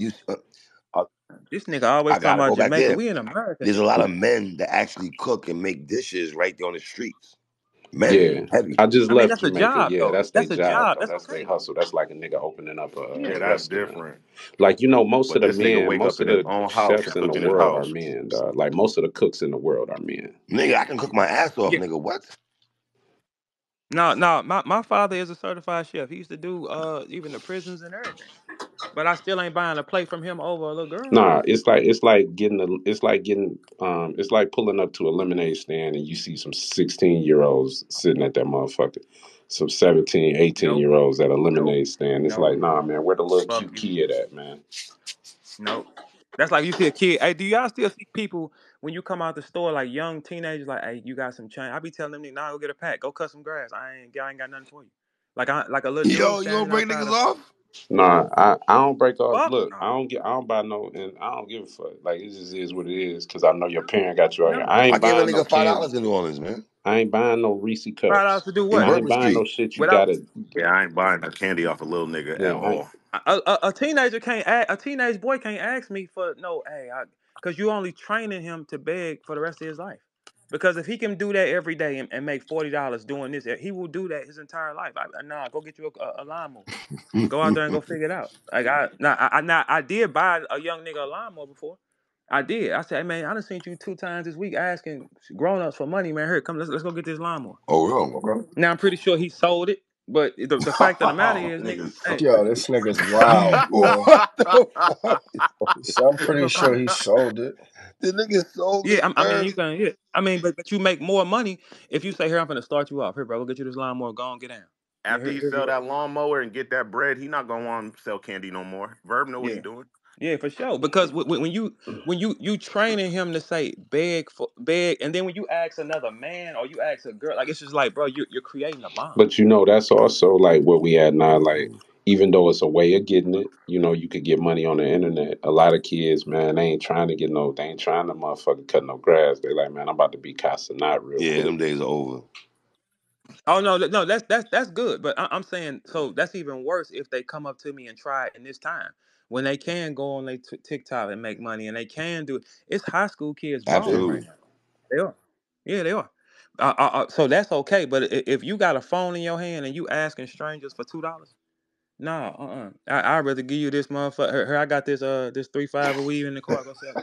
C: This nigga always
F: I
C: talking
F: gotta
C: about
F: go back
C: Jamaica.
F: there.
C: We in America,
F: There's a
C: nigga.
F: lot of men that actually cook and make dishes right there on the streets. Men,
E: Yeah,
F: heavy.
E: I just
C: I mean,
E: left
C: that's a
E: Jamaica.
C: job
E: Yeah,
C: though.
E: that's their
C: That's a
E: job
C: job.
E: though.
C: That's
E: That's their
C: okay.
E: hustle. That's like a nigga opening up a
H: Yeah, that's
E: restaurant.
H: different.
E: Like most of
H: But
E: the
H: this nigga
E: men,
H: wake
E: most
H: up
E: of
H: in his
E: the
H: own house
E: chefs
H: and
E: in the
H: cook in his
E: world are
H: house.
E: men, dog. Like most of the cooks in the world are men.
F: Nigga, I can cook my ass off,
C: Yeah.
F: nigga. What?
C: No, no, my father is a certified chef. He used to do even the prisons and everything. But I still ain't buying a plate from him over a little girl.
E: Nah, it's like pulling up to a lemonade stand and you see some 16-year-olds sitting at that motherfucker. Some 17, 18
C: Nope.
E: year olds at a
C: Nope.
E: lemonade stand. It's
C: Nope.
E: like, nah, man, where the little
C: Fuck
E: cute
C: you.
E: kid at, man?
C: Nope. That's like you see a kid. Hey, do y'all still see people when you come out the store like young teenagers like, hey, you got some change? I be telling them, nah, go get a pack, go cut some grass. I ain't got nothing for you. Like a little dude
F: Yo, you gonna
C: standing
F: break
C: outside
F: niggas
C: of
F: off?
E: Nah, I don't break off.
C: fuck
E: Look,
C: no.
E: I don't buy no, and I don't give a fuck. Like it just is what it is. Cause I know your parent got you out here.
C: No.
E: I
F: I
E: ain't
F: gave a
E: buying no
F: nigga
E: candy.
F: $5 in New Orleans, man.
E: I ain't buying no Reese
C: $5
E: cups.
C: to do
F: In
C: what?
E: I ain't
F: Bourbon
E: buying no
F: Street.
E: shit you
C: Without
E: gotta.
H: Yeah, I ain't buying no candy off a little nigga
E: Yeah,
H: at all.
C: a teenager can't a teenage boy can't ask me for no, hey, because you only training him to beg for the rest of his life. Because if he can do that every day and make $40 doing this, he will do that his entire life. Nah, go get you a lawnmower. Go out there and go figure it out. Like I did buy a young nigga a lawnmower before. I did. I said, hey man, I done seen you 2 times this week asking grown ups for money, man. Here, come, let's go get this lawnmower.
F: Oh, real? Okay.
C: Now I'm pretty sure he sold it, but the fact of the matter is, nigga,
F: Niggas so
C: hey,
B: Yo, this nigga's wild, boy.
F: what the fuck?
B: So I'm
C: let's
B: pretty
C: go
B: sure
C: find
B: he
C: it.
B: sold it.
F: The nigga sold
C: Yeah,
F: it,
C: I mean,
F: man.
C: you can. Yeah, I mean, but you make more money if you say, here, I'm gonna start you off. Here, bro, go get you this lawnmower. Go on, get down. Yeah,
H: After you
C: here's
H: sell
C: what.
H: that lawnmower and get that bread, he not gonna want to sell candy no more. Verb know what he
C: Yeah.
H: doing.
C: Yeah, for sure. Because when you training him to say beg, and then when you ask another man or you ask a girl, like it's just like, bro, you're creating a bond.
E: But you know, that's also like what we had now. Like,
B: Mhm.
E: even though it's a way of getting it, you know, you could get money on the internet. A lot of kids, man, they ain't trying to motherfucking cut no grass. They like, man, I'm about to be Casanat real
F: Yeah,
E: quick.
F: them days are over.
C: Oh no, no, that's good. But I'm saying, so that's even worse if they come up to me and try it in this time when they can go on their TikTok and make money and they can do it. It's high school kids balling right
F: Absolutely.
C: now. They are. Yeah, they are. So that's okay. But if you got a phone in your hand and you asking strangers for $2, no, I'd rather give you this motherfucker. Here, I got this 3-5 of weed in the car. Go sell it.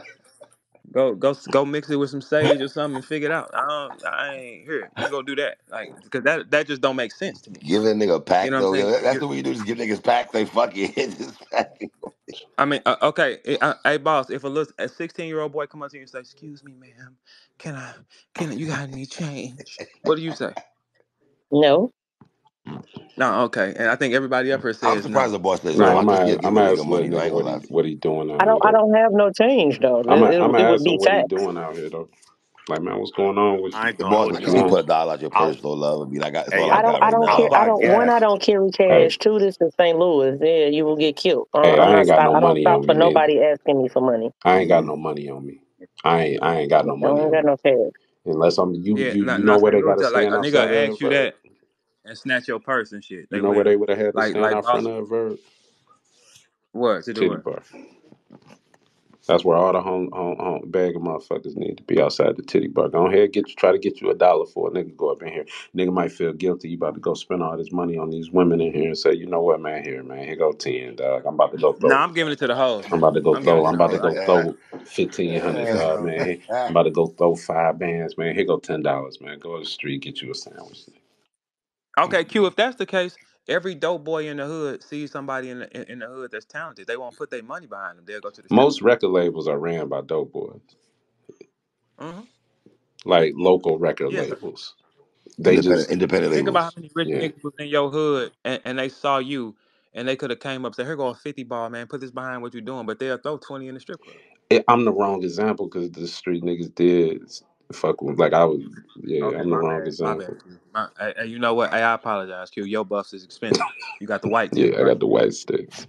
C: Go mix it with some sage or something and figure it out. I ain't here. You go do that. Like, because that just don't make sense to me.
F: Give that nigga a
C: You
F: pack
C: know what I'm
F: though.
C: saying?
F: Yo, that's the way you do. Just give niggas packs. They fuck you. Just pack.
C: I mean, okay. Hey, boss, if a 16-year-old boy come up to you and say, "Excuse me, ma'am, can I, you got any change?" What do you say?
G: No.
C: No, okay. And I think everybody up here
F: I'm
C: says
F: surprised
C: no.
F: the boss says
E: No,
F: no. I
C: Right?
F: just give
E: I'm
F: a
E: gonna
F: nigga
E: ask little
F: money though. I
E: nigga
F: ain't gonna lie.
E: what he doing
G: I
E: out here
G: don't. I
E: though.
G: don't have no change though.
E: I'm
G: It
E: gonna
G: would
E: ask
G: be
E: him what he
G: tax.
E: doing out here though. Like, man, what's going on with
H: I
E: you?
H: ain't
F: The
H: gonna
F: boss
H: hold
E: What
F: like,
E: you
H: you.
F: can you
E: want?
F: put $1 out your
H: I'll
F: purse though, love? And be like, that's
H: hey
F: all I
G: I
H: yo,
G: don't.
F: got
G: I
F: right
G: don't
H: I'll
G: care.
F: now.
G: I
H: buy
G: don't. One. I
H: gas.
G: don't carry
E: Hey,
G: cash. Two. This is St. Louis. Yeah, you will get killed.
E: hey,
G: I'm
E: I
G: not
E: ain't got
G: stop.
E: no
G: I don't
E: money
G: stop
E: on
G: for
E: me neither.
G: nobody asking me for money.
E: I ain't got
F: Mm-hmm.
E: no money on me. I ain't got no
G: I
E: money
G: don't
E: on
G: got
E: me.
G: no cash.
E: Unless
C: Yeah.
E: you know
C: Not
E: where
C: saying
E: they
C: real
E: got to
C: talk. Like a
E: stand
C: nigga
E: outside of
C: ask you
E: Verb.
C: that and snatch your purse and shit.
E: You
C: They
E: know where
C: will.
E: they would have had to stand
C: Like
E: out front
C: boss.
E: of Verb?
C: What to do
E: Titty
C: what?
E: bar. That's where all the home bag of motherfuckers need to be outside the titty bar. Go ahead, try to get you $1 for a nigga go up in here. Nigga might feel guilty. You about to go spend all this money on these women in here and say, you know what, man, here go 10, dog. I'm about to go
C: Nah,
E: throw.
C: I'm giving it to the hoes,
E: I'm
C: man.
E: about to go
C: I'm giving
E: throw.
C: it to
E: I'm
C: the
E: about to
C: hoes.
E: go throw 1,500, dog, man. I'm about to go throw 5 bands, man. Here go $10, man. Go to the street, get you a sandwich.
C: Okay, Q. If that's the case, every dope boy in the hood sees somebody in the hood that's talented. They won't put their money behind them. They'll go to the strip
E: Most
C: club.
E: record labels are ran by dope boys,
C: Hmm.
E: like local record
C: Yes.
E: labels. They just,
F: Independent
C: Think about how
F: labels.
C: many rich
E: yeah.
C: niggas was in your hood and they saw you and they could have came up and said, "Here go a 50 ball, man. Put this behind what you're doing." But they'll throw 20 in the strip club.
E: I'm the wrong example because the street niggas did fuck with, like I was, yeah,
C: Okay,
E: I'm the
C: my
E: wrong
C: bad. My bad.
E: example.
C: Q. Hey, you know what? Hey, I apologize, Q. Your buffs is expensive. You got the white tip,
E: Yeah, I
C: right?
E: got the white sticks.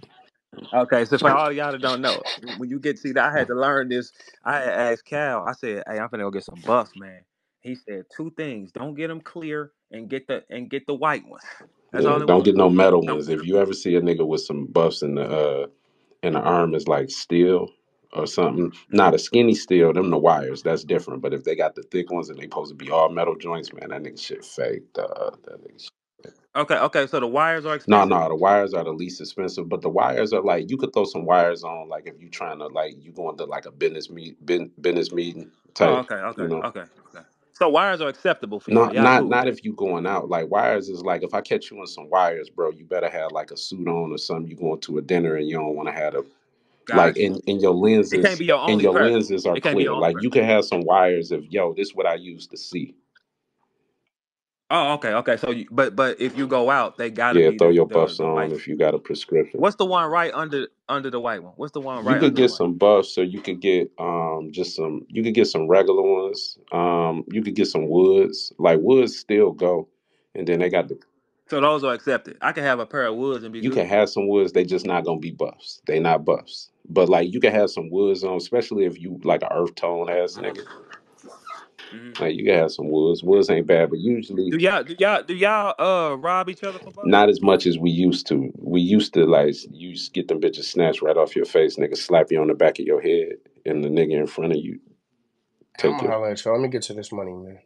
C: Okay, so for all y'all that don't know, when you get see that, I had to learn this. I had asked Cal. I said, "Hey, I'm finna go get some buffs, man." He said two things: don't get them clear and get the white ones. That's
E: Yeah,
C: all it
E: don't
C: was.
E: get no metal
C: Don't
E: ones.
C: get
E: If
C: them.
E: you ever see a nigga with some buffs in the arm is like steel or something,
C: Mhm.
E: not a skinny steel, them the wires, that's different. But if they got the thick ones and they supposed to be all metal joints, man, that nigga shit fake. That nigga shit.
C: Okay. So the wires are
E: No,
C: expensive.
E: no, the wires are the least expensive, but the wires are like you could throw some wires on, like if you trying to like you going to like a business meeting
C: Oh,
E: type,
C: okay,
E: you
C: okay,
E: know.
C: okay, okay. So wires are acceptable for y'all.
I: Not
C: Y'all
I: not
C: cool with
I: not
C: that.
I: if you going out. Like wires is like if I catch you in some wires, bro, you better have like a suit on or something. You going to a dinner and you don't want to have a like
C: Got you.
I: in your
C: It can't
I: lenses
C: be your
I: and
C: only
I: your
C: pair.
I: lenses are
C: It can't be your
I: clear.
C: only
I: Like
C: pair.
I: you can have some wires of this is what I use to see.
C: Oh, okay, okay. So, but if you go out, they gotta
I: Yeah,
C: be
I: throw your
C: the
I: buffs
C: the
I: on
C: white.
I: if you got a prescription.
C: What's the one right under the white one? What's the one
I: You
C: right
I: could
C: under the
I: get
C: white?
I: some buffs, or you could get just some. You could get some regular ones. You could get some woods. Like woods still go, and then they got the.
C: So those are accepted. I can have a pair of woods and be
I: You can
C: good.
I: have some woods. They just not gonna be buffs. They not buffs. But like you can have some woods on, especially if you like a earth tone ass nigga.
C: Hmm.
I: Like you can have some woods. Woods ain't bad, but usually
C: Do y'all rob each other for bucks?
I: not as much as we used to. We used to like you used to get them bitches snatched right off your face, nigga, slap you on the back of your head, and the nigga in front of you
B: I'm
I: take
B: gonna
I: your.
B: holler at y'all. Let me get to this money, man.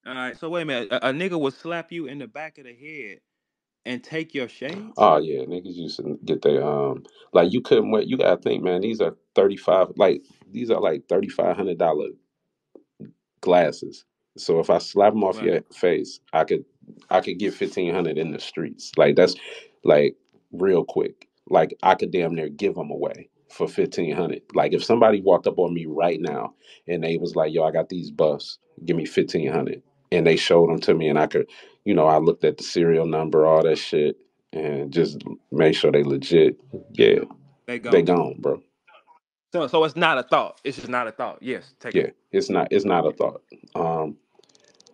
C: All right. So wait a minute. A nigga will slap you in the back of the head and take your shades.
I: Oh yeah, niggas used to get their like you couldn't wait. You gotta think, man. These are 35. Like these are like $3,500 glasses. So if I slap them off
C: Right.
I: your face, I could get 1,500 in the streets. Like that's like real quick. Like I could damn near give them away for 1,500. Like if somebody walked up on me right now and they was like, "Yo, I got these buffs. Give me 1,500," and they showed them to me, and I could, I looked at the serial number, all that shit, and just make sure they legit. Yeah,
C: They
I: they
C: gone.
I: gone, bro.
C: So it's not a thought. It's just not a thought. Yes, take them.
I: Yeah, it's not a thought.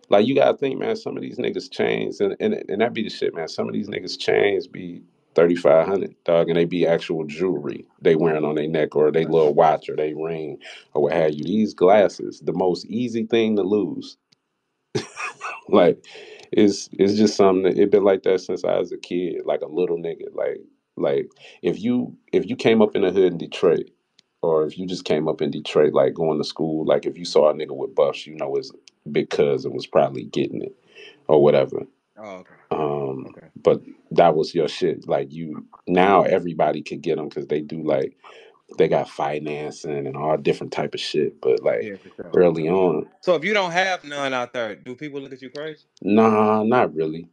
I: Like you gotta think, man. Some of these niggas chains, and that be the shit, man. Some of these niggas chains be 3,500, dog, and they be actual jewelry they wearing on their neck or they little watch or they ring or what have you. These glasses, the most easy thing to lose. Like, it's just something that it been like that since I was a kid, like a little nigga. Like if you came up in the hood in Detroit, or if you just came up in Detroit, like going to school, like if you saw a nigga with buffs, his big cousin was probably getting it or whatever.
C: Oh, okay. Okay.
I: But that was your shit. Like you now, everybody could get them because they do like they got financing and all different type of shit. But like
C: Yeah, for sure, for
I: early
C: sure.
I: on,
C: So if you don't have none out there, do people look at you crazy?
I: nah, not really.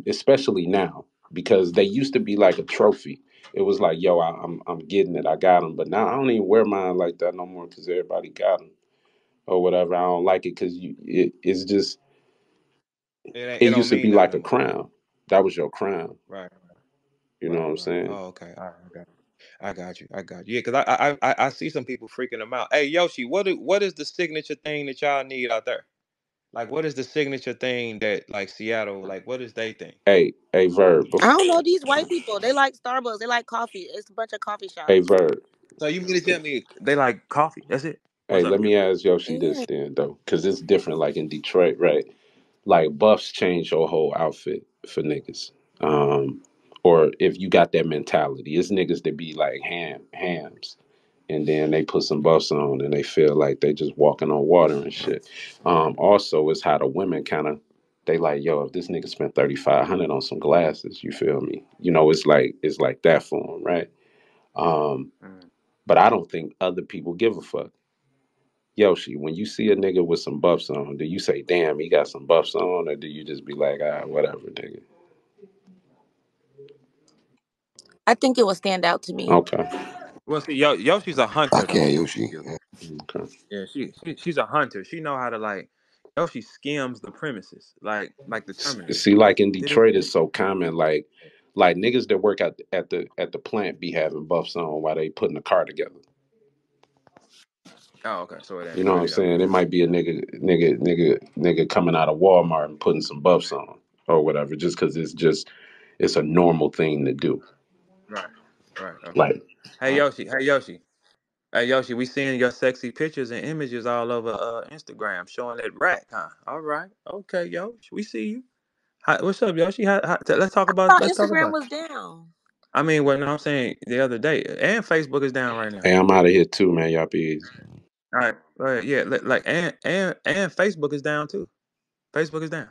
I: Especially now because they used to be like a trophy. It was like, yo, I'm getting it. I got them. But now I don't even wear mine like that no more because everybody got them or whatever. I don't like it because it's just
C: It
I: it
C: don't
I: used to
C: mean
I: be
C: nothing
I: like
C: no
I: a
C: more.
I: crown. That was your crown.
C: Right,
I: You know
C: right,
I: what I'm
C: right.
I: saying?
C: Oh, okay. All right, okay. I got you. I got you. Yeah, because I see some people freaking them out. Hey Yoshi, what is the signature thing that y'all need out there? Like, what is the signature thing that like Seattle? Like, what is they thing?
I: A verb.
J: I don't know these white people. They like Starbucks. They like coffee. It's a bunch of coffee
I: A
J: shops.
I: verb.
C: So you mean to tell me they like coffee? That's it.
I: Hey,
C: What's up?
I: let me ask Yoshi
J: Yeah.
I: this then, though, because it's different. Like in Detroit, right? Like buffs change your whole outfit for niggas. Or if you got that mentality, it's niggas that be like hams, and then they put some buffs on and they feel like they just walking on water and shit. Also, it's how the women kind of they like, yo, if this nigga spent 3,500 on some glasses, you feel me? It's like that for them, right? Um,
C: Mm.
I: but I don't think other people give a fuck. Yoshi, when you see a nigga with some buffs on, do you say, damn, he got some buffs on, or do you just be like, whatever, nigga?
J: I think it would stand out to me.
I: Okay.
C: Well, see, Yoshi's a
F: I
C: hunter though.
F: can't, Yoshi.
C: Yeah,
I: Okay.
C: yeah, she's a hunter. She know how to like. Yoshi skims the premises, like the Terminator.
I: See, like in
C: Did it?
I: Detroit, it's so common, like niggas that work at the plant be having buffs on while they putting the car together.
C: Oh, okay. So it ain't
I: You know what I'm
C: really
I: saying? It might be a nigga coming out of Walmart and putting some buffs on or whatever, just because it's a normal thing to do.
C: right, right. Okay.
I: Like,
C: Hey Yoshi, hey Yoshi, hey Yoshi. We seeing your sexy pictures and images all over Instagram showing that rack, huh? All right. Okay, Yoshi. We see you. What's up, Yoshi? Let's talk
J: I
C: about.
J: thought
C: Let's talk
J: Instagram
C: about it.
J: was down.
C: I mean, what I'm saying the other day, and Facebook is down right now.
I: hey, I'm out of here too, man. Y'all be easy.
C: All right. Yeah. Like and Facebook is down too. Facebook is down.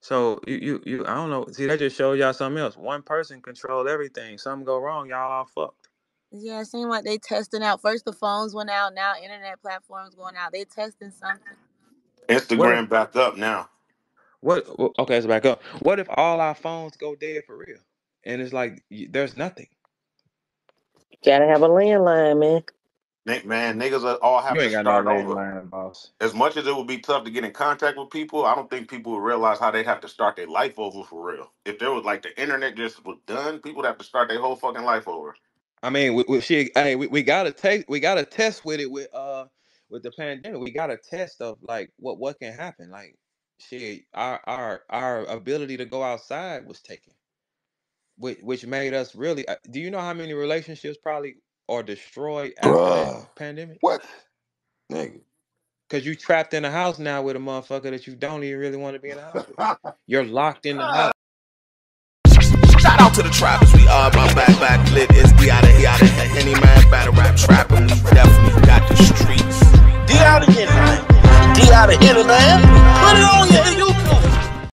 C: So you I don't know. See, that just shows y'all something else. One person control everything. Something go wrong, y'all all fucked.
J: Yeah, it seemed like they testing out. First the phones went out. Now internet platforms going out. They testing something.
C: What if
H: Instagram back up now.
C: okay, it's back up. What if all our phones go dead for real? And it's like there's nothing.
G: Gotta have a landline, man.
H: Man, niggas all have
C: You
H: to
C: ain't got no
H: start over.
C: landline, boss.
H: As much as it would be tough to get in contact with people, I don't think people would realize how they'd have to start their life over for real. If there was like the internet just was done, people would have to start their whole fucking life over.
C: I mean, hey, we gotta test with the pandemic. We got a test of like what can happen. Like shit, our ability to go outside was taken, which made us really. Do you know how many relationships probably are destroyed after that
F: Bruh.
C: pandemic?
F: What? Nigga.
C: Because you trapped in a house now with a motherfucker that you don't even really want to be in the house with. You're locked in the house.
A: Shout out to the trappers, we are my back lit is the out of here, any man battle rap trapper.